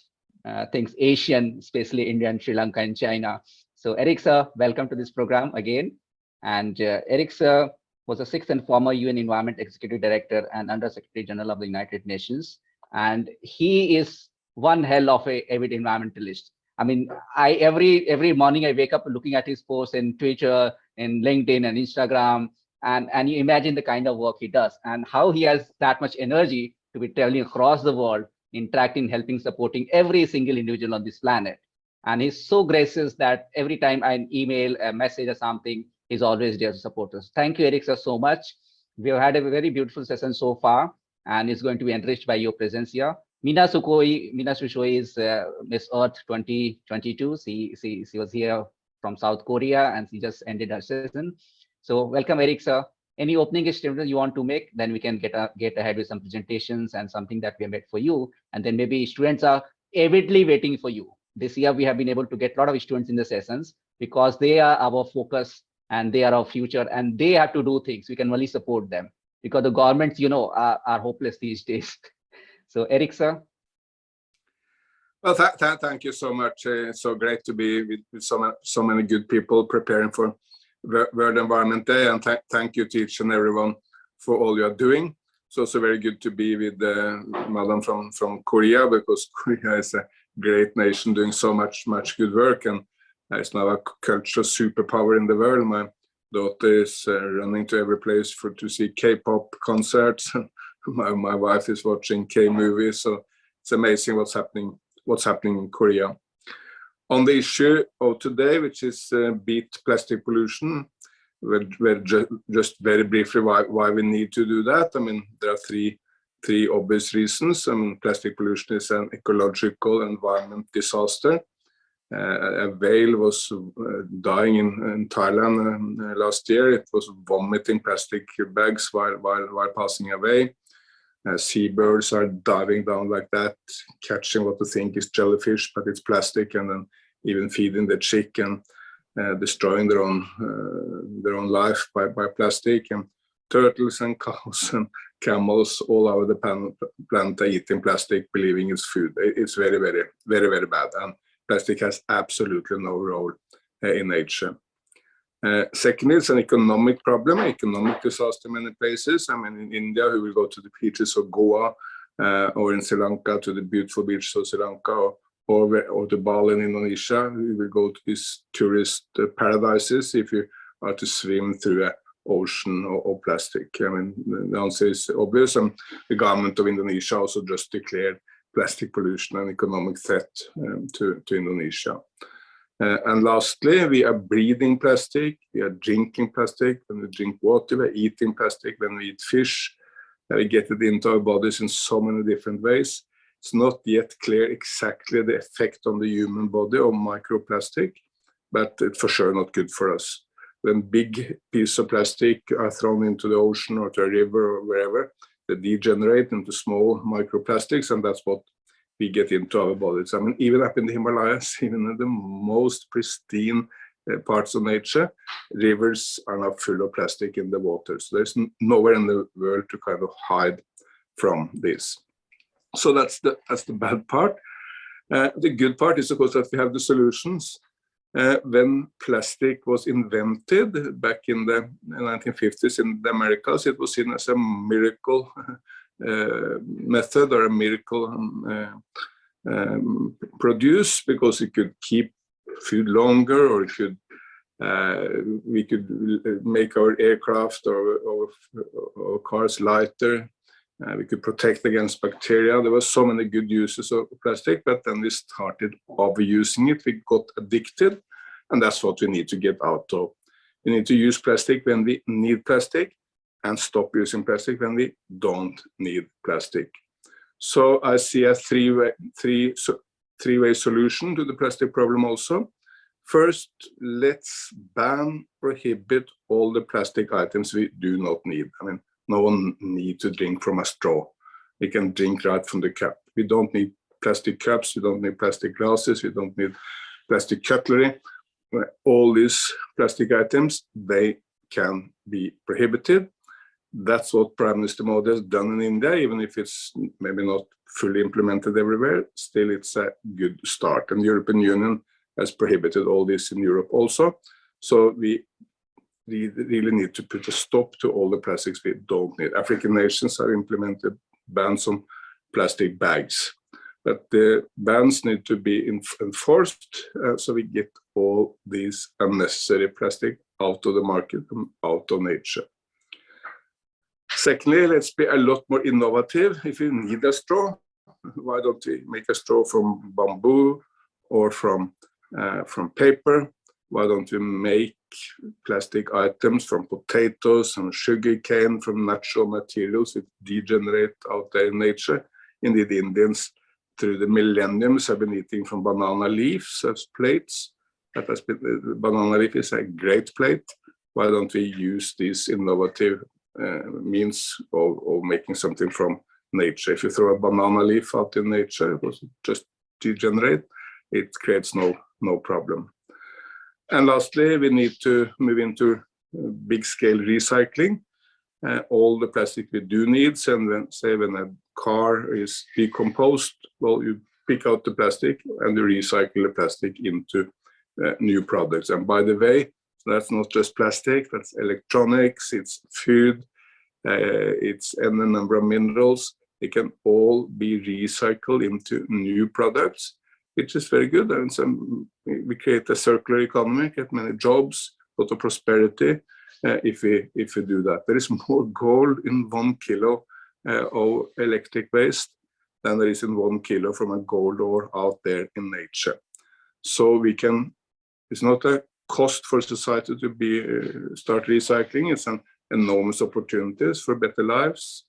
things Asian, especially India and Sri Lanka and China. So Eric sir, welcome to this program again. And Eric sir was a 6th and former UN Environment Executive Director and Under Secretary General of the United Nations. And he is one hell of a avid environmentalist. I mean, every morning I wake up looking at his posts in Twitter, in LinkedIn and Instagram, and you imagine the kind of work he does and how he has that much energy to be traveling across the world, interacting, helping, supporting every single individual on this planet. And he's so gracious that every time I email a message or something, he's always there to support us. Thank you, Eric, sir, so much. We have had a very beautiful session so far, and it's going to be enriched by your presence here. Mina Sushoi is Miss Earth 2022. She was here from South Korea, and she just ended her session. So welcome, Eric, sir. Any opening statements you want to make? Then we can get ahead with some presentations and something that we have made for you. And then maybe students are avidly waiting for you. This year, we have been able to get a lot of students in the sessions because they are our focus and they are our future and they have to do things. We can only support them because the governments, are hopeless these days. So, Eric, sir. Well, thank you so much. It's so great to be with so many good people preparing for World Environment Day, and thank you to each and everyone for all you are doing. It's also very good to be with Madam from Korea, because Korea is a great nation doing so much good work, and it's now a cultural superpower in the world. My daughter is running to every place to see K-pop concerts. My wife is watching K-movies, so it's amazing what's happening in Korea. On the issue of today, which is beat plastic pollution, we're just very briefly why we need to do that. I mean, there are three obvious reasons. I mean, plastic pollution is an ecological environment disaster. A whale was dying in Thailand last year. It was vomiting plastic bags while passing away. Seabirds are diving down like that, catching what they think is jellyfish, but it's plastic, and then even feeding the chicken, destroying their own life by plastic. And turtles and cows and camels all over the planet are eating plastic, believing it's food. It's very, very, very, very bad. And plastic has absolutely no role in nature. Secondly, it's an economic problem, economic disaster in many places. I mean, in India, who will go to the beaches of Goa, or in Sri Lanka to the beautiful beaches of Sri Lanka, or to Bali in Indonesia, who will go to these tourist paradises if you are to swim through an ocean of plastic. I mean, the answer is obvious, and the government of Indonesia also just declared plastic pollution an economic threat to Indonesia. And lastly, we are breathing plastic, we are drinking plastic when we drink water, we are eating plastic when we eat fish, we get it into our bodies in so many different ways. It's not yet clear exactly the effect on the human body of microplastic, but it's for sure not good for us. When big pieces of plastic are thrown into the ocean or to a river or wherever, they degenerate into small microplastics, and that's what we get into our bodies. I mean, even up in the Himalayas, even in the most pristine parts of nature, rivers are now full of plastic in the water. So there's nowhere in the world to kind of hide from this. So that's the bad part. The good part is, of course, that we have the solutions. When plastic was invented back in the 1950s in the Americas, it was seen as a miracle method or a miracle produce, because it could keep food longer, or it could we could make our aircraft or cars lighter. We could protect against bacteria. There were so many good uses of plastic, but then we started overusing it. We got addicted, and that's what we need to get out of. We need to use plastic when we need plastic, and stop using plastic when we don't need plastic. So I see a three-way solution to the plastic problem also. First, let's prohibit all the plastic items we do not need. I mean, no one needs to drink from a straw. We can drink right from the cup. We don't need plastic cups, we don't need plastic glasses, we don't need plastic cutlery. All these plastic items, they can be prohibited. That's what Prime Minister Modi has done in India, even if it's maybe not fully implemented everywhere. Still, it's a good start. And the European Union has prohibited all this in Europe also. So we really need to put a stop to all the plastics we don't need. African nations have implemented bans on plastic bags. that the bans need to be enforced so we get all these unnecessary plastic out of the market and out of nature. Secondly, let's be a lot more innovative. If you need a straw, why don't we make a straw from bamboo or from paper? Why don't we make plastic items from potatoes and sugarcane, from natural materials that degenerate out there in nature? Indeed, Indians through the millenniums have been eating from banana leaves as plates. The banana leaf is a great plate. Why don't we use these innovative means of making something from nature? If you throw a banana leaf out in nature, it will just degenerate. It creates no problem. And lastly, we need to move into big scale recycling. All the plastic we do need, and when a car is decomposed, well, you pick out the plastic and you recycle the plastic into new products. And by the way, that's not just plastic, that's electronics, it's food, it's any number of minerals. They can all be recycled into new products, which is very good. And we create a circular economy, get many jobs, a lot of prosperity if we do that. There is more gold in 1 kilo of electric waste than there is in 1 kilo from a gold ore out there in nature. So it's not a cost for society to start recycling. It's an enormous opportunities for better lives,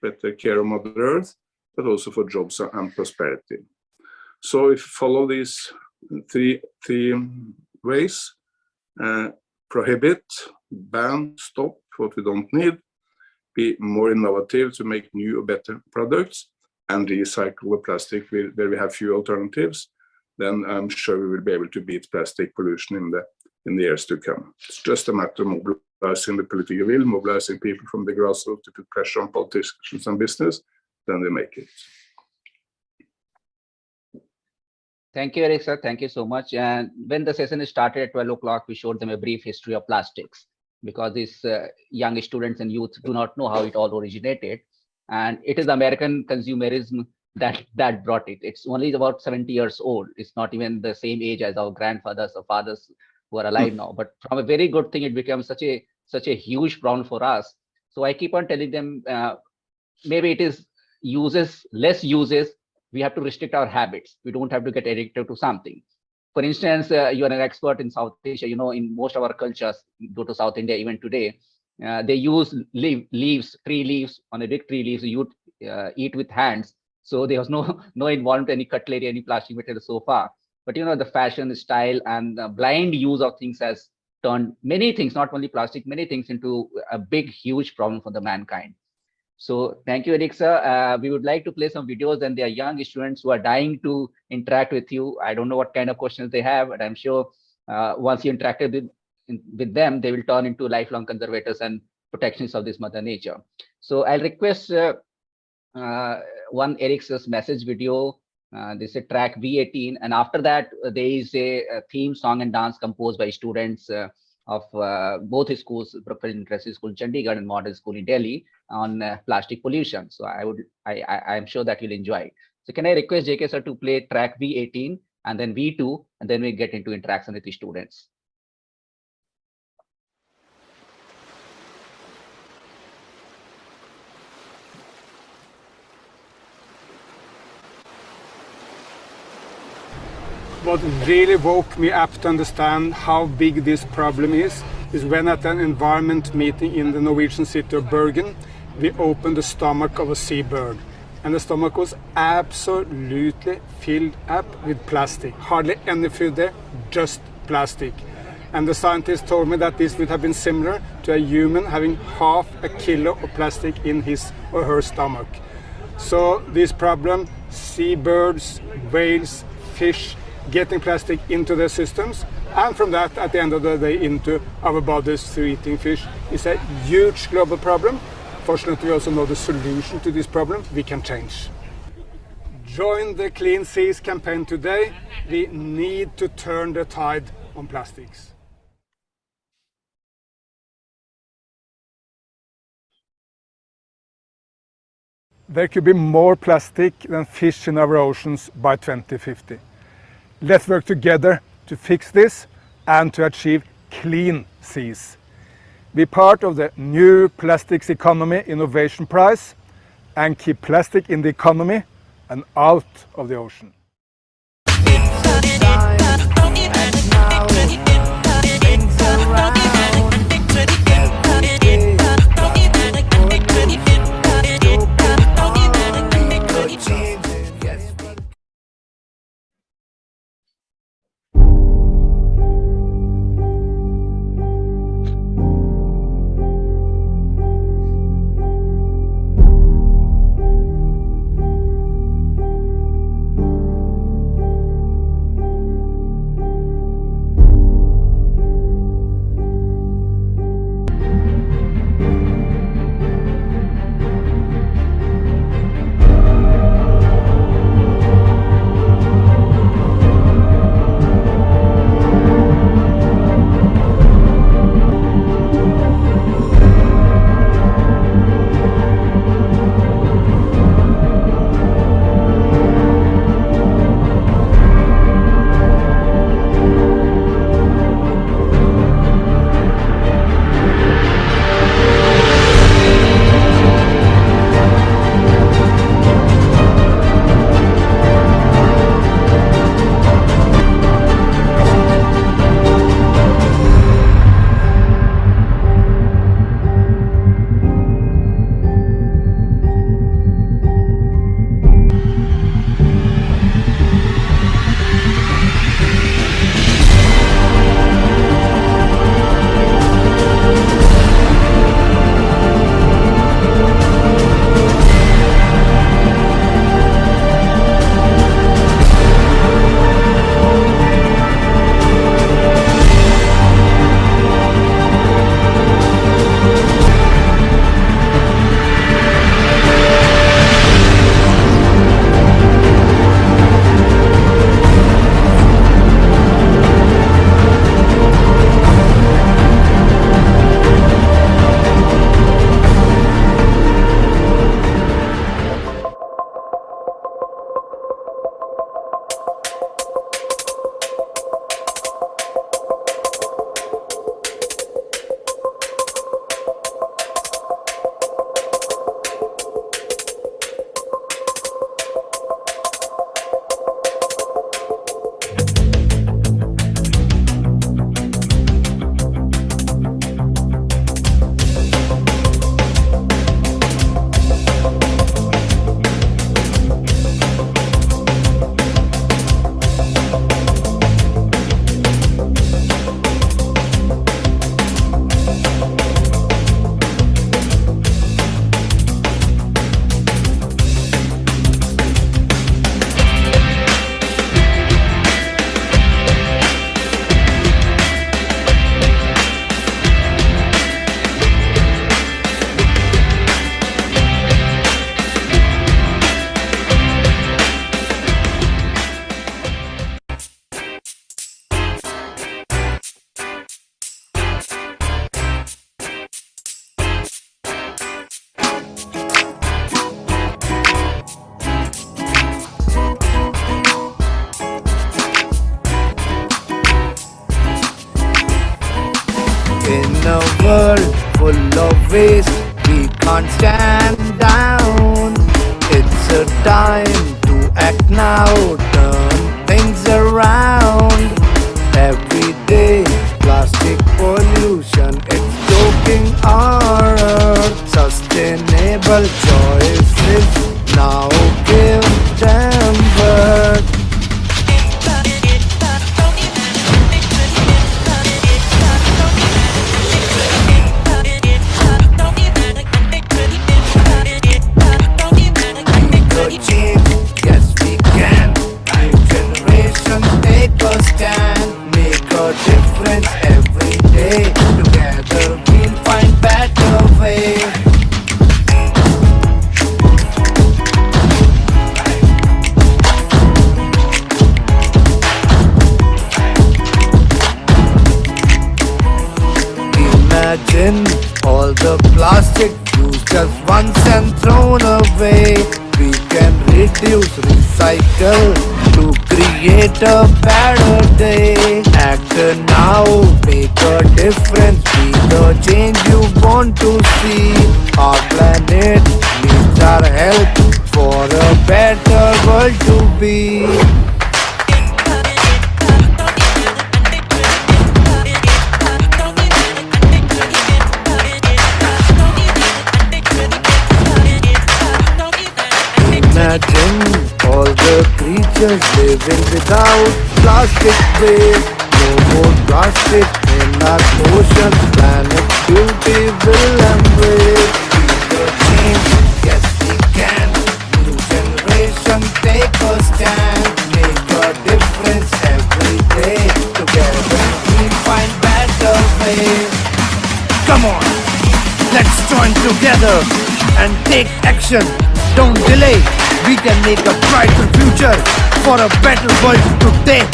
better care of Mother Earth, but also for jobs and prosperity. So if you follow these three ways, prohibit, ban, stop what we don't need, be more innovative to make new or better products, and recycle the plastic where we have few alternatives, then I'm sure we will be able to beat plastic pollution in the years to come. It's just a matter of mobilizing the political will, mobilizing people from the grassroots to put pressure on politicians and business, then we make it. Thank you, Eric, sir. Thank you so much. And when the session started at 12 o'clock, we showed them a brief history of plastics, because these young students and youth do not know how it all originated. And it is American consumerism that brought it. It's only about 70 years old. It's not even the same age as our grandfathers or fathers who are alive now. But from a very good thing, it becomes such a huge problem for us. So I keep on telling them, maybe it is less uses. We have to restrict our habits. We don't have to get addicted to something. For instance, you are an expert in South Asia. You know, in most of our cultures, go to South India even today, they use tree leaves. On a big tree leaves, you eat with hands. So there was no involvement, any cutlery, any plastic material so far. But you know, the fashion, style, and blind use of things has turned many things, not only plastic, many things into a big, huge problem for the mankind. So thank you, Eric, sir. We would like to play some videos, and they are young students who are dying to interact with you. I don't know what kind of questions they have, but I'm sure once you interacted with them, they will turn into lifelong conservators and protectionists of this Mother Nature. So I'll request one Eric's message video. This is track V18, and after that there is a theme song and dance composed by students of both schools, Professional Interest School in Chandigarh and Model School in Delhi, on plastic pollution. So I'm sure that you'll enjoy it. So can I request JK sir to play track V18 and then V2, and then we get into interaction with the students. What really woke me up to understand how big this problem is when at an environment meeting in the Norwegian city of Bergen, we opened the stomach of a seabird. And the stomach was absolutely filled up with plastic. Hardly any food there, just plastic. And the scientists told me that this would have been similar to a human having half a kilo of plastic in his or her stomach. So this problem, seabirds, whales, fish, getting plastic into their systems, and from that, at the end of the day, into our bodies through eating fish, is a huge global problem. Fortunately, we also know the solution to this problem we can change. Join the Clean Seas campaign today. We need to turn the tide on plastics. there could be more plastic than fish in our oceans by 2050. Let's work together to fix this and to achieve clean seas. Be part of the new Plastics Economy Innovation Prize and keep plastic in the economy and out of the ocean. In a world full of waste, we can't stand down. It's a time to act now, turn things around. Every day, plastic pollution, it's choking our earth. Sustainable choices now give them birth. Yes, we can. New generations take a stand, make a difference every day. Together we'll find better way. Imagine all the plastic used just once and thrown away. We can reduce, recycle to create a better day. Act now, make a difference, be the change you want to see. Our planet needs our help for a better world to be. Imagine all the creatures living without plastic waste. No more plastic in our ocean. Planet's beauty will embrace. Be the change, yes we can. New generation take a stand. Make a difference every day. Together we find better ways. Come on, let's join together and take action. Don't delay. We can make a brighter future for a better world today.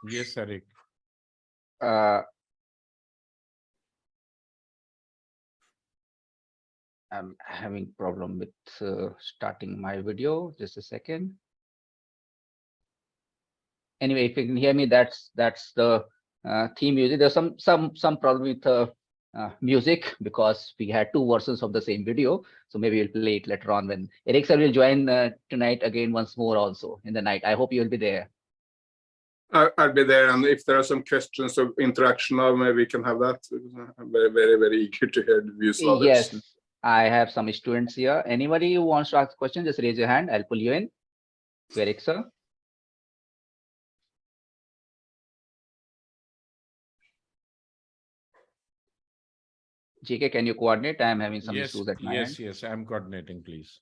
Yes, Eric. I'm having problem with starting my video. Just a second. Anyway, if you can hear me, that's the theme music. There's some problem with music because we had two versions of the same video. So maybe we'll play it later on when Eric sir will join tonight again once more also in the night. I hope you'll be there. I'll be there, and if there are some questions of interaction now, maybe we can have that. I'm very eager to hear the views of others. Yes, I have some students here. Anybody who wants to ask a question, just raise your hand. I'll pull you in. Eric sir. JK, can you coordinate? I'm having some issues at my end. Yes, I'm coordinating, please.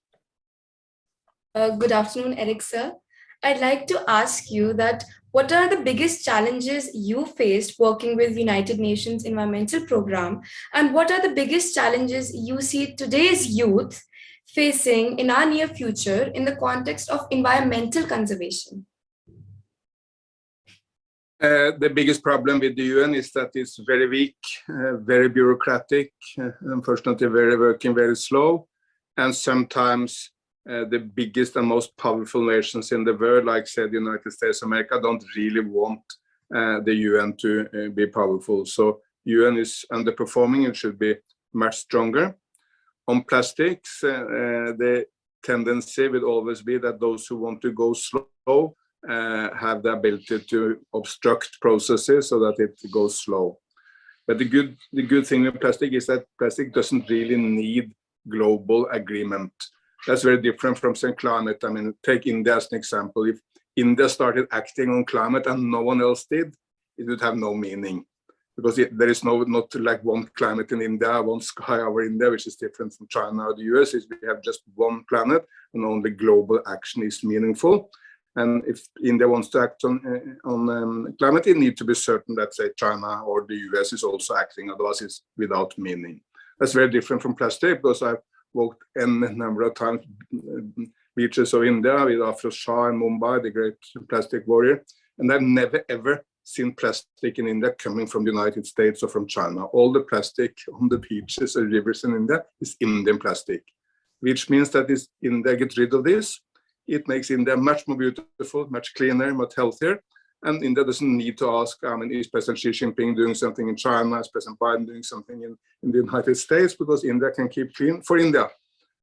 Good afternoon, Eric sir. I'd like to ask you that what are the biggest challenges you faced working with United Nations Environmental Program, and what are the biggest challenges you see today's youth facing in our near future in the context of environmental conservation? The biggest problem with the UN is that it's very weak, very bureaucratic, unfortunately working very slow, and sometimes the biggest and most powerful nations in the world, like said United States of America, don't really want the UN to be powerful. So UN is underperforming and should be much stronger. On plastics, the tendency will always be that those who want to go slow have the ability to obstruct processes so that it goes slow. But the good thing with plastic is that plastic doesn't really need global agreement. That's very different from saying climate. I mean, take India as an example. If India started acting on climate and no one else did, it would have no meaning. Because there is not like one climate in India, one sky over India, which is different from China or the US. Is we have just one planet and only global action is meaningful. And if India wants to act on climate, it needs to be certain that, say, China or the US is also acting, otherwise it's without meaning. That's very different from plastic, because I've walked a number of times beaches of India with Afroz Shah in Mumbai, the great plastic warrior, and I've never ever seen plastic in India coming from the United States or from China. All the plastic on the beaches or rivers in India is Indian plastic, which means that if India gets rid of this, it makes India much more beautiful, much cleaner, much healthier. And India doesn't need to ask, I mean, is President Xi Jinping doing something in China? Is President Biden doing something in the United States? Because India can keep clean for India,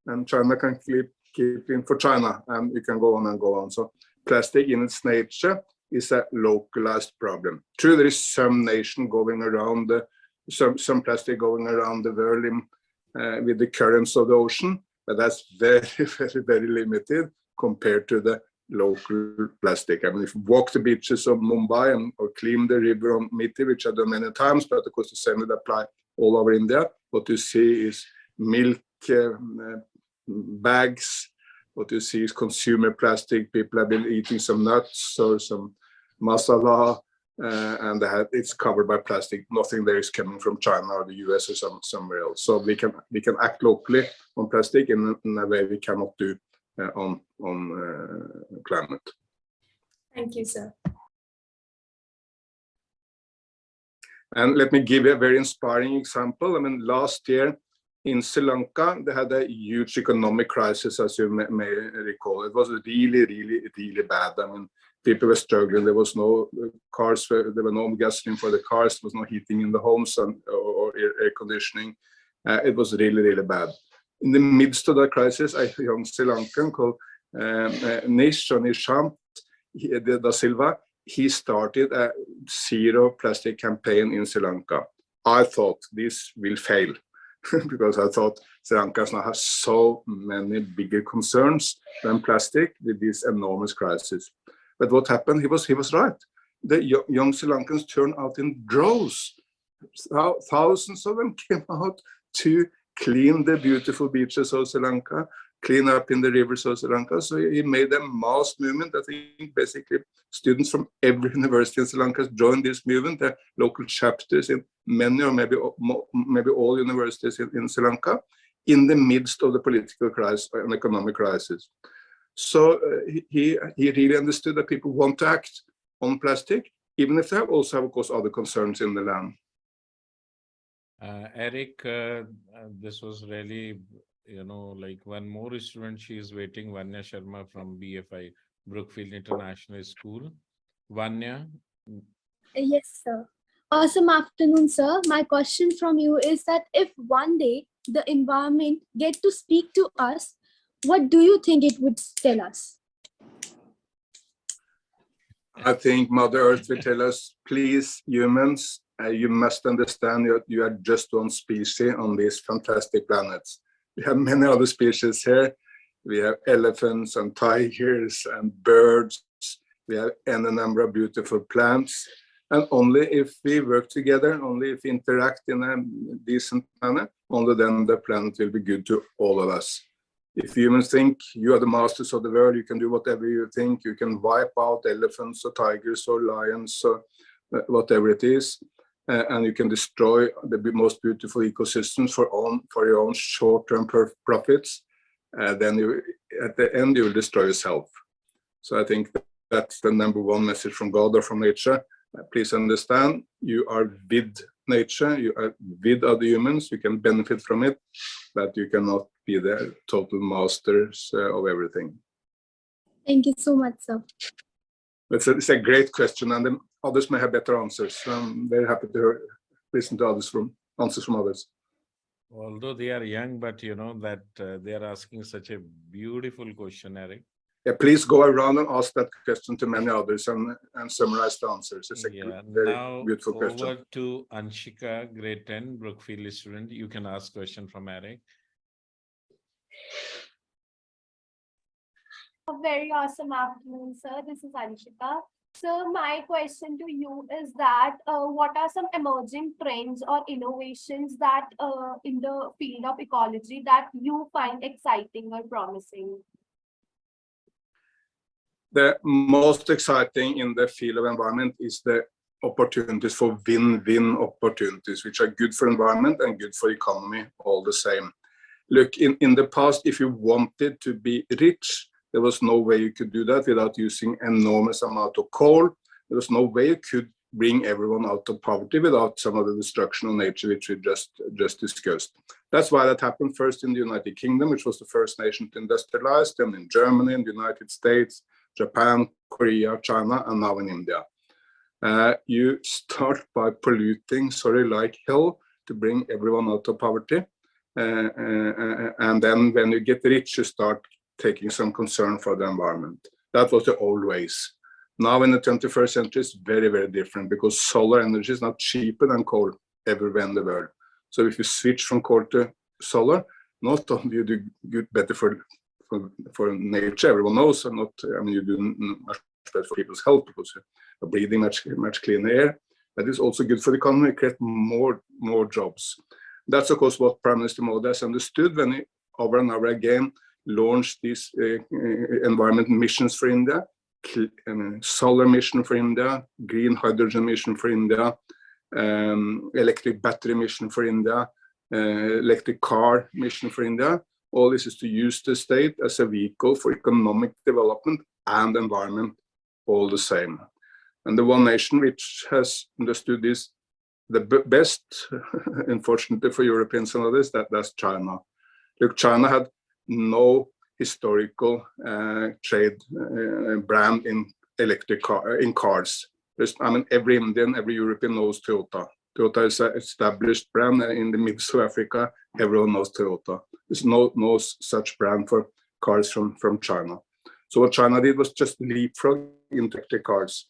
and China can keep clean for China, and you can go on and go on. So plastic in its nature is a localized problem. True, there is some nation going around, some plastic going around the world with the currents of the ocean, but that's very limited compared to the local plastic. I mean, if you walk the beaches of Mumbai or clean the river on Miti, which I've done many times, but of course the same would apply all over India, what you see is milk bags, what you see is consumer plastic. People have been eating some nuts or some masala, and it's covered by plastic. Nothing there is coming from China or the US or somewhere else. So we can act locally on plastic in a way we cannot do on climate. Thank you, sir. And let me give you a very inspiring example. I mean, last year in Sri Lanka, they had a huge economic crisis, as you may recall. It was really, really, really bad. I mean, people were struggling. There was no cars, there were no gasoline for the cars, there was no heating in the homes or air conditioning. It was really, really bad. In the midst of that crisis, a young Sri Lankan called Nishant da Silva, he started a zero plastic campaign in Sri Lanka. I thought this will fail because I thought Sri Lanka now has so many bigger concerns than plastic with this enormous crisis. But what happened? He was right. The young Sri Lankans turned out in droves. Thousands of them came out to clean the beautiful beaches of Sri Lanka, clean up in the rivers of Sri Lanka. So he made a mass movement. I think basically students from every university in Sri Lanka joined this movement. There are local chapters in many or maybe all universities in Sri Lanka in the midst of the political crisis and economic crisis. So he really understood that people want to act on plastic, even if they also have, of course, other concerns in the land. Eric, this was really, like one more student, she is waiting, Vanya Sharma from BFI, Brookfield International School. Vanya? Yes, sir. Awesome afternoon, sir. My question from you is that if one day the environment get to speak to us, what do you think it would tell us? I think Mother Earth will tell us, please, humans, you must understand that you are just one species on this fantastic planet. We have many other species here. We have elephants and tigers and birds. We have any number of beautiful plants. And only if we work together, only if we interact in a decent manner, only then the planet will be good to all of us. If humans think you are the masters of the world, you can do whatever you think, you can wipe out elephants or tigers or lions or whatever it is, and you can destroy the most beautiful ecosystems for your own short-term profits, then at the end you will destroy yourself. So I think that's the number one message from God or from nature. Please understand, you are with nature, you are with other humans, you can benefit from it, but you cannot be the total masters of everything. Thank you so much, sir. It's a great question, and then others may have better answers. I'm very happy to listen to answers from others. Although they are young, but that they are asking such a beautiful question, Eric. Yeah, please go around and ask that question to many others and summarize the answers. It's a very beautiful question. Over to Anshika, grade 10, Brookfield student. You can ask question from Eric. A very awesome afternoon, sir. This is Anshika. So my question to you is that what are some emerging trends or innovations that in the field of ecology that you find exciting or promising? The most exciting in the field of environment is the opportunities for win-win opportunities, which are good for environment and good for economy all the same. Look, in the past, if you wanted to be rich, there was no way you could do that without using enormous amount of coal. There was no way you could bring everyone out of poverty without some of the destruction of nature, which we just discussed. That's why that happened first in the United Kingdom, which was the first nation to industrialize, then in Germany, in the United States, Japan, Korea, China, and now in India. You start by polluting like hell to bring everyone out of poverty. And then when you get rich, you start taking some concern for the environment. That was the old ways. Now in the 21st century, it's very, very different because solar energy is not cheaper than coal everywhere in the world. So if you switch from coal to solar, not only you do good, better for nature, everyone knows, and you do much better for people's health because you're breathing much cleaner air, but it's also good for the economy, create more jobs. That's of course what Prime Minister Modi has understood when he over and over again launched these environment missions for India, solar mission for India, green hydrogen mission for India, electric battery mission for India, electric car mission for India. All this is to use the state as a vehicle for economic development and environment all the same. And the one nation which has understood this the best, unfortunately for Europeans and others, that's China. Look, China had no historical trade brand in cars. Every Indian, every European knows Toyota. Toyota is an established brand in the middle of Africa. Everyone knows Toyota. There's no such brand for cars from China. So what China did was just leapfrog into electric cars.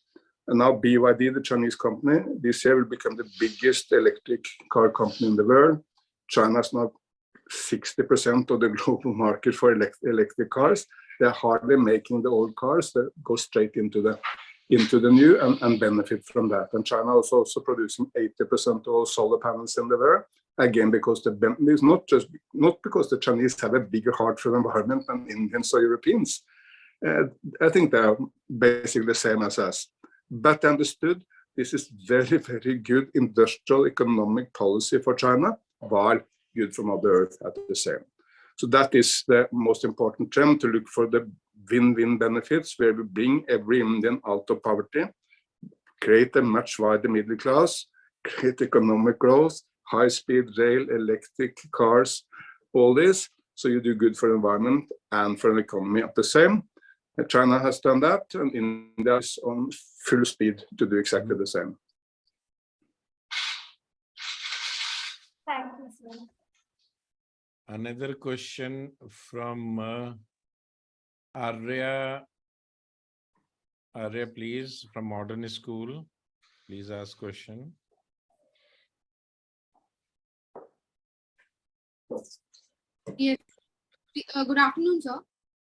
And now BYD, the Chinese company, this year will become the biggest electric car company in the world. China is now 60% of the global market for electric cars. They're hardly making the old cars that go straight into the new and benefit from that. And China is also producing 80% of all solar panels in the world. Again, because it's not because the Chinese have a bigger heart for the environment than Indians or Europeans. I think they are basically the same as us. But understood, this is very, very good industrial economic policy for China, while good for Mother Earth at the same. So that is the most important trend, to look for the win-win benefits, where we bring every Indian out of poverty, create a much wider middle class, create economic growth, high-speed rail, electric cars, all this. So you do good for the environment and for the economy at the same. China has done that, and India is on full speed to do exactly the same. Thank you, sir. Another question from Arya. Arya, please, from Modern School. Please ask question. Yes. Good afternoon, sir.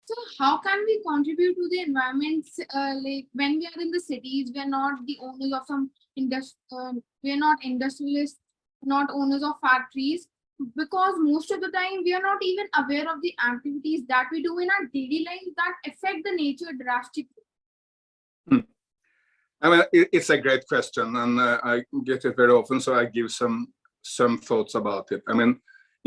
So how can we contribute to the environment? Like when we are in the cities, we are not the owners of some we are not industrialists, not owners of factories, because most of the time we are not even aware of the activities that we do in our daily life that affect the nature drastically. It's a great question, and I get it very often, so I give some thoughts about it.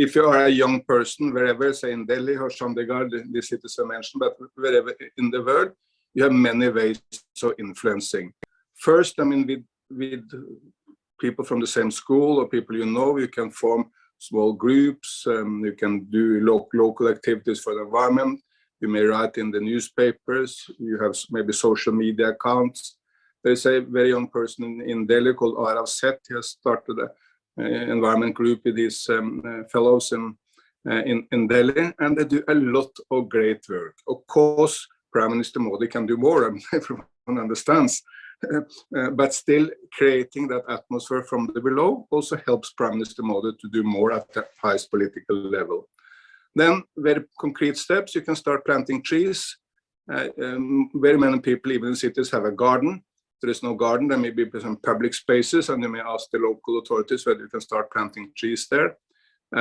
If you are a young person, wherever, say in Delhi or Chandigarh, the cities I mentioned, but wherever in the world, you have many ways of influencing. First, with people from the same school or people you know, you can form small groups, you can do local activities for the environment, you may write in the newspapers, you have maybe social media accounts. There's a very young person in Delhi called Arav Seth. He has started a environment group with these fellows in Delhi, and they do a lot of great work. Of course, Prime Minister Modi can do more, everyone understands, but still creating that atmosphere from the below also helps Prime Minister Modi to do more at the highest political level. Then very concrete steps, you can start planting trees. Very many people, even in cities, have a garden. There is no garden, there may be some public spaces, and you may ask the local authorities whether you can start planting trees there.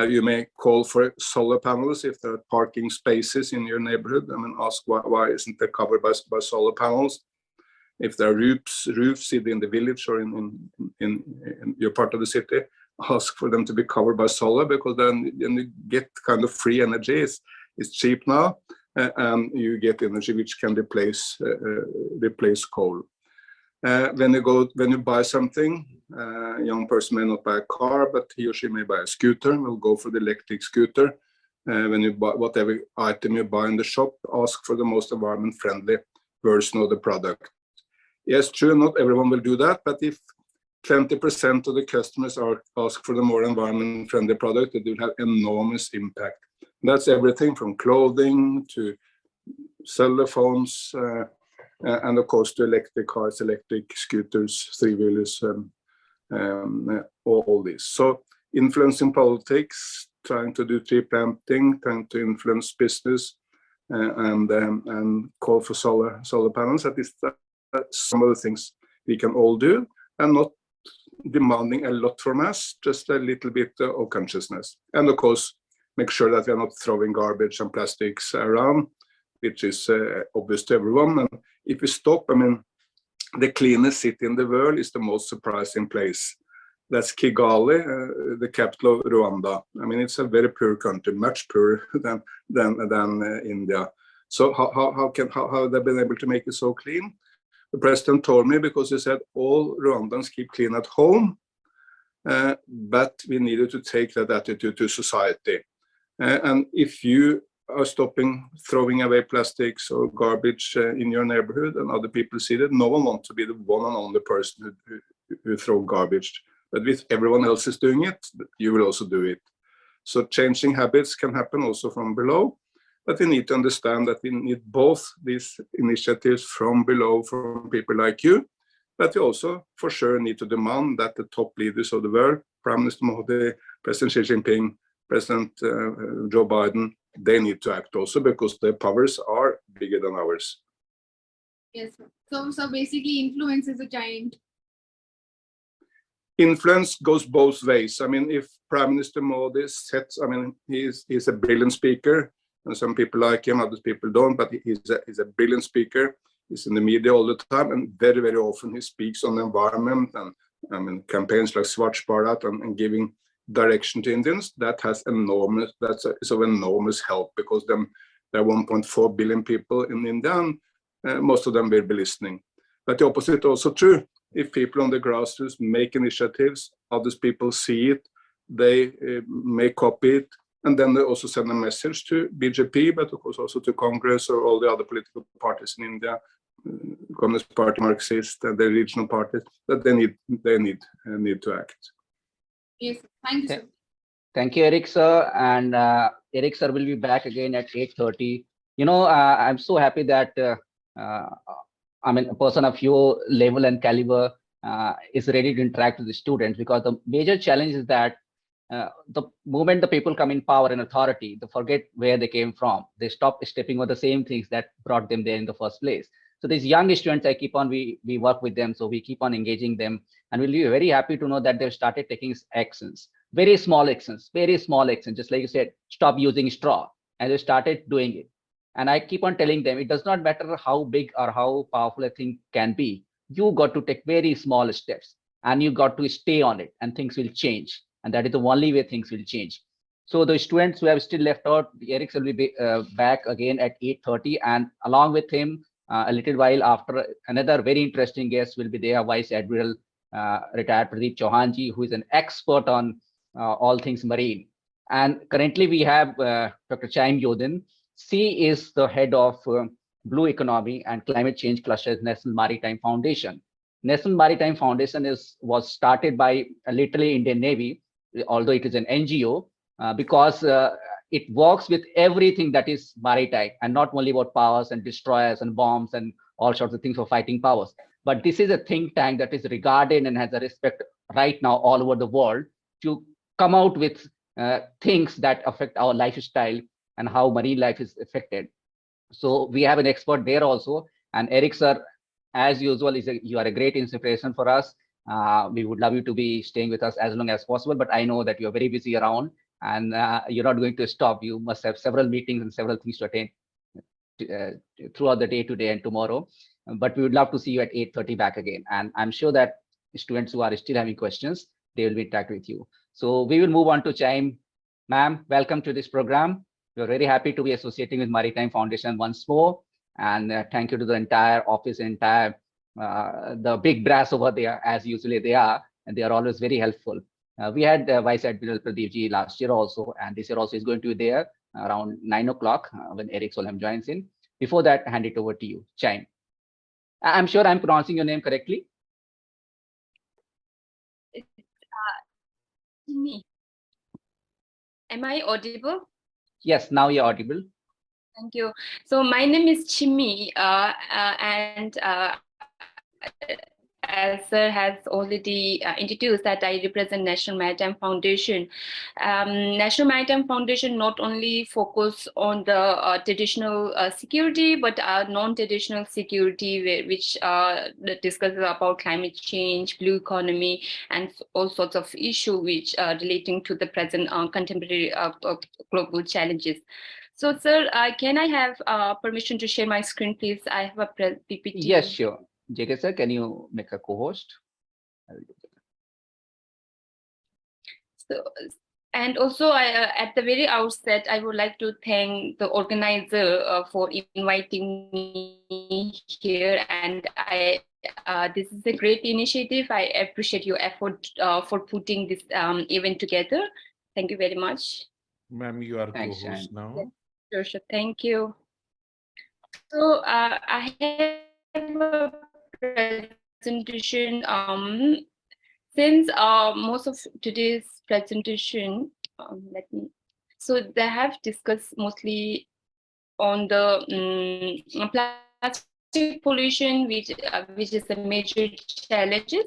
You may call for solar panels if there are parking spaces in your neighborhood. Ask why isn't it covered by solar panels? If there are roofs either in the village or in your part of the city, ask for them to be covered by solar, because then you get kind of free energy. It's cheap now, and you get energy which can replace coal. When you buy something, a young person may not buy a car, but he or she may buy a scooter. We'll go for the electric scooter. When you buy whatever item you buy in the shop, ask for the most environment-friendly version of the product. Yes, true, not everyone will do that, but if 20% of the customers ask for the more environment-friendly product, it will have enormous impact. That's everything from clothing to cell phones, and of course to electric cars, electric scooters, three-wheelers, all this. So influencing politics, trying to do tree planting, trying to influence business, and call for solar panels. That is some of the things we can all do, and not demanding a lot from us, just a little bit of consciousness. And of course, make sure that we are not throwing garbage and plastics around, which is obvious to everyone. And if we stop, I mean, the cleanest city in the world is the most surprising place. That's Kigali, the capital of Rwanda. I mean, it's a very poor country, much poorer than India. So how have they been able to make it so clean? The president told me, because he said all Rwandans keep clean at home, but we needed to take that attitude to society. And if you are stopping throwing away plastics or garbage in your neighborhood and other people see that, no one wants to be the one and only person who throw garbage. But if everyone else is doing it, you will also do it. So changing habits can happen also from below, but we need to understand that we need both these initiatives from below, from people like you, but we also for sure need to demand that the top leaders of the world, Prime Minister Modi, President Xi Jinping, President Joe Biden, they need to act also, because their powers are bigger than ours. Yes, sir. So basically influence is a giant. Influence goes both ways. I mean, if Prime Minister Modi sets, I mean, he's a brilliant speaker, and some people like him, other people don't, but he's a brilliant speaker. He's in the media all the time, and very, very often he speaks on the environment and, I mean, campaigns like Swachh Bharat and giving direction to Indians. That has enormous, it's of enormous help, because there are 1.4 billion people in India, and most of them will be listening. But the opposite also true. If people on the grassroots make initiatives, other people see it, they may copy it, and then they also send a message to BJP, but of course also to Congress or all the other political parties in India, Communist Party, Marxist, and the regional parties, that they need to act. Yes, thank you, sir. Thank you, Eric sir. And Eric sir will be back again at 8:30. You know, I'm so happy that I mean, a person of your level and caliber is ready to interact with the students, because the major challenge is that the moment the people come in power and authority, they forget where they came from. They stop stepping on the same things that brought them there in the first place. So these young students, I keep on, we work with them, so we keep on engaging them, and we'll be very happy to know that they've started taking actions, very small actions, just like you said, stop using straw, and they started doing it. And I keep on telling them, it does not matter how big or how powerful a thing can be. You got to take very small steps, and you got to stay on it, and things will change. And that is the only way things will change. So the students who have still left out, Eric will be back again at 8:30, and along with him, a little while after, another very interesting guest will be there, Vice Admiral retired Pradeep Chauhanji, who is an expert on all things marine. And currently we have Dr. Chaim Yodin. She is the head of Blue Economy and Climate Change Cluster's National Maritime Foundation. National Maritime Foundation was started by literally Indian Navy, although it is an NGO, because it works with everything that is maritime, and not only about powers and destroyers and bombs and all sorts of things for fighting powers. But this is a think tank that is regarded and has a respect right now all over the world to come out with things that affect our lifestyle and how marine life is affected. So we have an expert there also. And Eric sir, as usual, you are a great inspiration for us. We would love you to be staying with us as long as possible, but I know that you're very busy around, and you're not going to stop. You must have several meetings and several things to attend throughout the day today and tomorrow. But we would love to see you at 8:30 back again. And I'm sure that students who are still having questions, they will be interact with you. So we will move on to Chaim. Ma'am, welcome to this program. We're very happy to be associating with Maritime Foundation once more. And thank you to the entire office, the big brass over there, as usually they are, and they are always very helpful. We had Vice Admiral Pradeep ji last year also, and this year also is going to be there around 9 o'clock when Eric Solheim joins in. Before that, hand it over to you, Chaim. I'm sure I'm pronouncing your name correctly. Me. Am I audible? Yes, now you're audible. Thank you. So my name is Chimi, and as Sir has already introduced, that I represent National Maritime Foundation. National Maritime Foundation not only focus on the traditional security, but non-traditional security, which discusses about climate change, blue economy, and all sorts of issues which relating to the present contemporary global challenges. So, sir, can I have permission to share my screen, please? I have a PPT. Yes, sure. JK sir, can you make a co-host? So, and also, at the very outset, I would like to thank the organizer for inviting me here. And this is a great initiative. I appreciate your effort for putting this event together. Thank you very much. Ma'am, you are Thanks, co-host now. Sure, sure. Thank you. So I have a presentation. Since most of today's presentation, let me. So they have discussed mostly on the plastic pollution, which is a major challenges.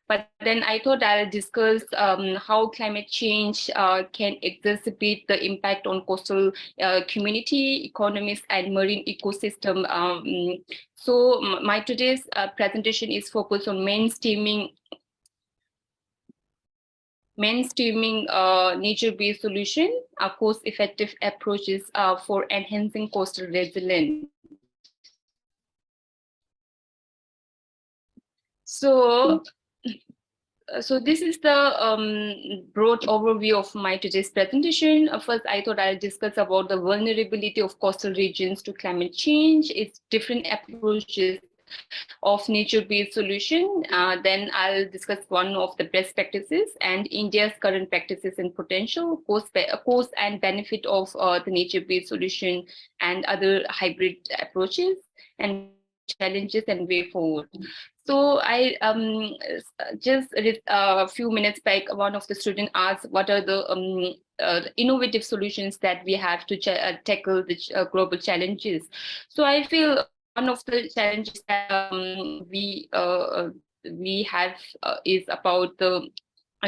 But then I thought I'll discuss how climate change can exacerbate the impact on coastal community, economies, and marine ecosystem. So my today's presentation is focused on mainstreaming nature-based solution, cost-effective approaches for enhancing coastal resilience. So this is the broad overview of my today's presentation. First, I thought I'll discuss about the vulnerability of coastal regions to climate change, its different approaches of nature-based solution. Then I'll discuss one of the best practices and India's current practices and potential, cost and benefit of the nature-based solution and other hybrid approaches, and challenges and way forward. So I just a few minutes back, one of the students asked what are the innovative solutions that we have to tackle the global challenges. So I feel one of the challenges that we have is about the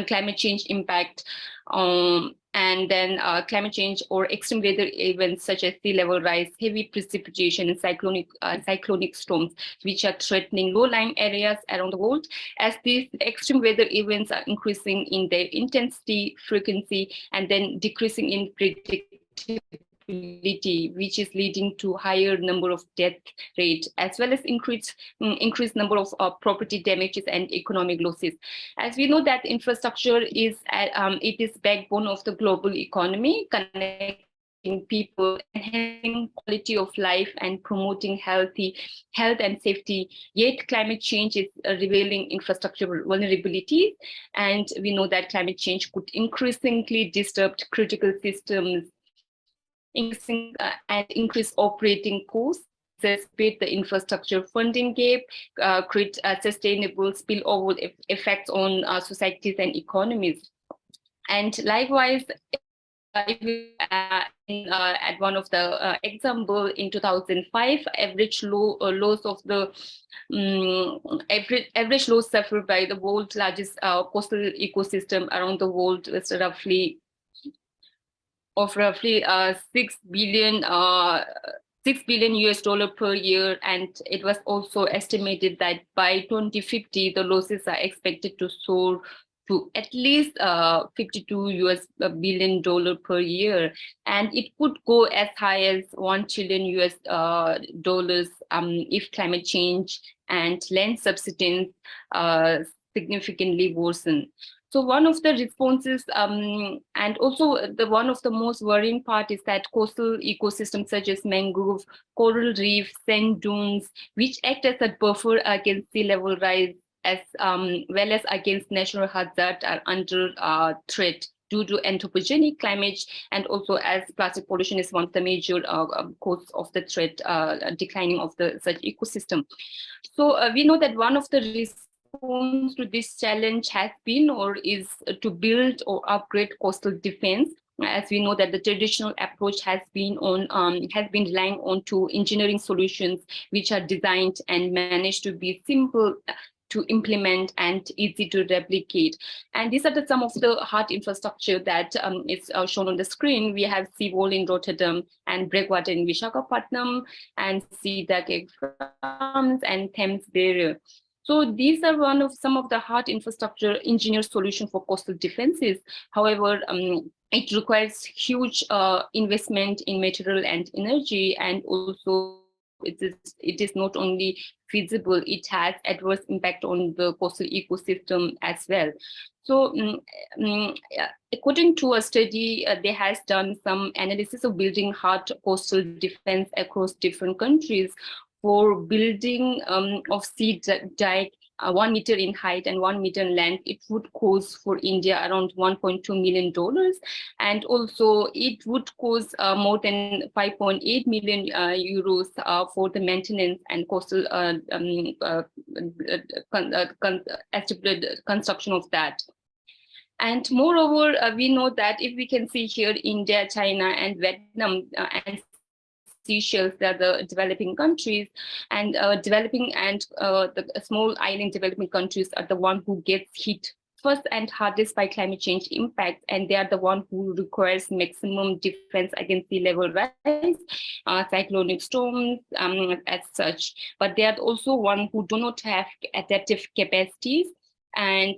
climate change impact, and then climate change or extreme weather events such as sea level rise, heavy precipitation, and cyclonic storms, which are threatening low-lying areas around the world. As these extreme weather events are increasing in their intensity, frequency, and then decreasing in predictability, which is leading to higher number of death rate, as well as increased number of property damages and economic losses. As we know that infrastructure is it is backbone of the global economy, connecting people, enhancing quality of life, and promoting health and safety. Yet climate change is revealing infrastructure vulnerabilities, and we know that climate change could increasingly disrupt critical systems, and increase operating costs, exacerbate the infrastructure funding gap, create sustainable spillover effects on societies and economies. And likewise, at one of the example in 2005, average loss of the average loss suffered by the world's largest coastal ecosystem around the world was roughly 6 billion US dollar per year, and it was also estimated that by 2050 the losses are expected to soar to at least 52 billion dollar per year, and it could go as high as 1 trillion US dollars if climate change and land subsidence significantly worsen. So one of the responses, and also one of the most worrying part, is that coastal ecosystems such as mangrove, coral reef, sand dunes, which act as a buffer against sea level rise, as well as against natural hazards, are under threat due to anthropogenic climate, and also as plastic pollution is one of the major causes of the threat, declining of the such ecosystem. So we know that one of the response to this challenge has been or is to build or upgrade coastal defense. As we know that the traditional approach has been relying on to engineering solutions which are designed and managed to be simple to implement and easy to replicate. And these are some of the hard infrastructure that is shown on the screen. We have seawall in Rotterdam and breakwater in Visakhapatnam and sea deck farms and Thames barrier. So these are some of the hard infrastructure engineered solution for coastal defenses. However, it requires huge investment in material and energy, and also it is not only feasible, it has adverse impact on the coastal ecosystem as well. So according to a study, they has done some analysis of building hard coastal defense across different countries. For building of sea dike 1 meter in height and 1 meter in length, it would cost for India around $1.2 million. And also it would cost more than 5.8 million euros for the maintenance and coastal construction of that. And moreover, we know that if we can see here, India, China, and Vietnam and Seychelles, they are the developing countries, and developing and the small island developing countries are the one who gets hit first and hardest by climate change impact, and they are the one who requires maximum defense against sea level rise, cyclonic storms, as such. But they are also one who do not have adaptive capacities and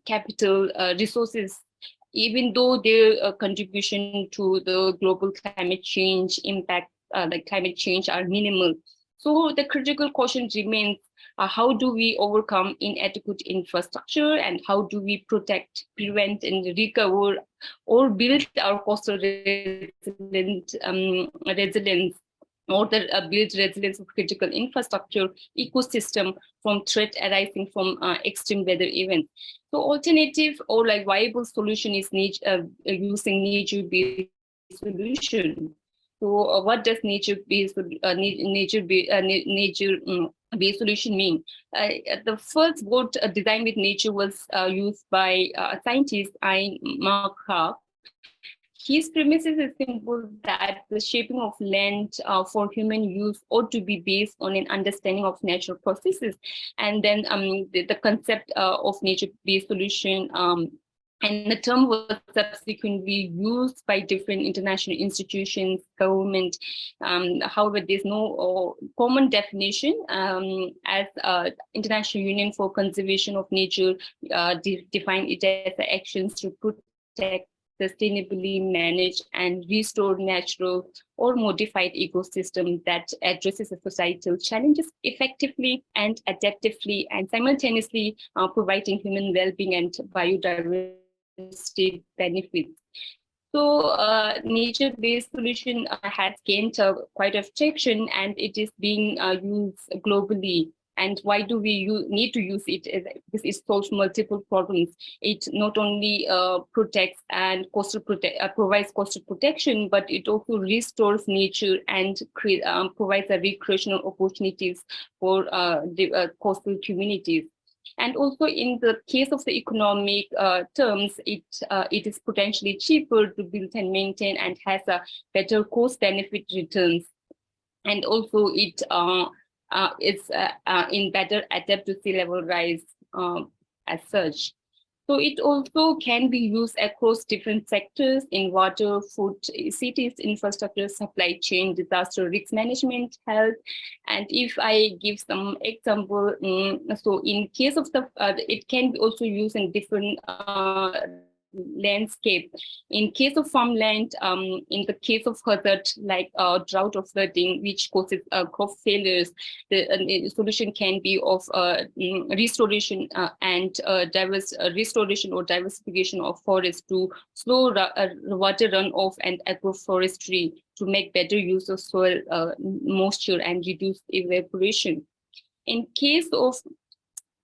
capital resources, even though their contribution to the global climate change impact, like climate change, are minimal. So the critical question remains, how do we overcome inadequate infrastructure, and how do we protect, prevent, and recover or build our coastal resilience, or the build resilience of critical infrastructure ecosystem from threat arising from extreme weather events. So alternative or like viable solution is using nature-based solution. So what does nature-based based solution mean? The first boat designed with nature was used by a scientist, Mark Haag. His premises is simple, that the shaping of land for human use ought to be based on an understanding of natural processes. And then the concept of nature-based solution, and the term was subsequently used by different international institutions, government. However, there's no common definition, as International Union for Conservation of Nature defined it as actions to protect, sustainably manage, and restore natural or modified ecosystem that addresses the societal challenges effectively and adaptively, and simultaneously providing human well-being and biodiversity benefits. So nature-based solution has gained quite a traction, and it is being used globally. And why do we need to use it? Because it solves multiple problems. It not only protects and provides coastal protection, but it also restores nature and provides recreational opportunities for the coastal communities. And also in the case of the economic terms, it is potentially cheaper to build and maintain, and has a better cost-benefit returns. And also it is in better adapt to sea level rise as such. So it also can be used across different sectors in water, food, cities, infrastructure, supply chain, disaster risk management, health. And if I give some example, so in case of the, it can be also used in different landscape. In case of farmland, in the case of hazard like drought or flooding, which causes crop failures, the solution can be of restoration and restoration or diversification of forests to slow water runoff and agroforestry to make better use of soil moisture and reduce evaporation. In case of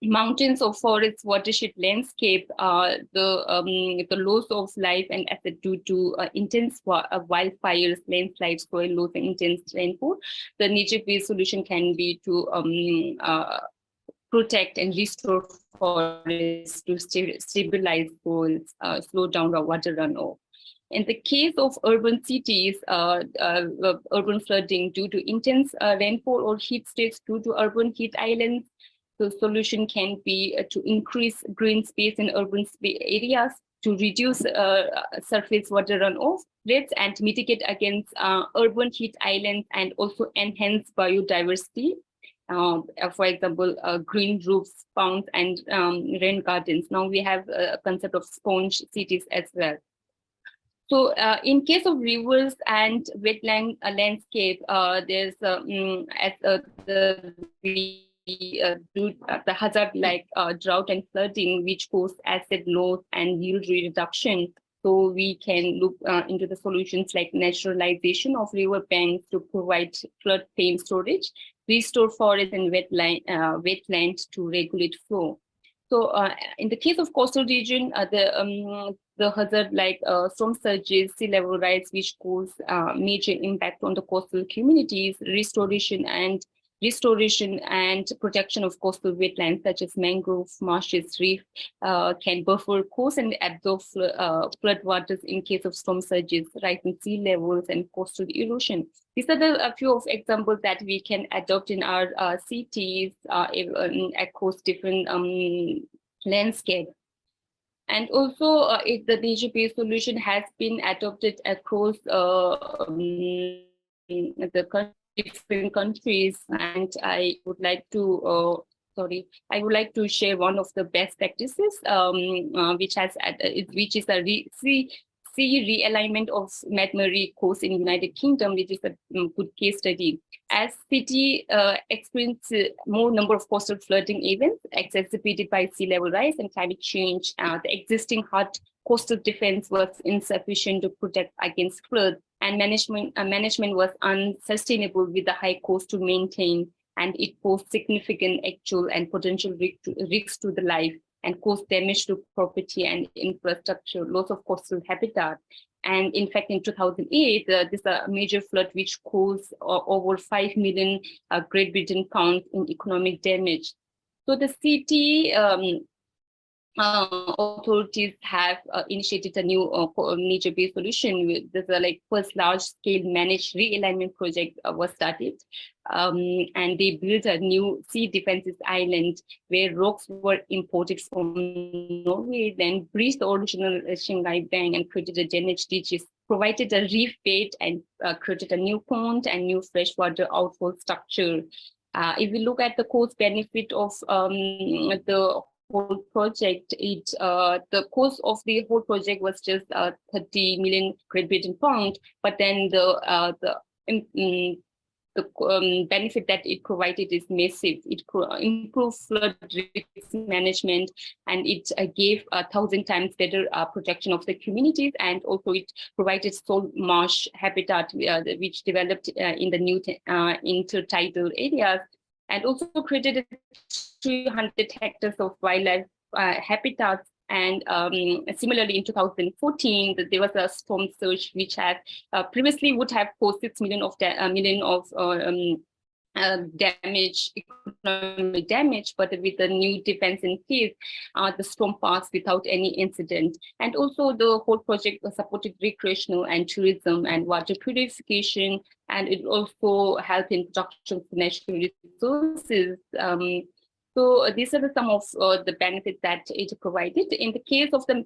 mountains or forests, watershed landscape, the loss of life and asset due to intense wildfires, landslides, soil loss, and intense rainfall, the nature-based solution can be to protect and restore forests to stabilize soils, slow down the water runoff. In the case of urban cities, urban flooding due to intense rainfall or heat states due to urban heat islands, the solution can be to increase green space in urban areas, to reduce surface water runoff rates and mitigate against urban heat islands, and also enhance biodiversity. For example, green roofs, ponds, and rain gardens. Now we have a concept of sponge cities as well. So in case of rivers and wetland landscape, there's the hazard like drought and flooding, which cause asset loss and yield reduction. So we can look into the solutions like naturalization of river banks to provide floodplain storage, restore forest and wetland to regulate flow. So in the case of coastal region, the hazard like storm surges, sea level rise, which cause major impact on the coastal communities, restoration and protection of coastal wetlands such as mangrove, marshes, reef can buffer coast and absorb floodwaters in case of storm surges, rising sea levels, and coastal erosion. These are a few of examples that we can adopt in our cities across different landscape. And also, if the nature-based solution has been adopted across the different countries, and I would like to share one of the best practices, which is a sea realignment of Mad-Murray Coast in United Kingdom, which is a good case study. As city experience more number of coastal flooding events exacerbated by sea level rise and climate change, the existing hard coastal defense was insufficient to protect against flood, and management was unsustainable with the high cost to maintain, and it posed significant actual and potential risks to the life and caused damage to property and infrastructure, loss of coastal habitat. And in fact, in 2008, this major flood which caused over 5 million Great Britain pounds in economic damage. So the city authorities have initiated a new nature-based solution. There's a first large-scale managed realignment project was started, and they built a new sea defenses island where rocks were imported from Norway, then breached the original Shanghai Bank and created a damaged ditches, provided a reef bed, and created a new pond and new freshwater outfall structure. If we look at the cost benefit of the whole project, the cost of the whole project was just 30 million Great Britain pound, but then the benefit that it provided is massive. It improved flood risk management, and it gave 1,000 times better protection of the communities, and also it provided salt marsh habitat which developed in the new intertidal areas, and also created 300 hectares of wildlife habitats. And similarly, in 2014, there was a storm surge which had previously would have caused 6 million of economic damage, but with the new defense in place, the storm passed without any incident. And also, the whole project supported recreational and tourism and water purification, and it also helped in production of natural resources. So these are some of the benefits that it provided. In the case of the,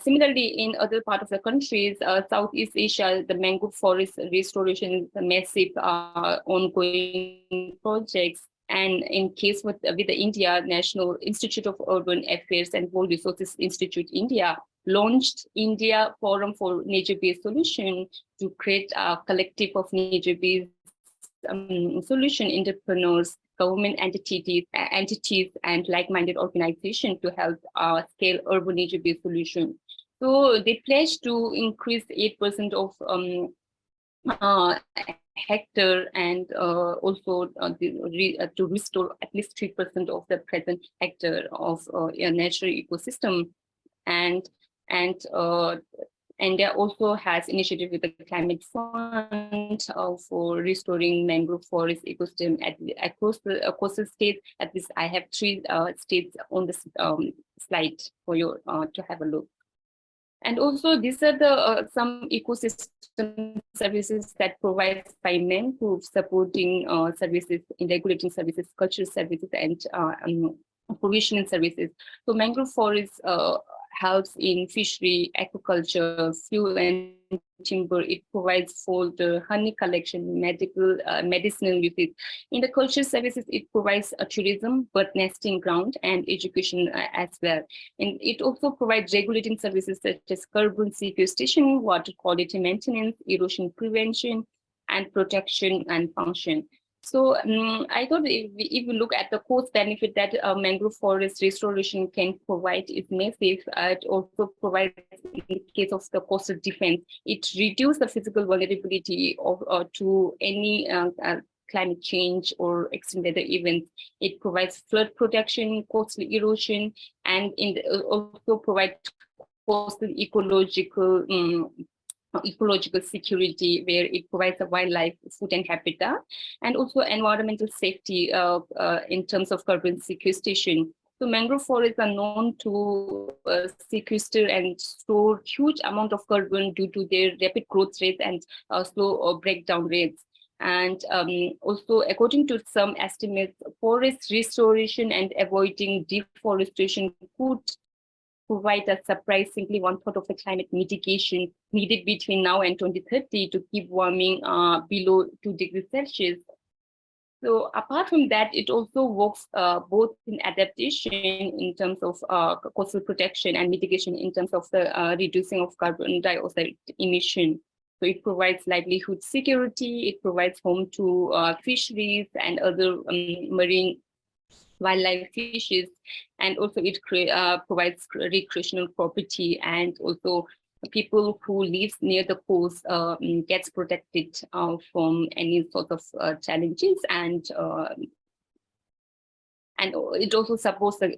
similarly in other parts of the countries, Southeast Asia, the mangrove forest restoration is a massive ongoing projects. And in case with the India, National Institute of Urban Affairs and World Resources Institute India launched India Forum for Nature-Based Solution to create a collective of nature-based solution entrepreneurs, government entities, and like-minded organizations to help scale urban nature-based solutions. So they pledged to increase 8% of hectare, and also to restore at least 3% of the present hectare of a natural ecosystem. And India also has initiative with the Climate Fund for restoring mangrove forest ecosystem across the coastal states. At least I have 3 states on this slide for you to have a look. And also, these are the some ecosystem services that provides by mangrove, supporting services in regulating services, cultural services, and provisioning services. So mangrove forests helps in fishery, aquaculture, fuel and timber. It provides for the honey collection, medicinal uses. In the culture services, it provides a tourism, bird nesting ground, and education as well. And it also provides regulating services such as carbon sequestration, water quality maintenance, erosion prevention, and protection and function. So I thought if we look at the cost benefit that mangrove forest restoration can provide is massive. It also provides, in the case of the coastal defense, it reduces the physical vulnerability of to any climate change or extreme weather events. It provides flood protection, coastal erosion, and also provides coastal ecological security, where it provides a wildlife, food and habitat, and also environmental safety in terms of carbon sequestration. So mangrove forests are known to sequester and store huge amount of carbon due to their rapid growth rates and slow breakdown rates. And also, according to some estimates, forest restoration and avoiding deforestation could provide a surprisingly 1/3 of the climate mitigation needed between now and 2030 to keep warming below 2 degrees Celsius. So apart from that, it also works both in adaptation in terms of coastal protection and mitigation in terms of the reducing of carbon dioxide emission. So it provides livelihood security, it provides home to fisheries and other marine wildlife fishes, and also it provides recreational property, and also people who live near the coast gets protected from any sort of challenges, and it also supports the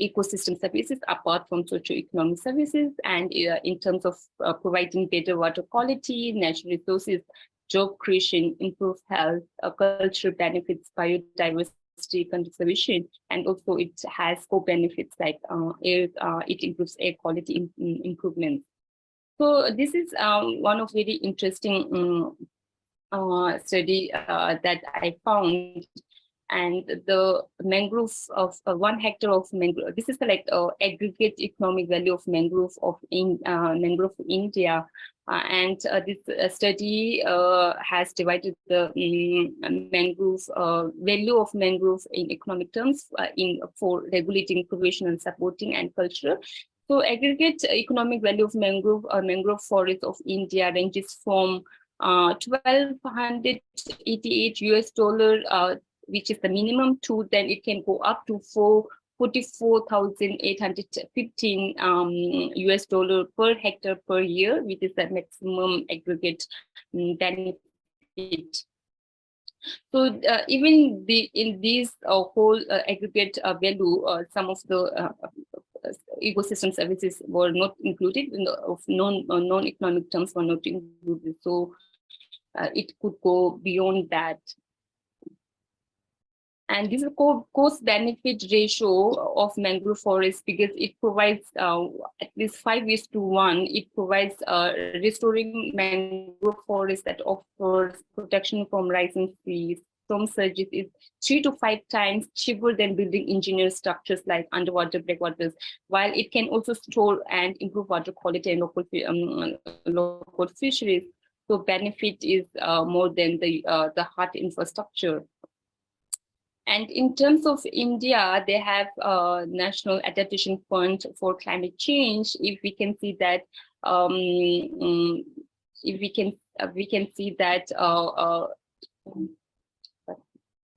ecosystem services apart from socio-economic services, and in terms of providing better water quality, natural resources, job creation, improved health, cultural benefits, biodiversity conservation, and also it has co-benefits like it improves air quality improvements. So this is one of very interesting study that I found. And the mangrove of 1 hectare of mangrove, this is the like aggregate economic value of mangrove mangrove India. And this study has divided the mangrove value of mangrove in economic terms for regulating, provision, supporting, and culture. So aggregate economic value of mangrove forest of India ranges from $1,288 US, which is the minimum, to then it can go up to $44,815 US per hectare per year, which is the maximum aggregate benefit. So even in this whole aggregate value, some of the ecosystem services were not included, of non-economic terms were not included. So it could go beyond that. And this is a cost-benefit ratio of mangrove forest, because it provides at least 5:1. It provides restoring mangrove forest that offers protection from rising seas, storm surges, is 3 to 5 times cheaper than building engineered structures like underwater breakwaters, while it can also store and improve water quality and local fisheries. So benefit is more than the hard infrastructure. And in terms of India, they have a National Adaptation Fund for Climate Change. If we can see that, we can see that.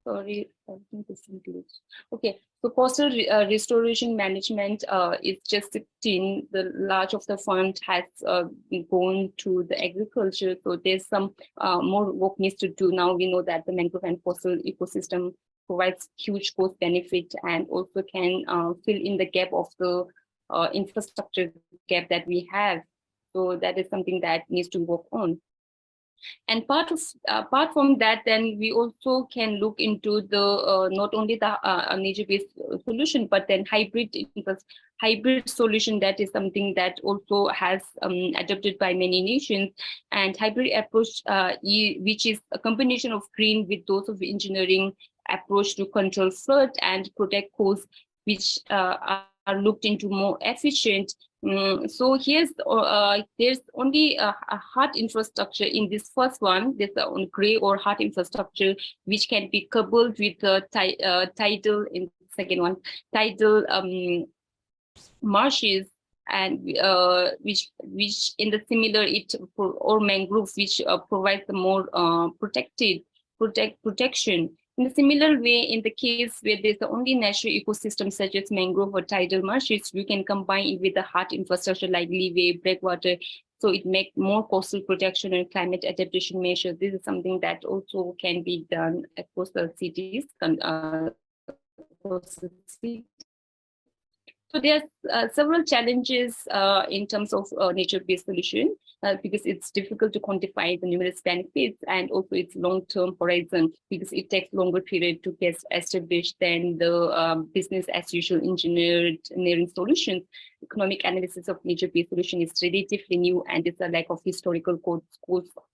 Sorry, I think this is glitch. Okay, so coastal restoration management is just 16. The large of the fund has gone to the agriculture. So there's some more work needs to do. Now we know that the mangrove and coastal ecosystem provides huge cost benefit, and also can fill in the gap of the infrastructure gap that we have. So that is something that needs to work on. And apart from that, then we also can look into the not only the nature-based solution, but then hybrid solution. That is something that also has adopted by many nations. And hybrid approach, which is a combination of green with those of engineering approach to control flood and protect coasts, which are looked into more efficient. So there's only a hard infrastructure in this first one. There's a gray or hard infrastructure which can be coupled with the tidal in the second one, tidal marshes, and which in the similar or mangroves, which provides the more protection. In a similar way, in the case where there's the only natural ecosystem such as mangrove or tidal marshes, we can combine it with the hard infrastructure like leeway, breakwater, so it makes more coastal protection and climate adaptation measures. This is something that also can be done across the cities. So there's several challenges in terms of nature-based solution because it's difficult to quantify the numerous benefits, and also its long-term horizon because it takes longer period to get established than the business as usual engineering solutions. Economic analysis of nature-based solution is relatively new, and it's a lack of historical cost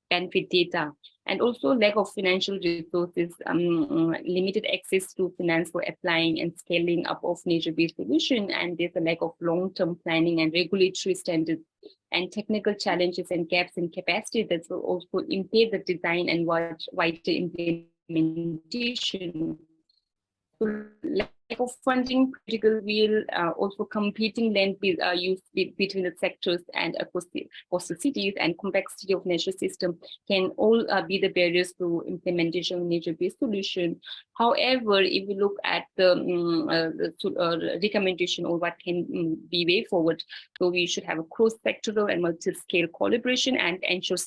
benefit data, and also lack of financial resources, limited access to finance for applying and scaling up of nature-based solution, and there's a lack of long-term planning and regulatory standards, and technical challenges and gaps in capacity that will also impair the design and wider implementation. So lack of funding, critical will, also competing land use between the sectors and across the coastal cities, and complexity of nature system can all be the barriers to implementation of nature-based solution. However, if we look at the recommendation or what can be way forward, so we should have a cross-sectoral and multi-scale collaboration and ensure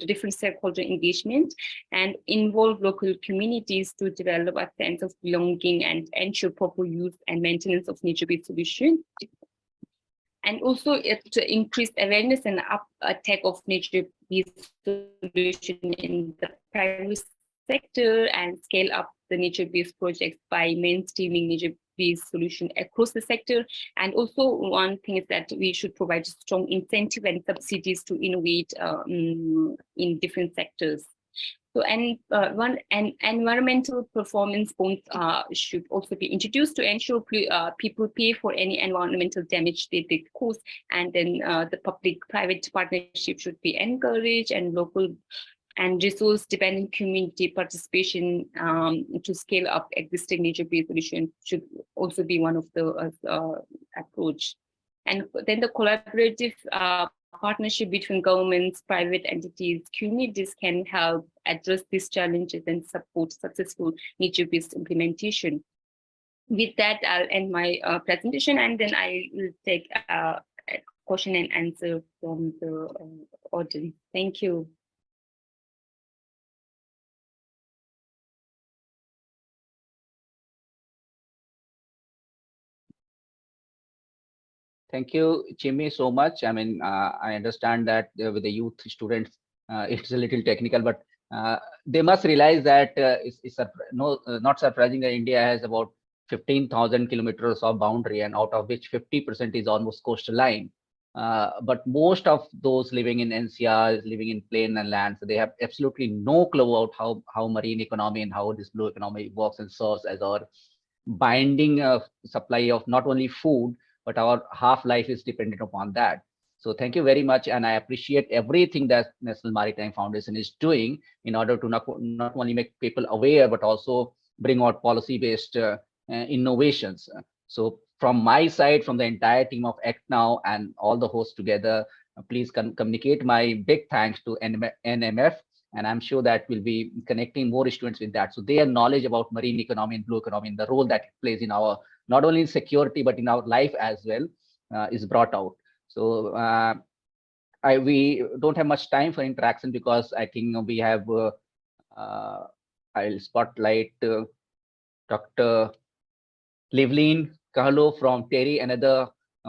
different stakeholder engagement, and involve local communities to develop a sense of belonging and ensure proper use and maintenance of nature-based solutions. And also to increase awareness and uptake of nature-based solution in the private sector, and scale up the nature-based projects by mainstreaming nature-based solution across the sector. And also one thing is that we should provide strong incentive and subsidies to innovate in different sectors. So, and environmental performance bonds should also be introduced to ensure people pay for any environmental damage they cause, and then the public-private partnership should be encouraged, and local and resource-dependent community participation to scale up existing nature-based solutions should also be one of the approach. And then the collaborative partnership between governments, private entities, communities can help address these challenges and support successful nature-based implementation. With that, I'll end my presentation, and then I will take a question and answer from the audience. Thank you. Thank you, Jimmy, so much. I mean, I understand that with the youth students, it's a little technical, but they must realize that it's not surprising that India has about 15,000 kilometers of boundary, and out of which 50% is almost coastal line. But most of those living in NCR is living in plain and land, so they have absolutely no clue about how marine economy and how this blue economy works and serves as our binding supply of not only food, but our half life is dependent upon that. So thank you very much, and I appreciate everything that National Maritime Foundation is doing in order to not only make people aware, but also bring out policy-based innovations. So from my side, from the entire team of Act Now and all the hosts together, please communicate my big thanks to NMF, and I'm sure that we'll be connecting more students with that. So their knowledge about marine economy and blue economy and the role that it plays in our, not only in security, but in our life as well, is brought out. So we don't have much time for interaction because I think we have, I'll spotlight Dr. Livleen Kahlo from TERI, another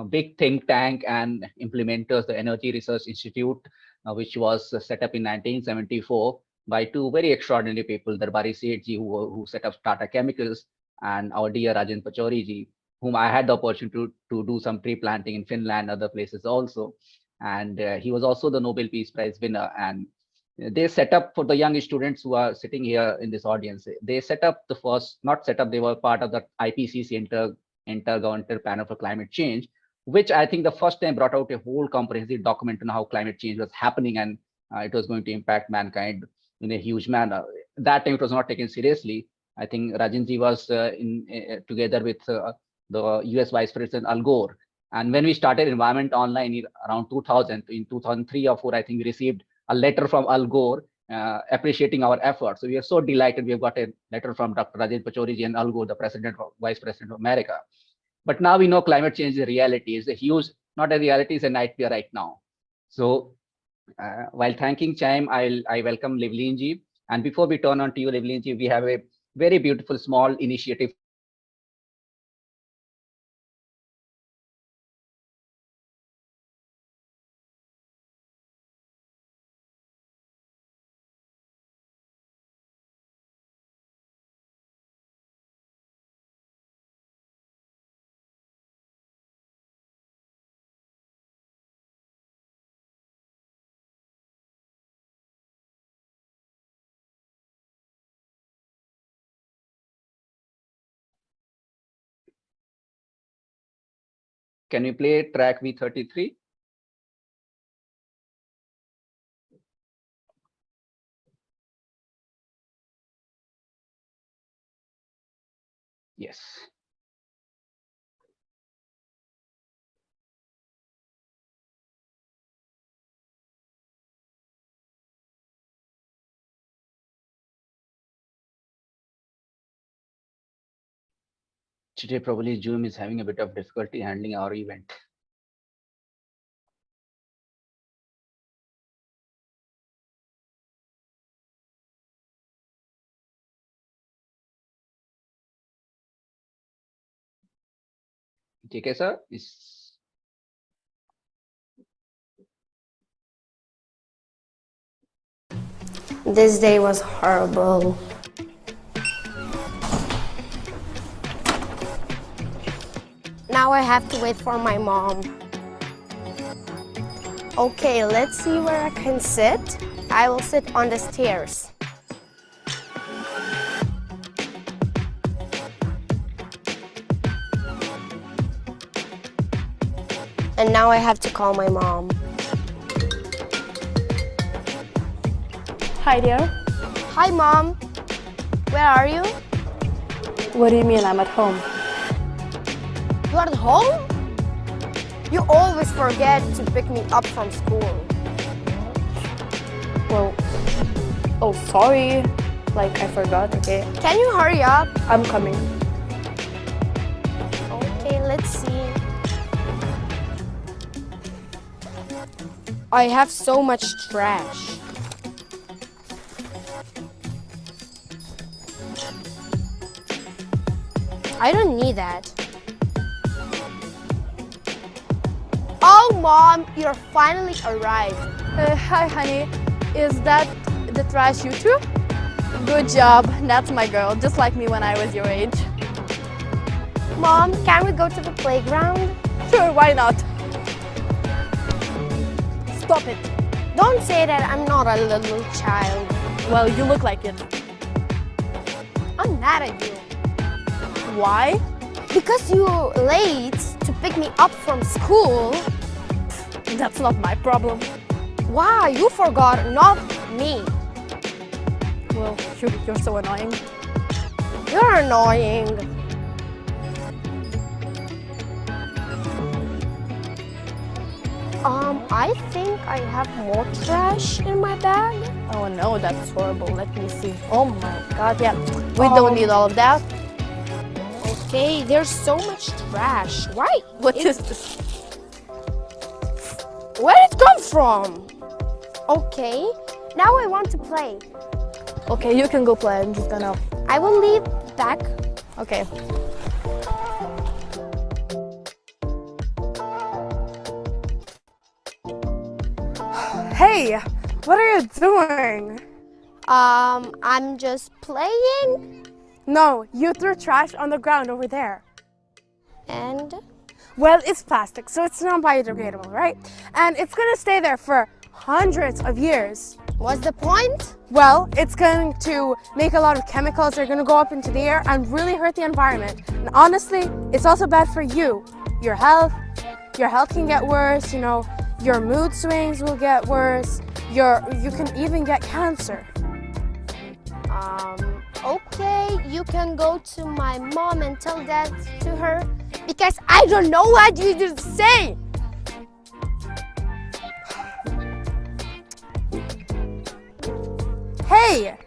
big think tank and implementers, the Energy Research Institute, which was set up in 1974 by two very extraordinary people, Darbari Sethji, who set up Tata Chemicals, and our dear Rajan Pachauri ji, whom I had the opportunity to do some tree planting in Finland, other places also. And he was also the Nobel Peace Prize winner. And they set up, for the young students who are sitting here in this audience, they set up the first, not set up, they were part of the IPCC Intergovernmental Panel for Climate Change, which I think the first time brought out a whole comprehensive document on how climate change was happening and it was going to impact mankind in a huge manner. That time it was not taken seriously. I think Rajanji was together with the US Vice President Al Gore. And when we started Environment Online around 2000, in 2003 or 4, I think we received a letter from Al Gore appreciating our efforts. So we are so delighted we have got a letter from Dr. Rajendra Pachauri and Al Gore, the Vice President of America. But now we know climate change is a reality. It's a huge, not a reality, it's a nightmare right now. So while thanking Chaim, I welcome Livleen ji. And before we turn on to you, Livleen ji, we have a very beautiful small initiative. Can we play track V33? Yes. Today, probably Zoom is having a bit of difficulty handling our event. TK sir is. This day was horrible. Now I have to wait for my mom. Okay, let's see where I can sit. I will sit on the stairs. And now I have to call my mom. Hi, dear. Hi, Mom. Where are you? What do you mean I'm at home? You are at home? You always forget to pick me up from school. Well, oh, sorry. Like, I forgot, okay? Can you hurry up? I'm coming. Okay, let's see. I have so much trash. I don't need that. Oh, Mom, you're finally arrived. Hi, honey. Is that the trash you too? Good job. That's my girl, just like me when I was your age. Mom, can we go to the playground? Sure, why not? Stop it. Don't say that I'm not a little child. Well, you look like it. I'm mad at you. Why? Because you're late to pick me up from school. That's not my problem. Why? You forgot, not me. Well, you're so annoying. You're annoying. I think I have more trash in my bag. Oh no, that's horrible. Let me see. Oh my god, yeah. We don't need all of that. Okay, there's so much trash. Why? What is this? Where did it come from? Okay, now I want to play. Okay, you can go play. I'm just gonna... I will leave back. Okay. Hey, what are you doing? I'm just playing. No, you threw trash on the ground over there. And? Well, it's plastic, so it's non-biodegradable, right? And it's gonna stay there for hundreds of years. What's the point? Well, it's going to make a lot of chemicals that are gonna go up into the air and really hurt the environment. And honestly, it's also bad for you. Your health can get worse, you know, your mood swings will get worse, you can even get cancer. Okay, you can go to my mom and tell that to her because I don't know what you just say. Hey!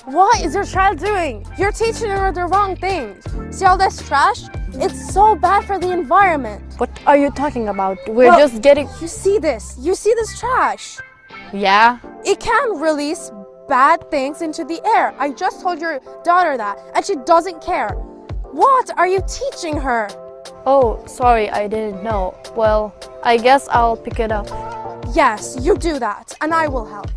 What is your child doing? You're teaching her the wrong things. See all this trash? It's so bad for the environment. What are you talking about? We're just getting... You see this? You see this trash? Yeah? It can release bad things into the air. I just told your daughter that, and she doesn't care. What are you teaching her? Oh, sorry, I didn't know. Well, I guess I'll pick it up. Yes, you do that, and I will help.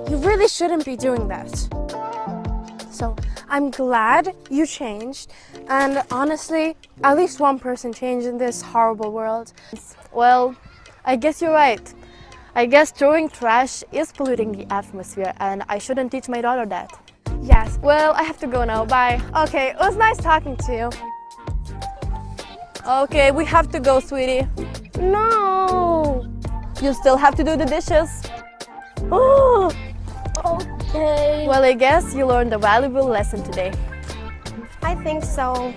You really shouldn't be doing that. So, I'm glad you changed, and honestly, at least one person changed in this horrible world. Well, I guess you're right. I guess throwing trash is polluting the atmosphere, and I shouldn't teach my daughter that. Yes. Well, I have to go now. Bye. Okay, it was nice talking to you. Okay, we have to go, sweetie. No. You still have to do the dishes. Oh. Okay. Well, I guess you learned a valuable lesson today. I think so.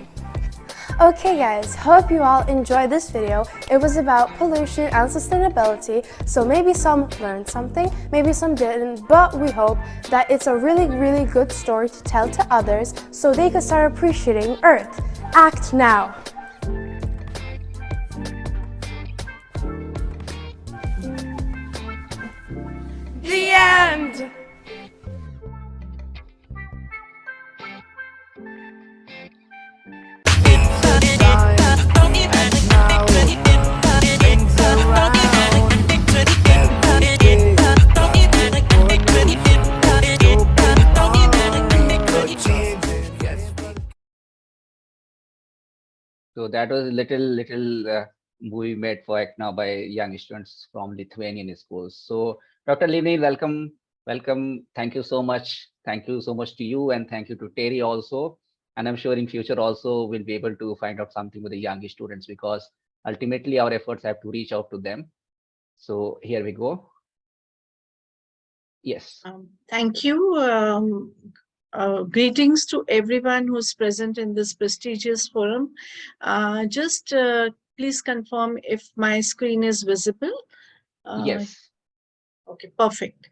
Okay guys, hope you all enjoyed this video. It was about pollution and sustainability, so maybe some learned something, maybe some didn't, but we hope that it's a really, really good story to tell to others so they can start appreciating Earth. Act now. The end! So that was a little movie made for Act Now by young students from Lithuanian schools. So Dr. Livni, welcome. Thank you so much. Thank you so much to you, and thank you to Terry also. And I'm sure in future also we'll be able to find out something with the young students, because ultimately our efforts have to reach out to them. So here we go. Yes. Thank you. Greetings to everyone who's present in this prestigious forum. Just please confirm if my screen is visible. Yes. Okay, perfect.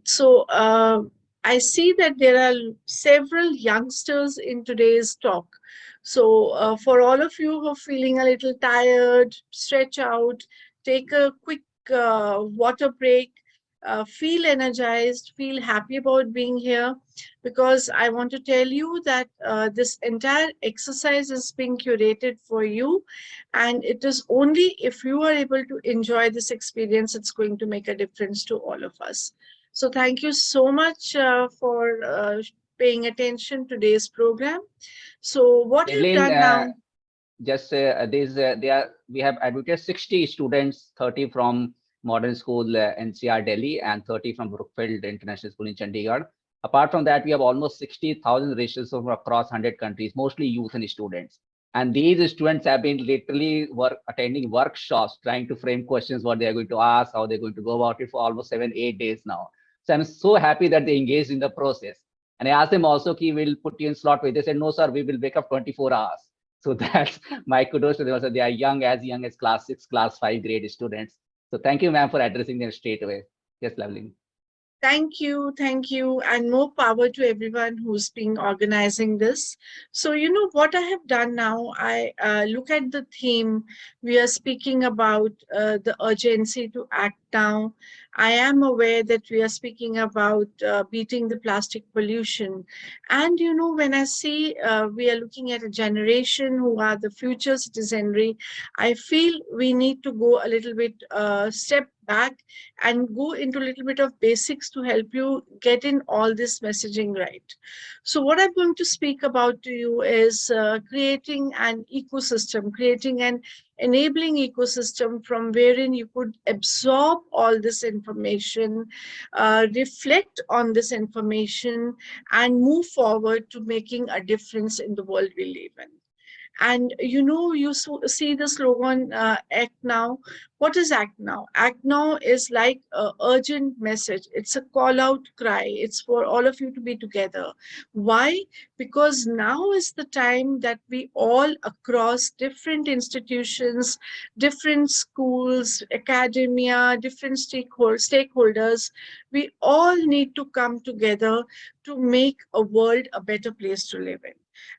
So I see that there are several youngsters in today's talk. So for all of you who are feeling a little tired, stretch out, take a quick water break, feel energized, feel happy about being here, because I want to tell you that this entire exercise is being curated for you, and it is only if you are able to enjoy this experience it's going to make a difference to all of us. So thank you so much for paying attention to today's program. So what we've done now, just we have admitted 60 students, 30 from modern school NCR Delhi and 30 from Brookfield International School in Chandigarh. Apart from that, we have almost 60,000 registrants from across 100 countries, mostly youth and students. And these students have been literally attending workshops, trying to frame questions, what they are going to ask, how they're going to go about it for almost 7-8 days now. So I'm so happy that they engaged in the process. And I asked them also, we'll put you in slot with. They said, no, sir, we will wake up 24 hours. So that's my kudos to them. Also, they are young as class 6, class 5 grade students. So thank you, ma'am, for addressing them straight away. Yes, lovely. Thank you, and more power to everyone who's been organizing this. So, you know what I have done now, I look at the theme. We are speaking about the urgency to act now. I am aware that we are speaking about beating the plastic pollution. And, you know, when I see we are looking at a generation who are the future citizenry, I feel we need to go a little bit step back and go into a little bit of basics to help you get in all this messaging right. So what I'm going to speak about to you is creating an ecosystem, creating an enabling ecosystem from wherein you could absorb all this information, reflect on this information, and move forward to making a difference in the world we live in. And you see the slogan, Act Now. What is Act Now? Act Now is like an urgent message. It's a call out cry. It's for all of you to be together. Why? Because now is the time that we all across different institutions, different schools, academia, different stakeholders, we all need to come together to make a world a better place to live in.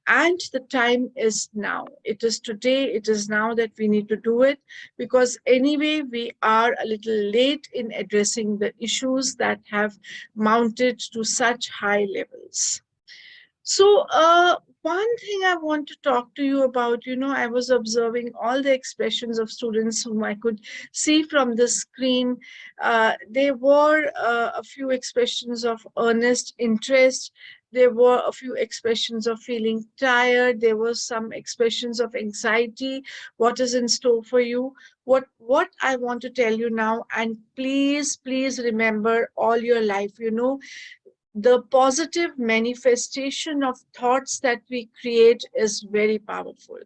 And the time is now. It is today, it is now that we need to do it, because anyway, we are a little late in addressing the issues that have mounted to such high levels. So, one thing I want to talk to you about, I was observing all the expressions of students whom I could see from the screen. There were a few expressions of earnest interest. There were a few expressions of feeling tired. There were some expressions of anxiety. What is in store for you? What I want to tell you now, and please remember all your life, the positive manifestation of thoughts that we create is very powerful.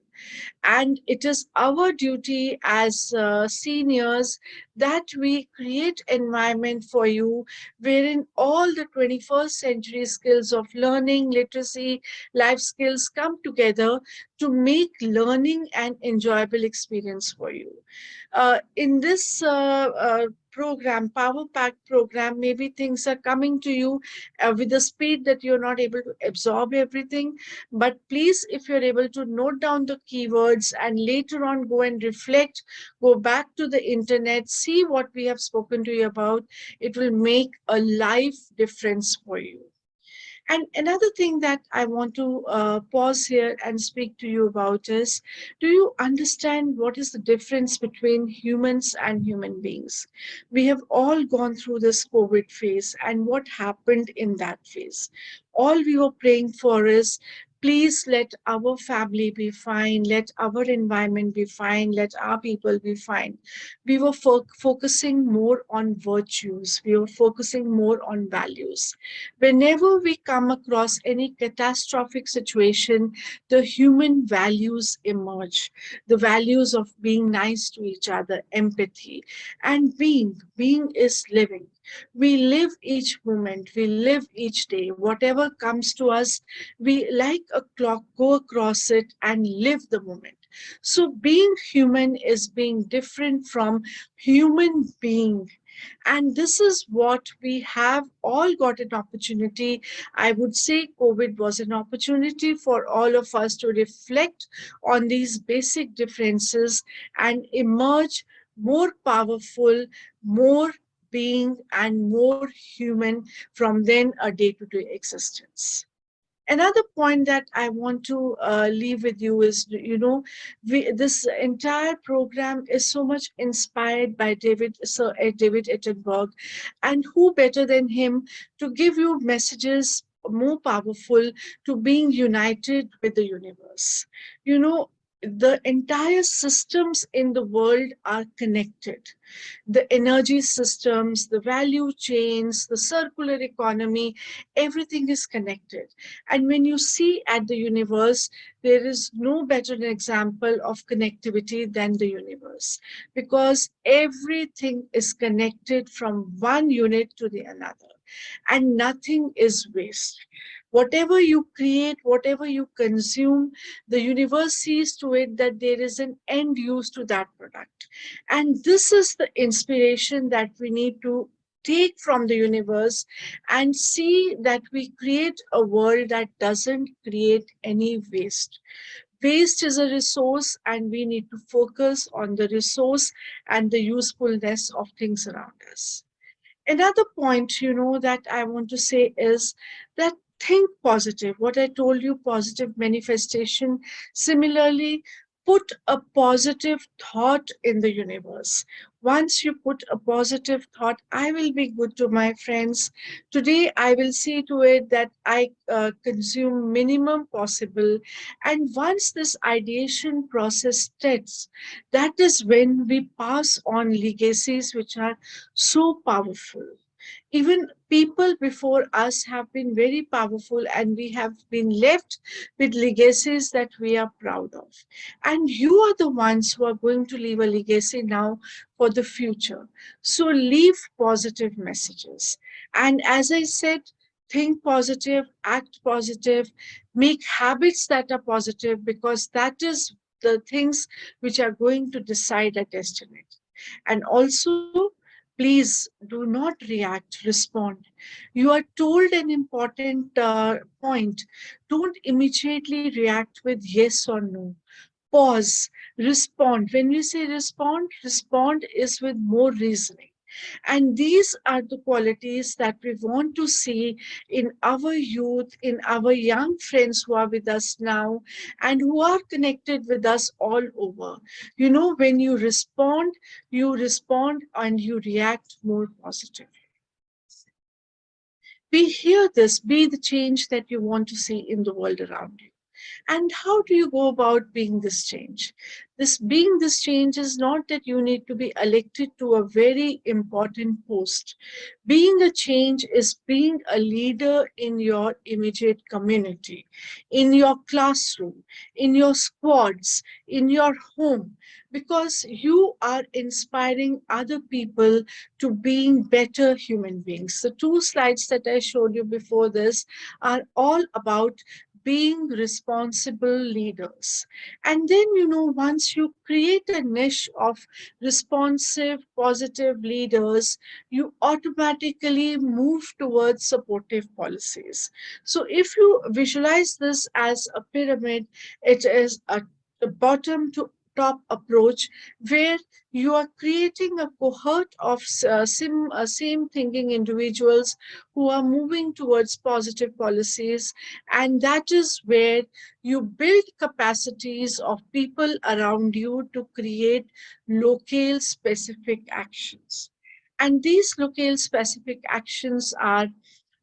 And it is our duty as seniors that we create environment for you wherein all the 21st century skills of learning, literacy, life skills come together to make learning an enjoyable experience for you. In this program, Power Pack program, maybe things are coming to you with the speed that you're not able to absorb everything. But please, if you're able to note down the keywords and later on go and reflect, go back to the internet, see what we have spoken to you about, it will make a life difference for you. And another thing that I want to pause here and speak to you about is, do you understand what is the difference between humans and human beings? We have all gone through this COVID phase, and what happened in that phase? All we were praying for is, please let our family be fine, let our environment be fine, let our people be fine. We were focusing more on virtues, we were focusing more on values. Whenever we come across any catastrophic situation, the human values emerge. The values of being nice to each other, empathy, and being is living. We live each moment, we live each day. Whatever comes to us, we like a clock go across it and live the moment. So being human is being different from human being. And this is what we have all got an opportunity. I would say COVID was an opportunity for all of us to reflect on these basic differences and emerge more powerful, more being, and more human from then a day-to-day existence. Another point that I want to leave with you is, this entire program is so much inspired by Sir David Attenborough, and who better than him to give you messages more powerful to being united with the universe. The entire systems in the world are connected. The energy systems, the value chains, the circular economy, everything is connected. And when you see at the universe, there is no better example of connectivity than the universe, because everything is connected from one unit to the another, and nothing is waste. Whatever you create, whatever you consume, the universe sees to it that there is an end use to that product. And this is the inspiration that we need to take from the universe and see that we create a world that doesn't create any waste. Waste is a resource, and we need to focus on the resource and the usefulness of things around us. Another point, that I want to say is that think positive. What I told you, positive manifestation. Similarly, put a positive thought in the universe. Once you put a positive thought, I will be good to my friends. Today, I will see to it that I consume minimum possible. And once this ideation process starts, that is when we pass on legacies which are so powerful. Even people before us have been very powerful, and we have been left with legacies that we are proud of. And you are the ones who are going to leave a legacy now for the future. So leave positive messages. And as I said, think positive, act positive, make habits that are positive, because that is the things which are going to decide our destiny. And also, please do not react, respond. You are told an important point. Don't immediately react with yes or no. Pause, respond. When we say respond, respond is with more reasoning. And these are the qualities that we want to see in our youth, in our young friends who are with us now and who are connected with us all over. You know, when you respond and you react more positively. Be hear this, be the change that you want to see in the world around you. And how do you go about being this change? Being this change is not that you need to be elected to a very important post. Being a change is being a leader in your immediate community, in your classroom, in your squads, in your home, because you are inspiring other people to being better human beings. The two slides that I showed you before this are all about being responsible leaders. And then, you know, once you create a niche of responsive, positive leaders, you automatically move towards supportive policies. So if you visualize this as a pyramid, it is a bottom to top approach where you are creating a cohort of same thinking individuals who are moving towards positive policies, and that is where you build capacities of people around you to create locale specific actions. And these locale specific actions are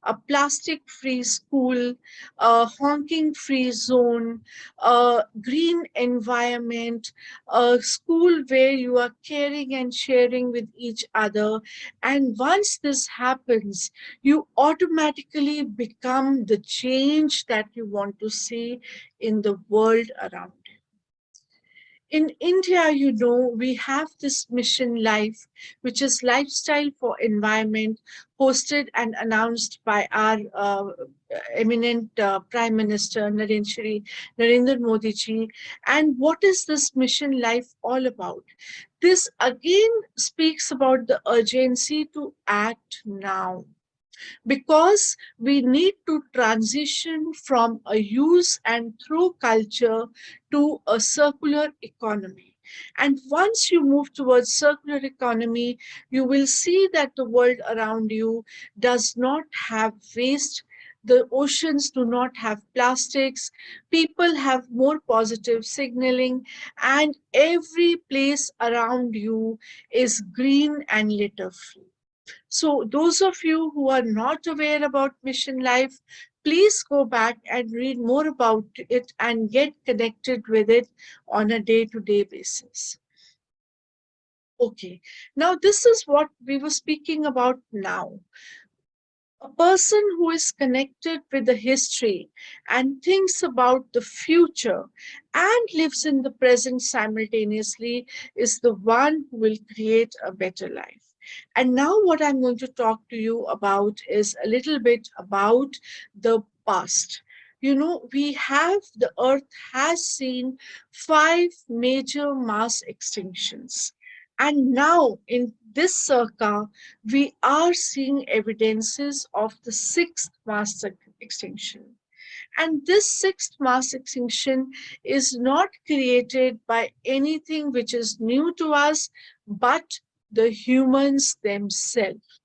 a plastic free school, a honking free zone, a green environment, a school where you are caring and sharing with each other. And once this happens, you automatically become the change that you want to see in the world around. In India, you know, we have this mission life, which is lifestyle for environment, hosted and announced by our eminent Prime Minister Narendra Modi ji. And what is this mission life all about? This again speaks about the urgency to act now, because we need to transition from a use and throw culture to a circular economy. And once you move towards circular economy, you will see that the world around you does not have waste. The oceans do not have plastics. People have more positive signaling, and every place around you is green and litter free. So those of you who are not aware about Mission Life, please go back and read more about it and get connected with it on a day-to-day basis. Okay, now this is what we were speaking about now. A person who is connected with the history and thinks about the future and lives in the present simultaneously is the one who will create a better life. And now what I'm going to talk to you about is a little bit about the past. You know, the earth has seen 5 major mass extinctions. And now in this circa, we are seeing evidences of the 6th mass extinction. And this 6th mass extinction is not created by anything which is new to us, but the humans themselves.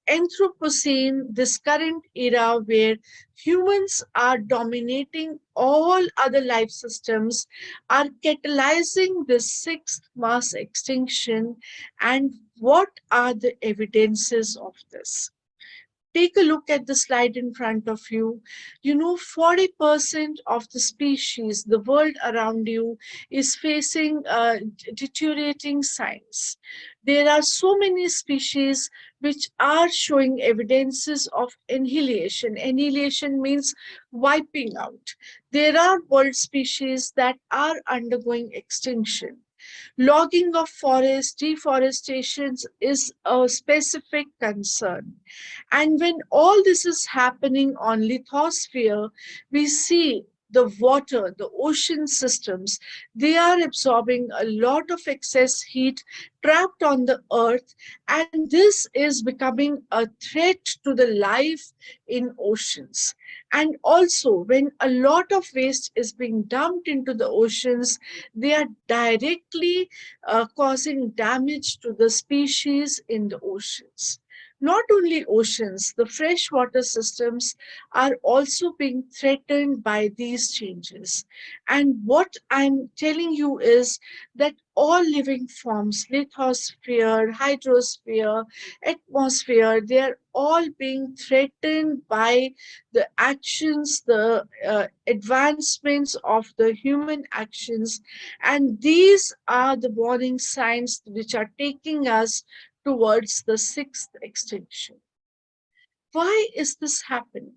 Anthropocene, this current era where humans are dominating all other life systems, are catalyzing the sixth mass extinction. And what are the evidences of this? Take a look at the slide in front of you. 40% of the species, the world around you, is facing deteriorating signs. There are so many species which are showing evidences of annihilation. Annihilation means wiping out. There are world species that are undergoing extinction. Logging of forests, deforestation is a specific concern. And when all this is happening on lithosphere, we see the water, the ocean systems, they are absorbing a lot of excess heat trapped on the earth, and this is becoming a threat to the life in oceans. And also, when a lot of waste is being dumped into the oceans, they are directly causing damage to the species in the oceans. Not only oceans, the freshwater systems are also being threatened by these changes. And what I'm telling you is that all living forms, lithosphere, hydrosphere, atmosphere, they are all being threatened by the actions, the advancements of the human actions. And these are the warning signs which are taking us towards the sixth extinction. Why is this happening?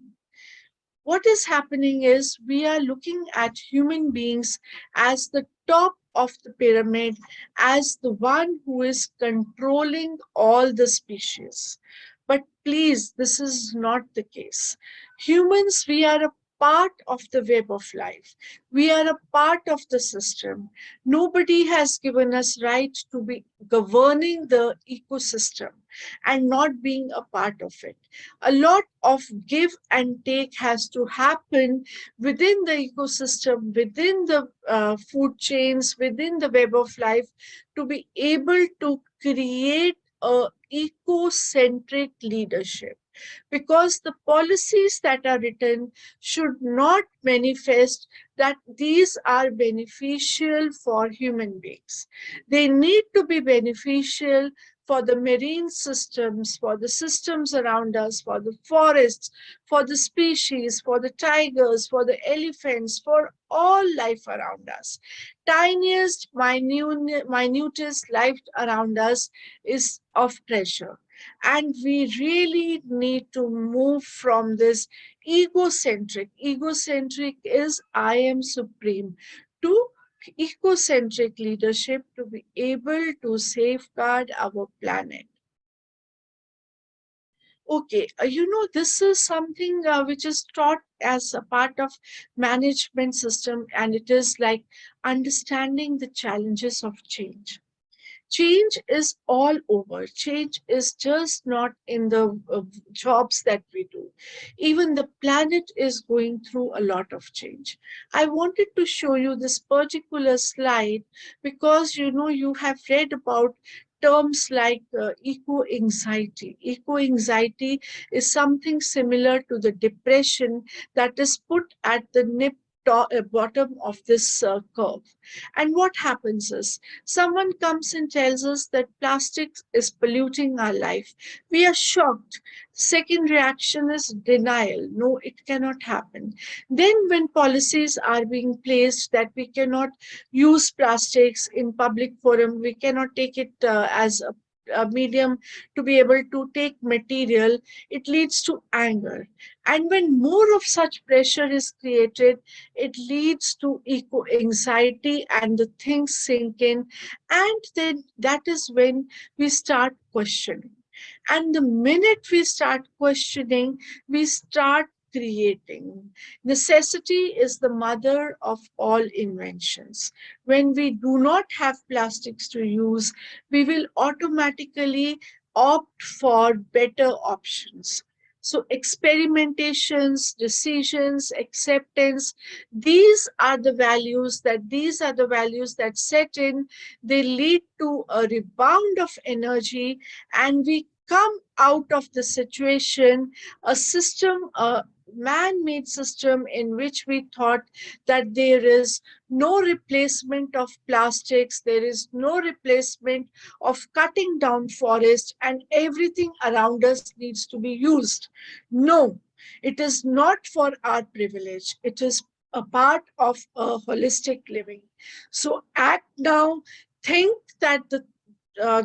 What is happening is we are looking at human beings as the top of the pyramid, as the one who is controlling all the species. But please, this is not the case. Humans, we are a part of the web of life. We are a part of the system. Nobody has given us right to be governing the ecosystem and not being a part of it. A lot of give and take has to happen within the ecosystem, within the food chains, within the web of life, to be able to create a eco-centric leadership, because the policies that are written should not manifest that these are beneficial for human beings. They need to be beneficial for the marine systems, for the systems around us, for the forests, for the species, for the tigers, for the elephants, for all life around us. Tiniest, minutest life around us is of treasure. And we really need to move from this egocentric. Egocentric is I am supreme, to ecocentric leadership, to be able to safeguard our planet. Okay, this is something which is taught as a part of management system, and it is like understanding the challenges of change. Change is all over. Change is just not in the jobs that we do. Even the planet is going through a lot of change. I wanted to show you this particular slide because you have read about terms like eco-anxiety. Eco-anxiety is something similar to the depression that is put at the bottom of this curve. And what happens is someone comes and tells us that plastic is polluting our life. We are shocked. Second reaction is denial. No, it cannot happen. Then when policies are being placed that we cannot use plastics in public forum, we cannot take it as a medium to be able to take material, it leads to anger. And when more of such pressure is created, it leads to eco-anxiety and the things sink in. And then that is when we start questioning. And the minute we start questioning, we start creating. Necessity is the mother of all inventions. When we do not have plastics to use, we will automatically opt for better options. So experimentations, decisions, acceptance, these are the values that set in. They lead to a rebound of energy, and we come out of the situation a system, a man-made system in which we thought that there is no replacement of plastics, there is no replacement of cutting down forest, and everything around us needs to be used. No, it is not for our privilege. It is a part of a holistic living. So act now, think that the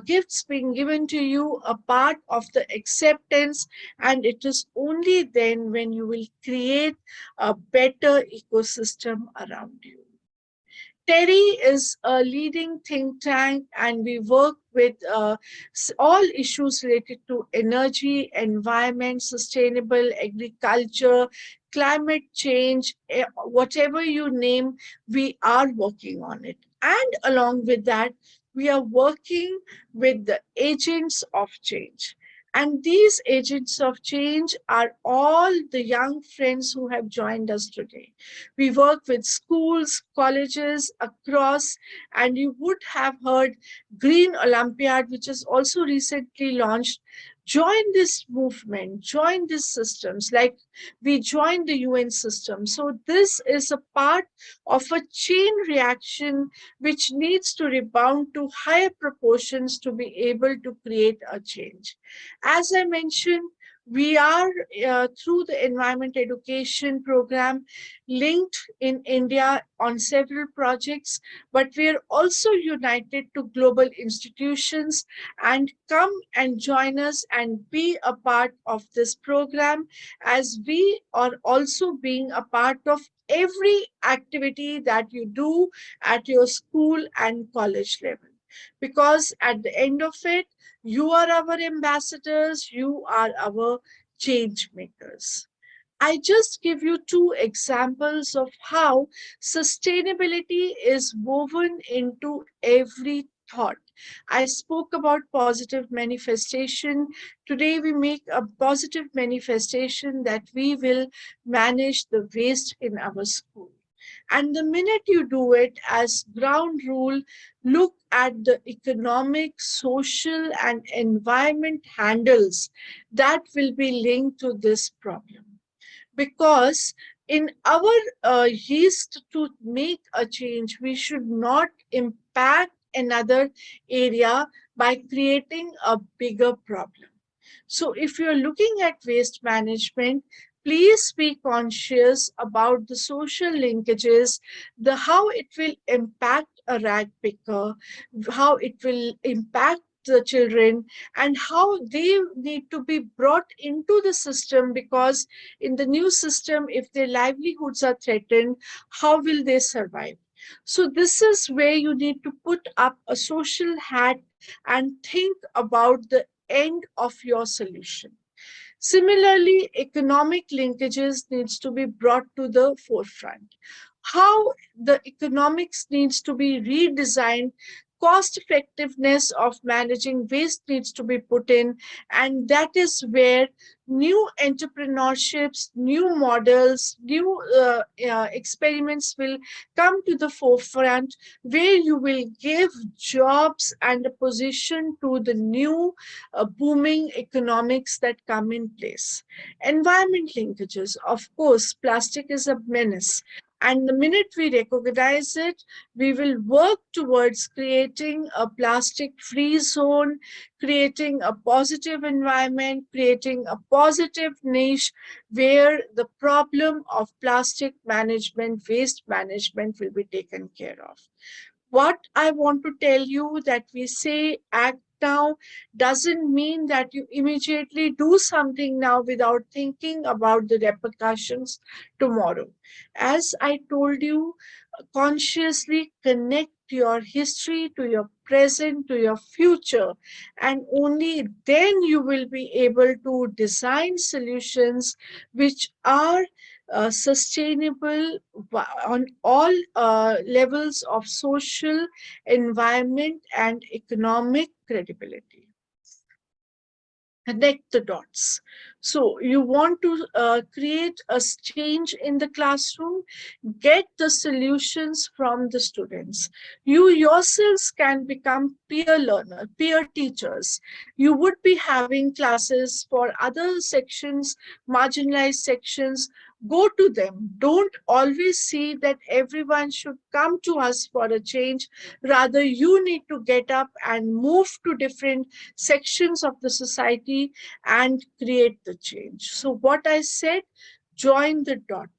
gifts being given to you a part of the acceptance, and it is only then when you will create a better ecosystem around you. Terry is a leading think tank, and we work with all issues related to energy, environment, sustainable agriculture, climate change, whatever you name, we are working on it. And along with that, we are working with the agents of change. And these agents of change are all the young friends who have joined us today. We work with schools, colleges across, and you would have heard Green Olympiad, which is also recently launched. Join this movement, join these systems, like we joined the UN system. So this is a part of a chain reaction which needs to rebound to higher proportions to be able to create a change. As I mentioned, we are through the environment education program linked in India on several projects, but we are also united to global institutions, and come and join us and be a part of this program, as we are also being a part of every activity that you do at your school and college level. Because at the end of it, you are our ambassadors, you are our change makers. I just give you two examples of how sustainability is woven into every thought. I spoke about positive manifestation. Today we make a positive manifestation that we will manage the waste in our school. And the minute you do it as ground rule, look at the economic, social, and environment handles that will be linked to this problem. Because in our haste to make a change, we should not impact another area by creating a bigger problem. So if you're looking at waste management, please be conscious about the social linkages, the how it will impact a rag picker, how it will impact the children, and how they need to be brought into the system, because in the new system, if their livelihoods are threatened, how will they survive? So this is where you need to put up a social hat and think about the end of your solution. Similarly, economic linkages needs to be brought to the forefront. How the economics needs to be redesigned, cost effectiveness of managing waste needs to be put in, and that is where new entrepreneurships, new models, new experiments will come to the forefront, where you will give jobs and a position to the new booming economics that come in place. Environment linkages, of course, plastic is a menace. And the minute we recognize it, we will work towards creating a plastic-free zone, creating a positive environment, creating a positive niche where the problem of plastic management, waste management will be taken care of. What I want to tell you, that we say act now, doesn't mean that you immediately do something now without thinking about the repercussions tomorrow. As I told you, consciously connect your history to your present, to your future, and only then you will be able to design solutions which are sustainable on all levels of social, environment, and economic credibility. connect the dots. So you want to create a change in the classroom, get the solutions from the students. You yourselves can become peer learner, peer teachers. You would be having classes for other sections, marginalized sections. Go to them. Don't always see that everyone should come to us for a change. Rather, you need to get up and move to different sections of the society and create the change. So what I said, join the dot.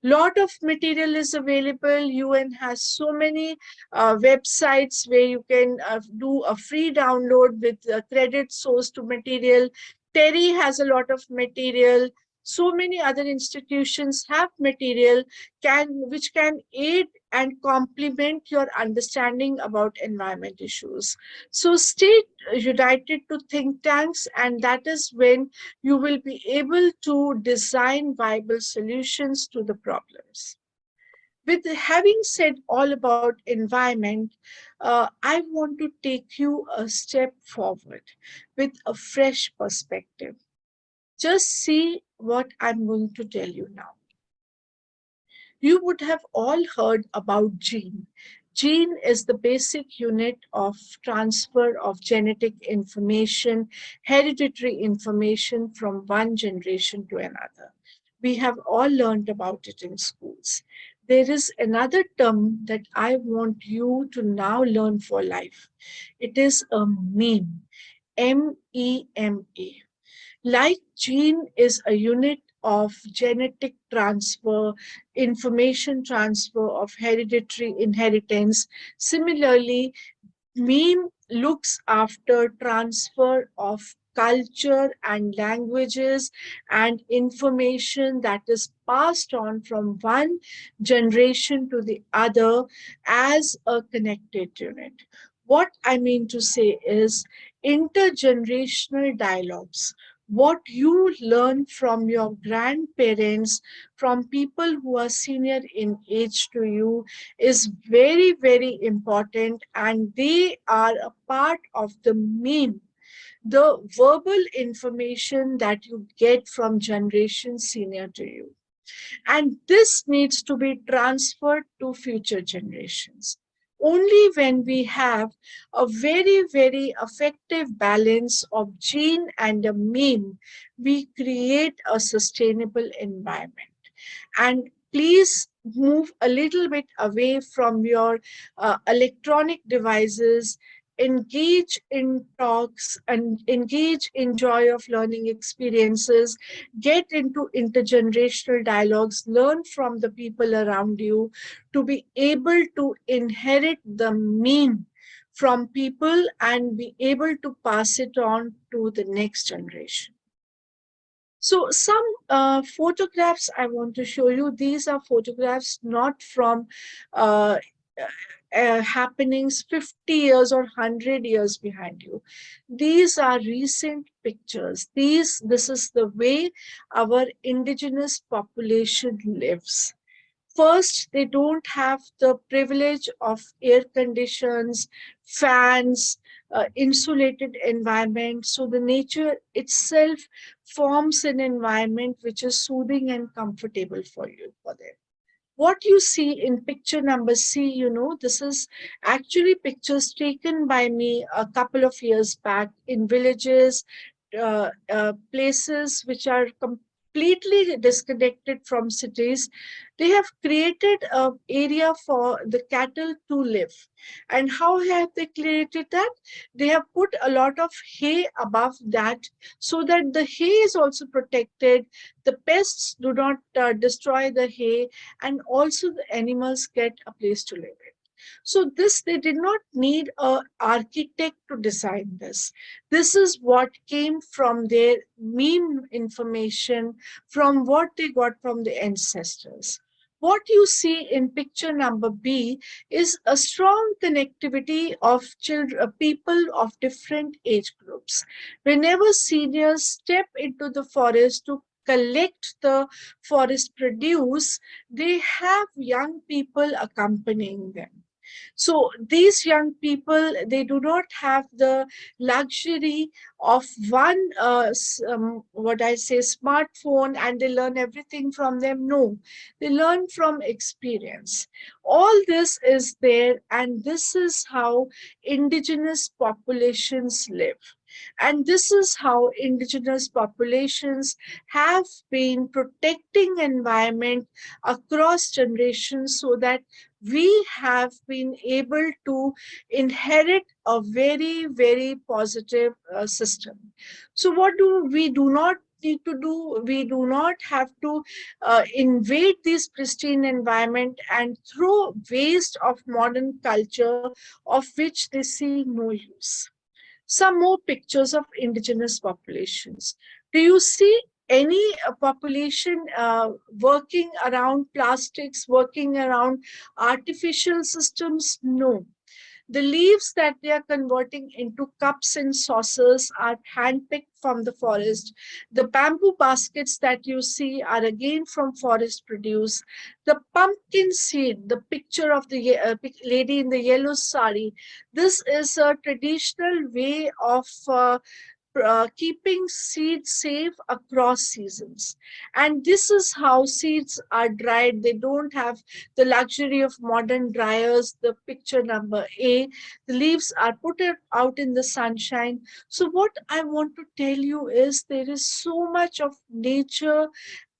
Lot of material is available. UN has so many websites where you can do a free download with credit source to material. Terry has a lot of material. So many other institutions have material which can aid and complement your understanding about environment issues. So stay united to think tanks, and that is when you will be able to design viable solutions to the problems. With having said all about environment, I want to take you a step forward with a fresh perspective. Just see what I'm going to tell you now. You would have all heard about gene. Gene is the basic unit of transfer of genetic information, hereditary information from one generation to another. We have all learned about it in schools. There is another term that I want you to now learn for life. It is a meme, MEMA. Like gene is a unit of genetic transfer, information transfer of hereditary inheritance. Similarly, meme looks after transfer of culture and languages and information that is passed on from one generation to the other as a connected unit. What I mean to say is intergenerational dialogues. What you learn from your grandparents, from people who are senior in age to you, is very, very important, and they are a part of the meme, the verbal information that you get from generations senior to you. And this needs to be transferred to future generations. Only when we have a very, very effective balance of gene and a meme, we create a sustainable environment. And please move a little bit away from your electronic devices, engage in talks and engage in joy of learning experiences, get into intergenerational dialogues, learn from the people around you to be able to inherit the meme from people and be able to pass it on to the next generation. So some photographs I want to show you. These are photographs not from uh, happenings 50 years or 100 years behind you. These are recent pictures. This is the way our indigenous population lives. First, they don't have the privilege of air conditions, fans, insulated environment. So the nature itself forms an environment which is soothing and comfortable for you, for them. What you see in picture number C, this is actually pictures taken by me a couple of years back in villages, places which are completely disconnected from cities. They have created an area for the cattle to live. And how have they created that? They have put a lot of hay above that so that the hay is also protected. The pests do not destroy the hay, and also the animals get a place to live in. So this, they did not need an architect to design this. This is what came from their meme information, from what they got from the ancestors. What you see in picture number B is a strong connectivity of children, people of different age groups. Whenever seniors step into the forest to collect the forest produce, they have young people accompanying them. So these young people, they do not have the luxury of one, what I say, smartphone, and they learn everything from them. No, they learn from experience. All this is there, and this is how indigenous populations live. And this is how indigenous populations have been protecting environment across generations, so that we have been able to inherit a very, very positive system. So what do we do not need to do? We do not have to invade this pristine environment and throw waste of modern culture, of which they see no use. Some more pictures of indigenous populations. Do you see any population working around plastics, working around artificial systems? No. The leaves that they are converting into cups and saucers are handpicked from the forest. The bamboo baskets that you see are again from forest produce. The pumpkin seed, the picture of the lady in the yellow sari, this is a traditional way of keeping seeds safe across seasons. And this is how seeds are dried. They don't have the luxury of modern dryers. The picture number A, the leaves are put out in the sunshine. So what I want to tell you is there is so much of nature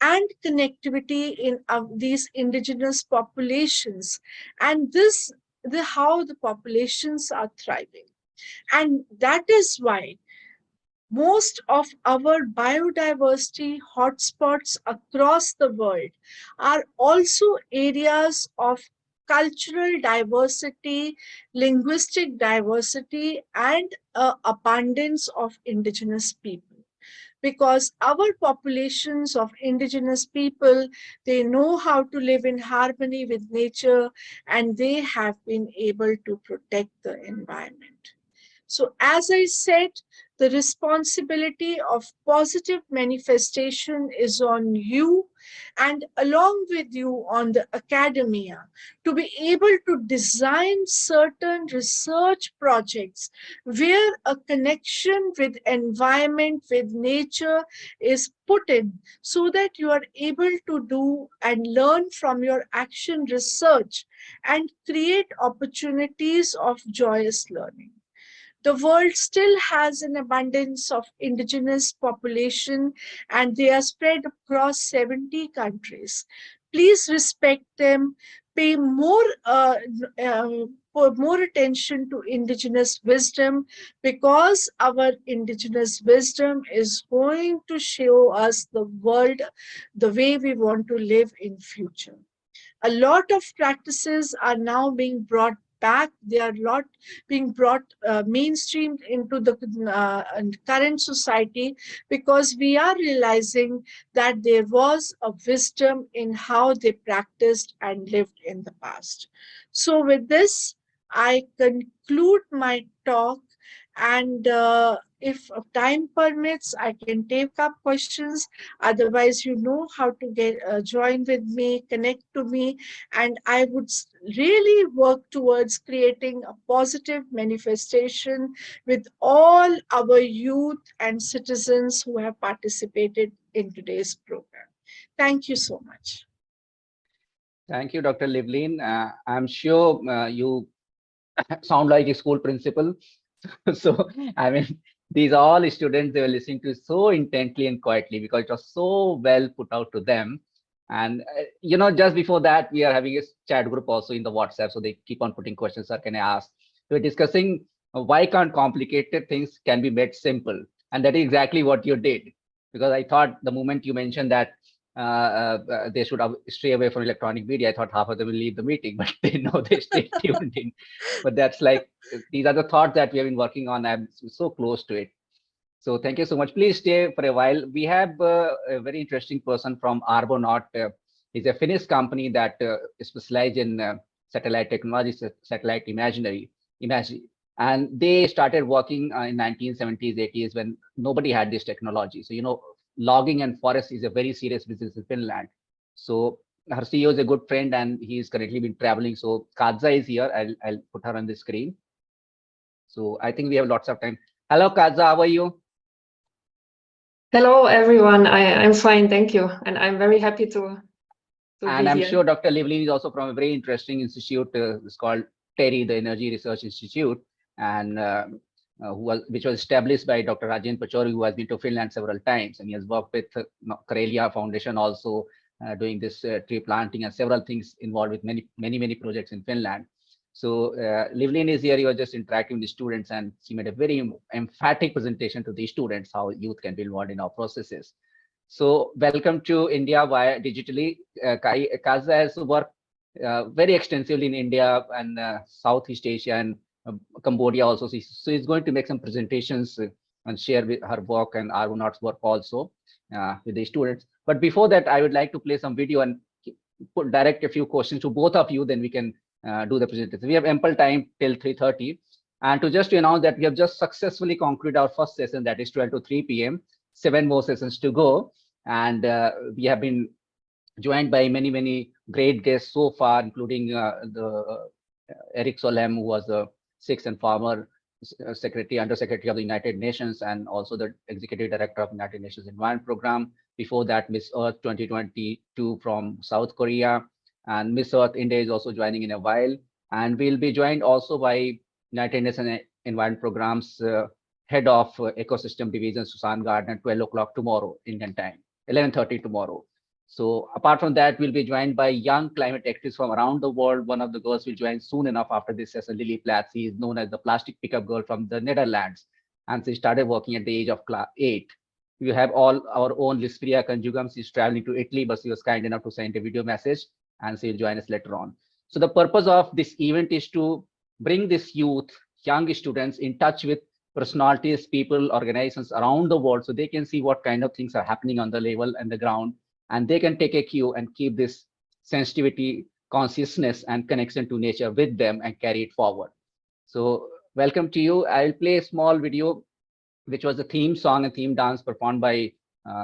and connectivity in these indigenous populations, and this the how the populations are thriving. And that is why most of our biodiversity hotspots across the world are also areas of cultural diversity, linguistic diversity, and abundance of indigenous people. Because our populations of indigenous people, they know how to live in harmony with nature, and they have been able to protect the environment. So, as I said, the responsibility of positive manifestation is on you, and along with you on the academia, to be able to design certain research projects where a connection with environment, with nature is put in, so that you are able to do and learn from your action research and create opportunities of joyous learning. The world still has an abundance of indigenous population, and they are spread across 70 countries. Please respect them, pay more attention to indigenous wisdom, because our indigenous wisdom is going to show us the world the way we want to live in future. A lot of practices are now being brought back. They are lot being brought mainstreamed into the current society, because we are realizing that there was a wisdom in how they practiced and lived in the past. So with this, I conclude my talk, and if time permits, I can take up questions. Otherwise, you know how to get join with me, connect to me, and I would really work towards creating a positive manifestation with all our youth and citizens who have participated in today's program. Thank you so much. Thank you, Dr. Livleen. I'm sure you sound like a school principal. So, I mean, these all students, they were listening to so intently and quietly, because it was so well put out to them. And, just before that, we are having a chat group also in the WhatsApp. So they keep on putting questions, sir, can I ask? We're discussing why can't complicated things can be made simple? And that is exactly what you did. Because I thought the moment you mentioned that they should stay away from electronic media, I thought half of them will leave the meeting, but they know they stay tuned in. But that's like, these are the thoughts that we have been working on. I'm so close to it. So thank you so much. Please stay for a while. We have a very interesting person from Arbonaut. It's a Finnish company that specializes in satellite technology, satellite imagery. And they started working in 1970s, 80s, when nobody had this technology. So, logging and forest is a very serious business in Finland. So her CEO is a good friend and he's currently been traveling. So Kaza is here. I'll put her on the screen. So I think we have lots of time. Hello, Kaza, how are you? Hello, everyone. I'm fine, thank you. And I'm very happy to And be I'm here. sure Dr. Livlin is also from a very interesting institute. It's called TERI, the Energy Research Institute, and which was established by Dr. Rajendra Pachauri, who has been to Finland several times, and he has worked with Karelia Foundation also, doing this tree planting and several things involved with many projects in Finland. So Livlin is here. He was just interacting with the students, and she made a very emphatic presentation to the students how youth can be involved in our processes. So welcome to India via digitally. Kaza has worked very extensively in India and Southeast Asia and Cambodia also. So he's going to make some presentations and share with her work and Arunat's work also with the students. But before that, I would like to play some video and direct a few questions to both of you. Then we can do the presentation. We have ample time till 3:30. And to announce that we have just successfully concluded our first session, that is 12 to 3 p.m. 7 more sessions to go. And we have been joined by many great guests so far, including the Eric Solem, who was the 6th and former Undersecretary of the United Nations, and also the Executive Director of United Nations Environment Program. Before that, Miss Earth 2022 from South Korea, and Miss Earth India is also joining in a while. And we'll be joined also by United Nations Environment Program's Head of Ecosystem Division, Susan Gardner, at 12 o'clock tomorrow, Indian time, 11:30 tomorrow. So apart from that, we'll be joined by young climate activists from around the world. One of the girls will join soon enough after this session, Lily Plath. She is known as the plastic pickup girl from the Netherlands, and she started working at the age of 8. We have all our own Lispria Conjugam. She's traveling to Italy, but she was kind enough to send a video message, and she'll join us later on. So the purpose of this event is to bring this youth, young students, in touch with personalities, people, organizations around the world, so they can see what kind of things are happening on the level and the ground, and they can take a cue and keep this sensitivity, consciousness, and connection to nature with them and carry it forward. So welcome to you. I'll play a small video, which was a theme song and theme dance performed by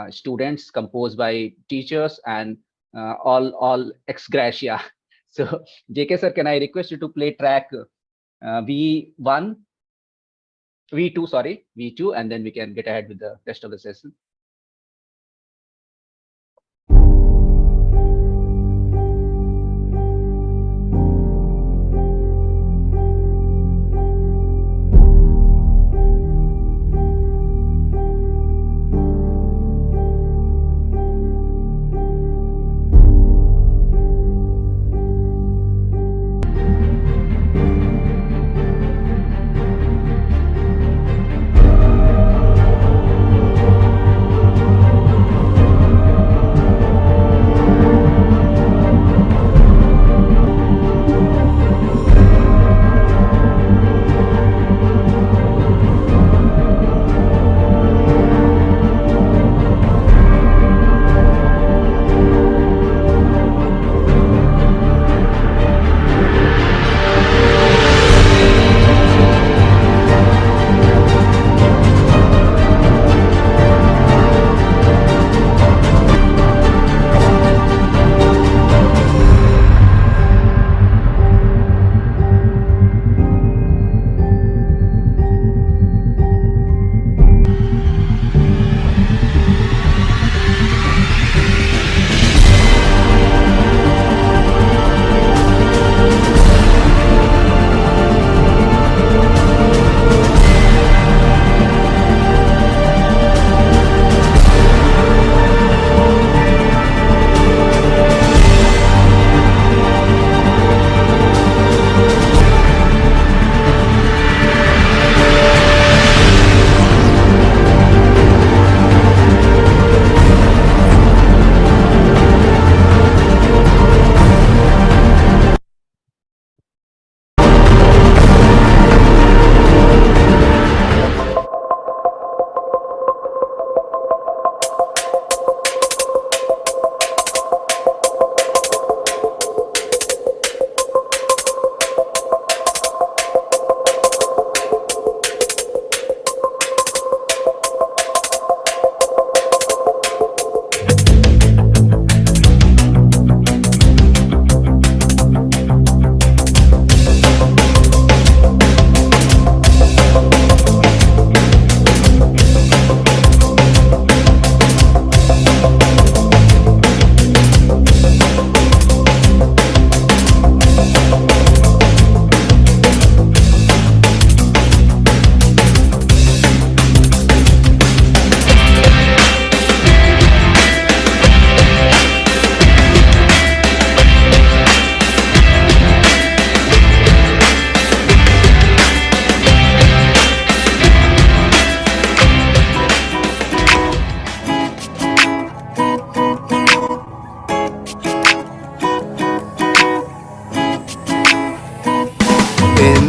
students, composed by teachers, and all ex gratia. So JK sir, can I request you to play track V2, and then we can get ahead with the rest of the session.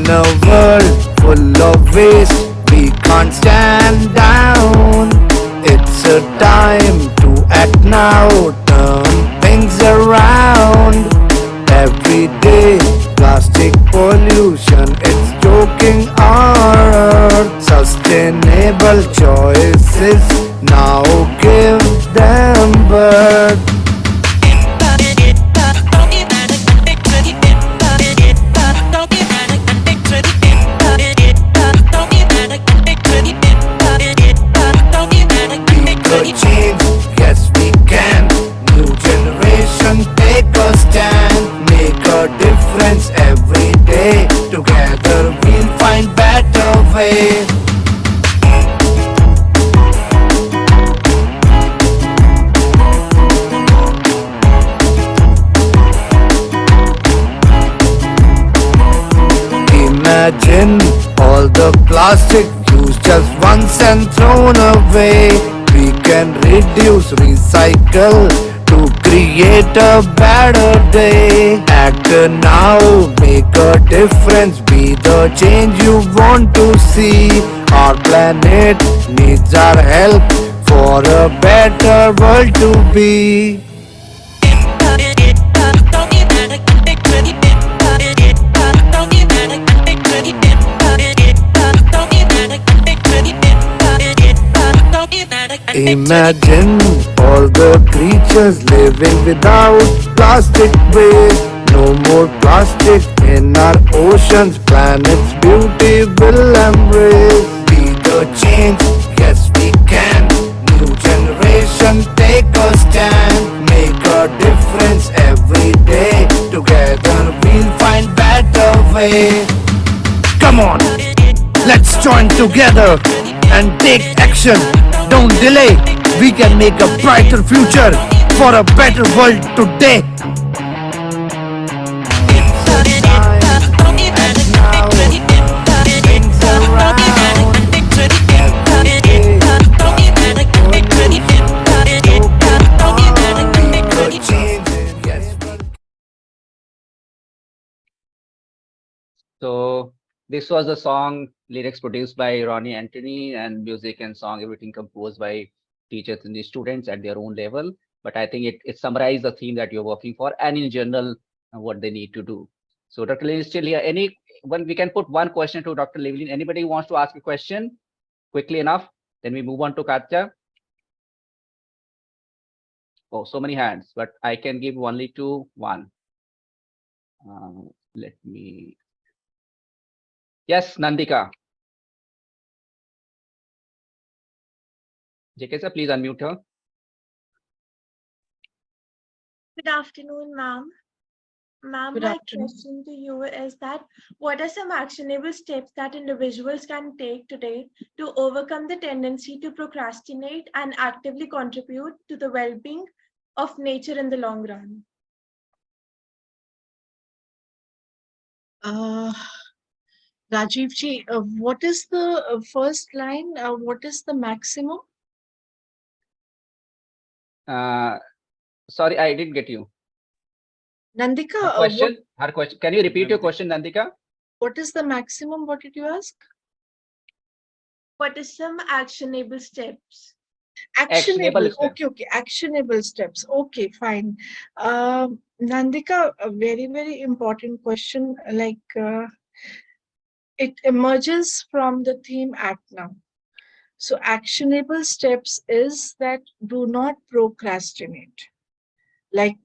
In a world full of waste, we can't stand down. It's a time to act now, turn things around. Every day, plastic pollution, it's choking our earth. Sustainable choices, now give them birth. We could change, yes we can. New generation, take a stand. Make a difference every day. Together we'll find better way. Imagine all the plastic used just once and thrown away. We can reduce, recycle to create a better day. Act now, make a difference, be the change you want to see. Our planet needs our help for a better world to be. Imagine all the creatures living without plastic waste. No more plastic in our oceans, planet's beauty will embrace. Be the change, yes we can. New generation, take a stand. Make a difference every day. Together we'll find better way. Come on, let's join together and take action. Don't delay. We can make a brighter future for a better world today. So this was a song, lyrics produced by Ronnie Anthony, and music and song everything composed by teachers and the students at their own level. But I think it summarizes the theme that you're working for, and in general what they need to do. So Dr. Levin is still here. We can put one question to Dr. Levin. Anybody wants to ask a question quickly enough? Then we move on to Katja. Oh, so many hands, but I can give only to one. Let me. Yes, Nandika. JK sir, please unmute her. Good afternoon, ma'am. Ma'am, my question to you is that what are some actionable steps that individuals can take today to overcome the tendency to procrastinate and actively contribute to the well-being of nature in the long run? Rajiv ji, what is the first line? What is the maximum? Sorry, I didn't get you. Nandika, Her question. Can you repeat your question, Nandika? What is the maximum? What did you ask? What is some actionable steps? Actionable. Steps. Okay. Actionable steps. Okay, fine. Nandika, a very, very important question. It emerges from the theme Act Now. So actionable steps is that do not procrastinate. Like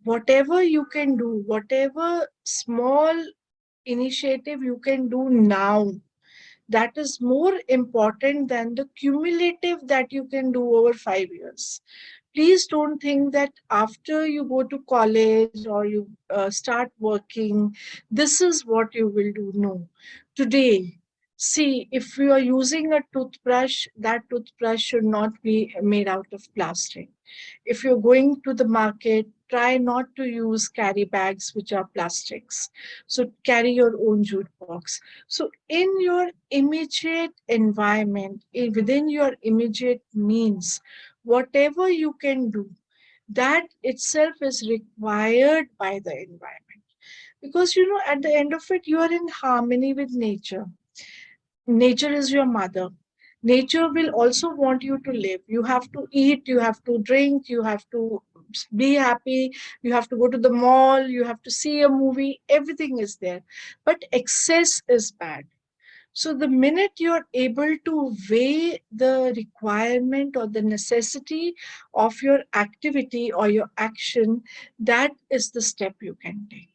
whatever you can do, whatever small initiative you can do now, that is more important than the cumulative that you can do over 5 years. Please don't think that after you go to college or you start working, this is what you will do. No. Today, see, if you are using a toothbrush, that toothbrush should not be made out of plastic. If you're going to the market, try not to use carry bags which are plastics. So carry your own jute box. So in your immediate environment, within your immediate means, whatever you can do, that itself is required by the environment. Because, at the end of it, you are in harmony with nature. Nature is your mother. Nature will also want you to live. You have to eat, you have to drink, you have to be happy, you have to go to the mall, you have to see a movie, everything is there. But excess is bad. So the minute you're able to weigh the requirement or the necessity of your activity or your action, that is the step you can take.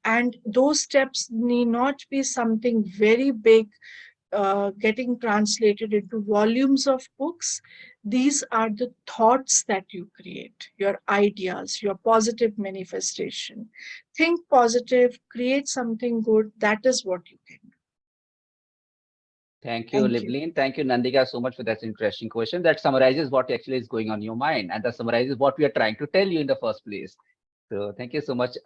And those steps need not be something very big, getting translated into volumes of books. These are the thoughts that you create, your ideas, your positive manifestation. Think positive, create something good. That is what you can do. Thank you, Thank you. Livleen. Thank you, Nandika, so much for that interesting question. That summarizes what actually is going on in your mind, and that summarizes what we are trying to tell you in the first place. So thank you so much.